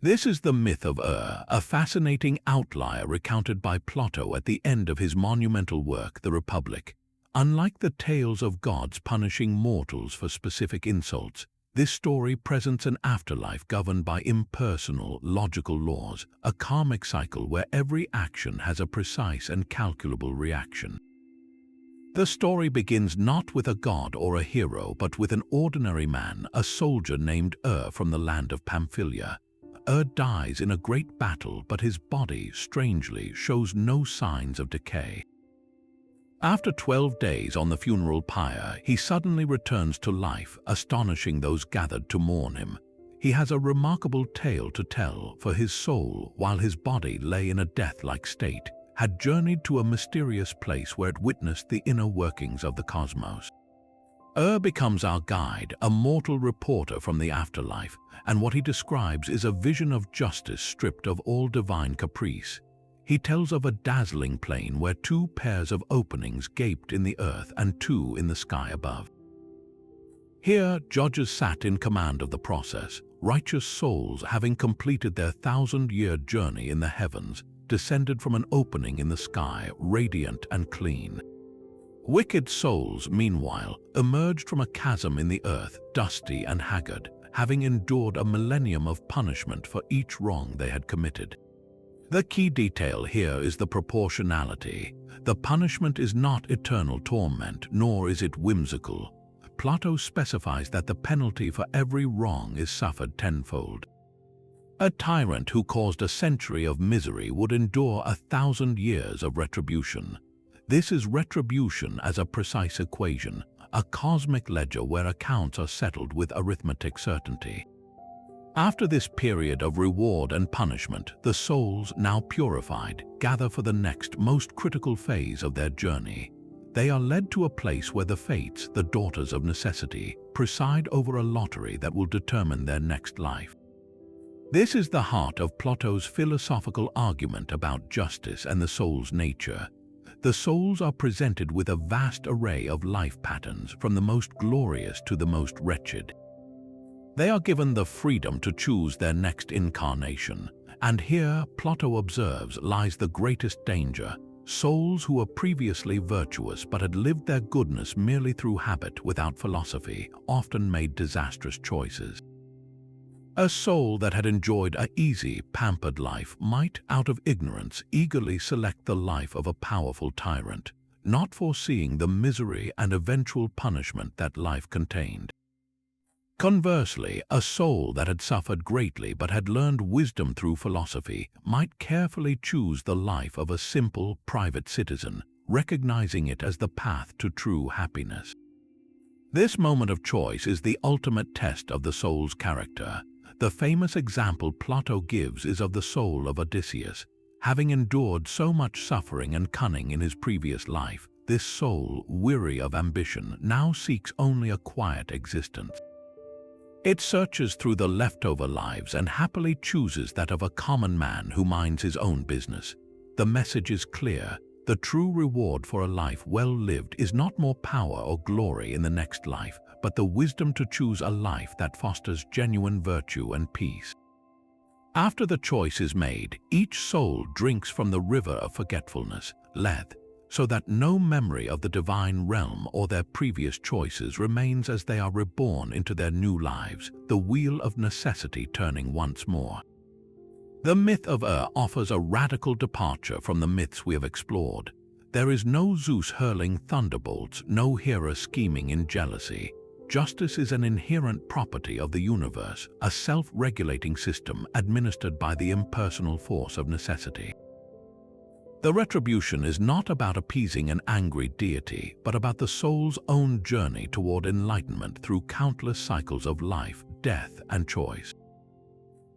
This is the myth of a fascinating outlier recounted by Plato at the end of his monumental work, The Republic. Unlike the tales of gods punishing mortals for specific insults, This story presents an afterlife governed by impersonal, logical laws, a karmic cycle where every action has a precise and calculable reaction. The story begins not with a god or a hero, but with an ordinary man, a soldier named from the land of Pamphylia. Dies in a great battle, but his body, strangely, shows no signs of decay. After 12 days on the funeral pyre, he suddenly returns to life, astonishing those gathered to mourn him. He has a remarkable tale to tell, for his soul, while his body lay in a death-like state, had journeyed to a mysterious place where it witnessed the inner workings of the cosmos. Becomes our guide, a mortal reporter from the afterlife, and what he describes is a vision of justice stripped of all divine caprice. He tells of a dazzling plain where 2 pairs of openings gaped in the earth and 2 in the sky above. Here, judges sat in command of the process, righteous souls having completed their 1,000-year journey in the heavens, descended from an opening in the sky, radiant and clean. Wicked souls, meanwhile, emerged from a chasm in the earth, dusty and haggard, having endured a millennium of punishment for each wrong they had committed. The key detail here is the proportionality. The punishment is not eternal torment, nor is it whimsical. Plato specifies that the penalty for every wrong is suffered tenfold. A tyrant who caused a century of misery would endure 1,000 years of retribution. This is retribution as a precise equation, a cosmic ledger where accounts are settled with arithmetic certainty. After this period of reward and punishment, the souls, now purified, gather for the next, most critical phase of their journey. They are led to a place where the fates, the daughters of necessity, preside over a lottery that will determine their next life. This is the heart of Plato's philosophical argument about justice and the soul's nature. The souls are presented with a vast array of life patterns, from the most glorious to the most wretched. They are given the freedom to choose their next incarnation, and here, Plato observes, lies the greatest danger. Souls who were previously virtuous but had lived their goodness merely through habit without philosophy often made disastrous choices. A soul that had enjoyed an easy, pampered life might, out of ignorance, eagerly select the life of a powerful tyrant, not foreseeing the misery and eventual punishment that life contained. Conversely, a soul that had suffered greatly but had learned wisdom through philosophy might carefully choose the life of a simple, private citizen, recognizing it as the path to true happiness. This moment of choice is the ultimate test of the soul's character. The famous example Plato gives is of the soul of Odysseus. Having endured so much suffering and cunning in his previous life, this soul, weary of ambition, now seeks only a quiet existence. It searches through the leftover lives and happily chooses that of a common man who minds his own business. The message is clear. The true reward for a life well lived is not more power or glory in the next life, but the wisdom to choose a life that fosters genuine virtue and peace. After the choice is made, each soul drinks from the river of forgetfulness, Lethe, so that no memory of the divine realm or their previous choices remains as they are reborn into their new lives, the wheel of necessity turning once more. The myth of offers a radical departure from the myths we have explored. There is no Zeus hurling thunderbolts, no Hera scheming in jealousy. Justice is an inherent property of the universe, a self-regulating system administered by the impersonal force of necessity. The retribution is not about appeasing an angry deity, but about the soul's own journey toward enlightenment through countless cycles of life, death, and choice.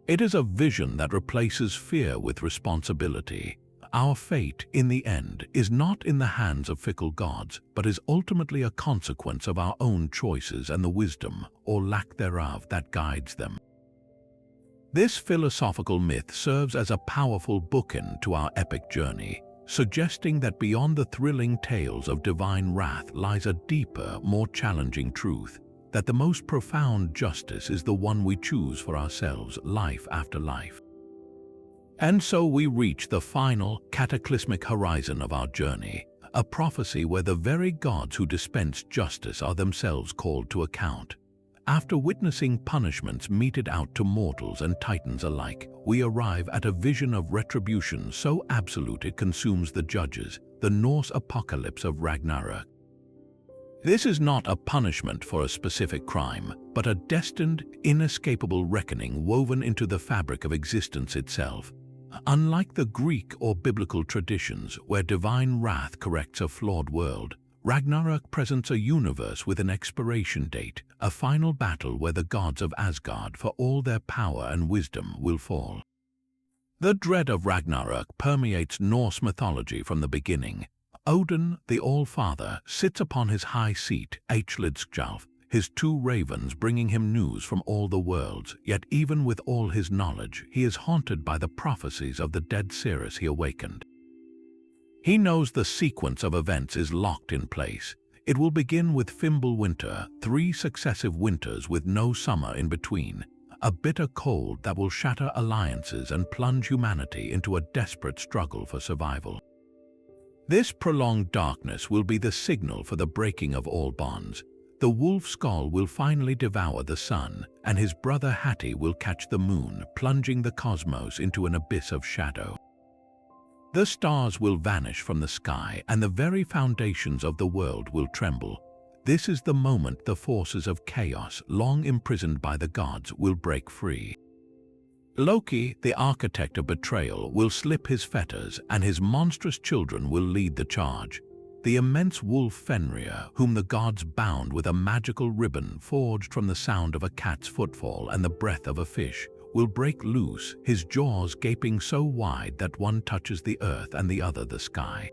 It is a vision that replaces fear with responsibility. Our fate, in the end, is not in the hands of fickle gods, but is ultimately a consequence of our own choices and the wisdom, or lack thereof, that guides them. This philosophical myth serves as a powerful bookend to our epic journey, suggesting that beyond the thrilling tales of divine wrath lies a deeper, more challenging truth, that the most profound justice is the one we choose for ourselves, life after life. And so we reach the final, cataclysmic horizon of our journey, a prophecy where the very gods who dispense justice are themselves called to account. After witnessing punishments meted out to mortals and titans alike, we arrive at a vision of retribution so absolute it consumes the judges, the Norse apocalypse of Ragnarok. This is not a punishment for a specific crime, but a destined, inescapable reckoning woven into the fabric of existence itself. Unlike the Greek or biblical traditions where divine wrath corrects a flawed world, Ragnarok presents a universe with an expiration date, a final battle where the gods of Asgard, for all their power and wisdom, will fall. The dread of Ragnarok permeates Norse mythology from the beginning. Odin, the All-Father, sits upon his high seat, Æthlidskjalf, his two ravens bringing him news from all the worlds, yet even with all his knowledge, he is haunted by the prophecies of the dead seers he awakened. He knows the sequence of events is locked in place. It will begin with Fimbulwinter, 3 successive winters with no summer in between, a bitter cold that will shatter alliances and plunge humanity into a desperate struggle for survival. This prolonged darkness will be the signal for the breaking of all bonds. The wolf skull will finally devour the sun, and his brother Hati will catch the moon, plunging the cosmos into an abyss of shadow. The stars will vanish from the sky, and the very foundations of the world will tremble. This is the moment the forces of chaos, long imprisoned by the gods, will break free. Loki, the architect of betrayal, will slip his fetters, and his monstrous children will lead the charge. The immense wolf Fenrir, whom the gods bound with a magical ribbon forged from the sound of a cat's footfall and the breath of a fish, will break loose, his jaws gaping so wide that one touches the earth and the other the sky.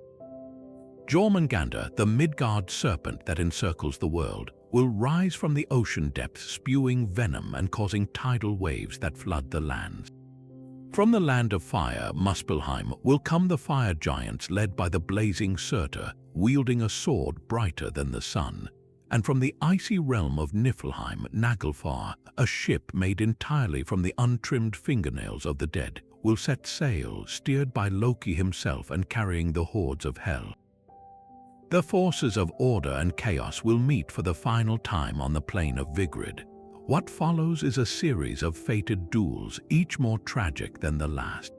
Jormungandr, the Midgard serpent that encircles the world, will rise from the ocean depths spewing venom and causing tidal waves that flood the lands. From the land of fire, Muspelheim, will come the fire giants led by the blazing Surtur, wielding a sword brighter than the sun. And from the icy realm of Niflheim, Naglfar, a ship made entirely from the untrimmed fingernails of the dead, will set sail, steered by Loki himself and carrying the hordes of hell. The forces of order and chaos will meet for the final time on the plain of Vigrid. What follows is a series of fated duels, each more tragic than the last.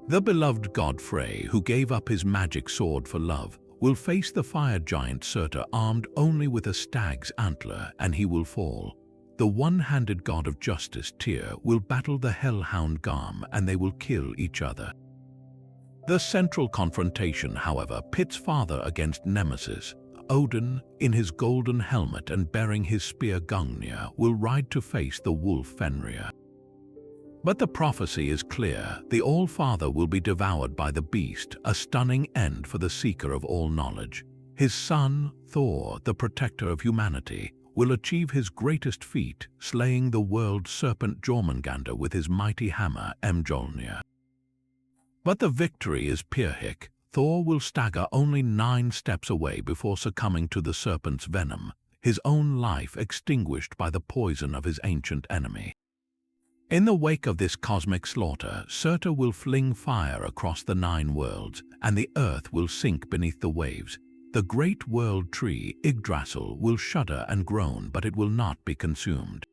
The beloved god Frey, who gave up his magic sword for love, will face the fire giant Surtur armed only with a stag's antler, and he will fall. The one-handed god of justice Tyr will battle the hellhound Garm, and they will kill each other. The central confrontation, however, pits father against nemesis. Odin, in his golden helmet and bearing his spear Gungnir, will ride to face the wolf Fenrir. But the prophecy is clear. The All-Father will be devoured by the beast, a stunning end for the seeker of all knowledge. His son, Thor, the protector of humanity, will achieve his greatest feat, slaying the world serpent Jormungandr with his mighty hammer Mjolnir. But the victory is Pyrrhic. Thor will stagger only 9 steps away before succumbing to the serpent's venom, his own life extinguished by the poison of his ancient enemy. In the wake of this cosmic slaughter, Surtur will fling fire across the 9 worlds, and the earth will sink beneath the waves. The great world tree, Yggdrasil, will shudder and groan, but it will not be consumed.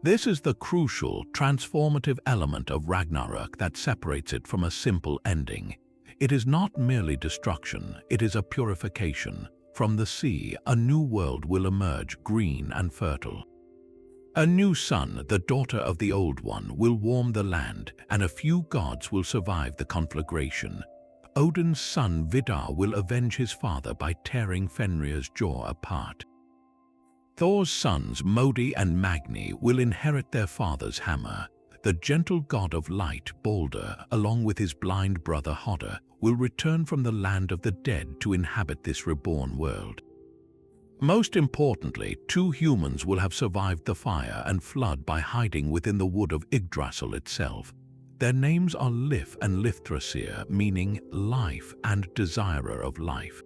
This is the crucial, transformative element of Ragnarok that separates it from a simple ending. It is not merely destruction, it is a purification. From the sea, a new world will emerge, green and fertile. A new sun, the daughter of the old one, will warm the land, and a few gods will survive the conflagration. Odin's son Vidar will avenge his father by tearing Fenrir's jaw apart. Thor's sons Modi and Magni will inherit their father's hammer. The gentle god of light, Balder, along with his blind brother Hodder, will return from the land of the dead to inhabit this reborn world. Most importantly, 2 humans will have survived the fire and flood by hiding within the wood of Yggdrasil itself. Their names are Lif and Lifthrasir, meaning life and desirer of life.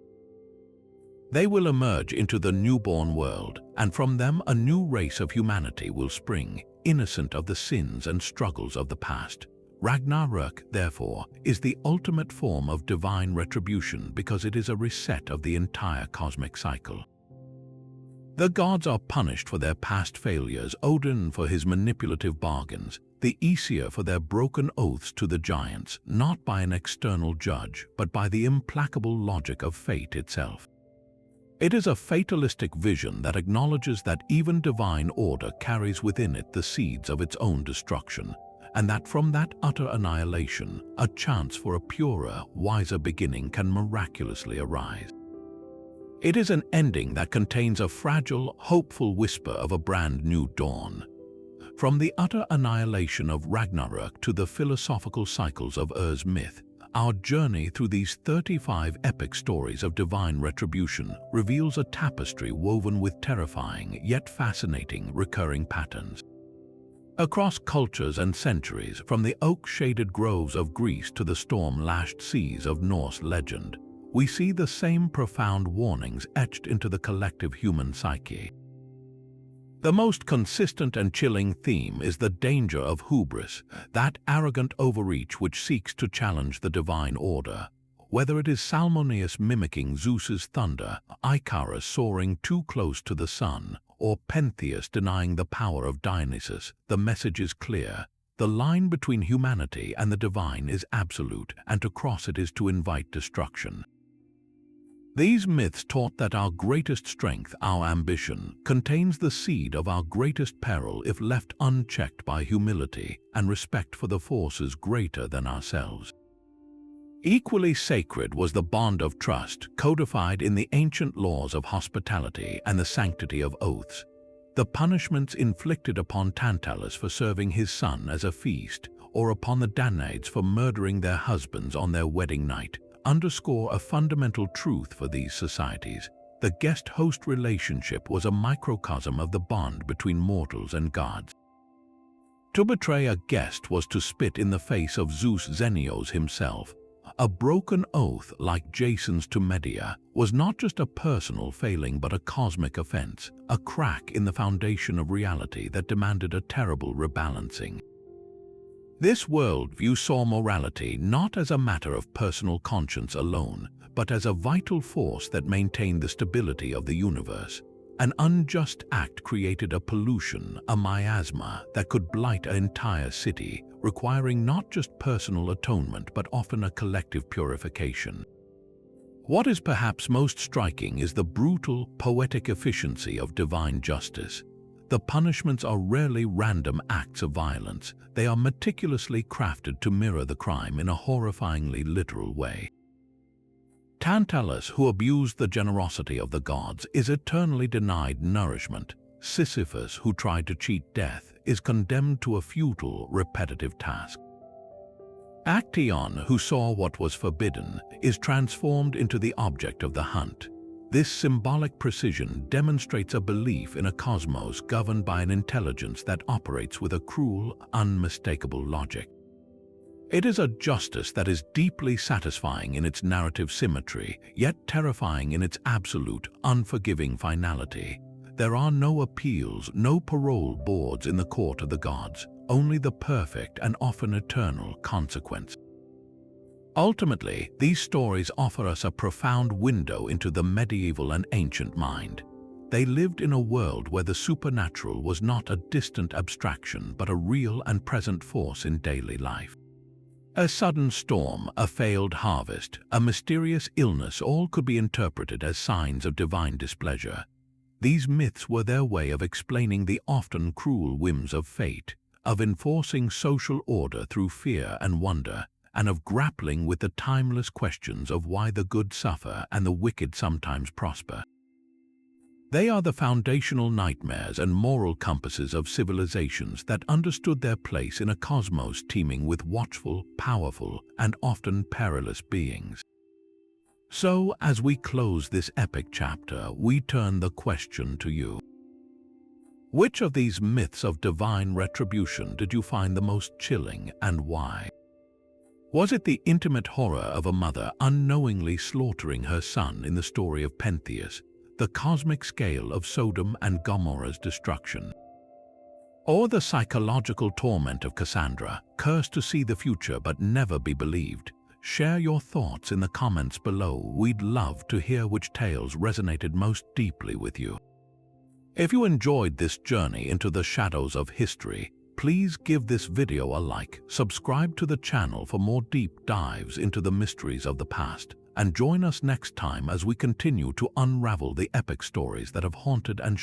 They will emerge into the newborn world, and from them a new race of humanity will spring, innocent of the sins and struggles of the past. Ragnarök, therefore, is the ultimate form of divine retribution because it is a reset of the entire cosmic cycle. The gods are punished for their past failures, Odin for his manipulative bargains, the Aesir for their broken oaths to the giants, not by an external judge, but by the implacable logic of fate itself. It is a fatalistic vision that acknowledges that even divine order carries within it the seeds of its own destruction, and that from that utter annihilation, a chance for a purer, wiser beginning can miraculously arise. It is an ending that contains a fragile, hopeful whisper of a brand new dawn. From the utter annihilation of Ragnarök to the philosophical cycles of Ur's myth, our journey through these 35 epic stories of divine retribution reveals a tapestry woven with terrifying yet fascinating recurring patterns. Across cultures and centuries, from the oak-shaded groves of Greece to the storm-lashed seas of Norse legend, we see the same profound warnings etched into the collective human psyche. The most consistent and chilling theme is the danger of hubris, that arrogant overreach which seeks to challenge the divine order. Whether it is Salmoneus mimicking Zeus's thunder, Icarus soaring too close to the sun, or Pentheus denying the power of Dionysus, the message is clear. The line between humanity and the divine is absolute, and to cross it is to invite destruction. These myths taught that our greatest strength, our ambition, contains the seed of our greatest peril if left unchecked by humility and respect for the forces greater than ourselves. Equally sacred was the bond of trust codified in the ancient laws of hospitality and the sanctity of oaths. The punishments inflicted upon Tantalus for serving his son as a feast, or upon the Danaids for murdering their husbands on their wedding night, underscore a fundamental truth for these societies. The guest-host relationship was a microcosm of the bond between mortals and gods. To betray a guest was to spit in the face of Zeus Xenios himself. A broken oath, like Jason's to Medea, was not just a personal failing but a cosmic offense, a crack in the foundation of reality that demanded a terrible rebalancing. This worldview saw morality not as a matter of personal conscience alone, but as a vital force that maintained the stability of the universe. An unjust act created a pollution, a miasma, that could blight an entire city, requiring not just personal atonement but often a collective purification. What is perhaps most striking is the brutal, poetic efficiency of divine justice. The punishments are rarely random acts of violence. They are meticulously crafted to mirror the crime in a horrifyingly literal way. Tantalus, who abused the generosity of the gods, is eternally denied nourishment. Sisyphus, who tried to cheat death, is condemned to a futile, repetitive task. Actaeon, who saw what was forbidden, is transformed into the object of the hunt. This symbolic precision demonstrates a belief in a cosmos governed by an intelligence that operates with a cruel, unmistakable logic. It is a justice that is deeply satisfying in its narrative symmetry, yet terrifying in its absolute, unforgiving finality. There are no appeals, no parole boards in the court of the gods, only the perfect and often eternal consequence. Ultimately, these stories offer us a profound window into the medieval and ancient mind. They lived in a world where the supernatural was not a distant abstraction but a real and present force in daily life. A sudden storm, a failed harvest, a mysterious illness, all could be interpreted as signs of divine displeasure. These myths were their way of explaining the often cruel whims of fate, of enforcing social order through fear and wonder, and of grappling with the timeless questions of why the good suffer and the wicked sometimes prosper. They are the foundational nightmares and moral compasses of civilizations that understood their place in a cosmos teeming with watchful, powerful, and often perilous beings. So, as we close this epic chapter, we turn the question to you. Which of these myths of divine retribution did you find the most chilling, and why? Was it the intimate horror of a mother unknowingly slaughtering her son in the story of Pentheus, the cosmic scale of Sodom and Gomorrah's destruction? Or the psychological torment of Cassandra, cursed to see the future but never be believed? Share your thoughts in the comments below. We'd love to hear which tales resonated most deeply with you. If you enjoyed this journey into the shadows of history, please give this video a like, subscribe to the channel for more deep dives into the mysteries of the past, and join us next time as we continue to unravel the epic stories that have haunted and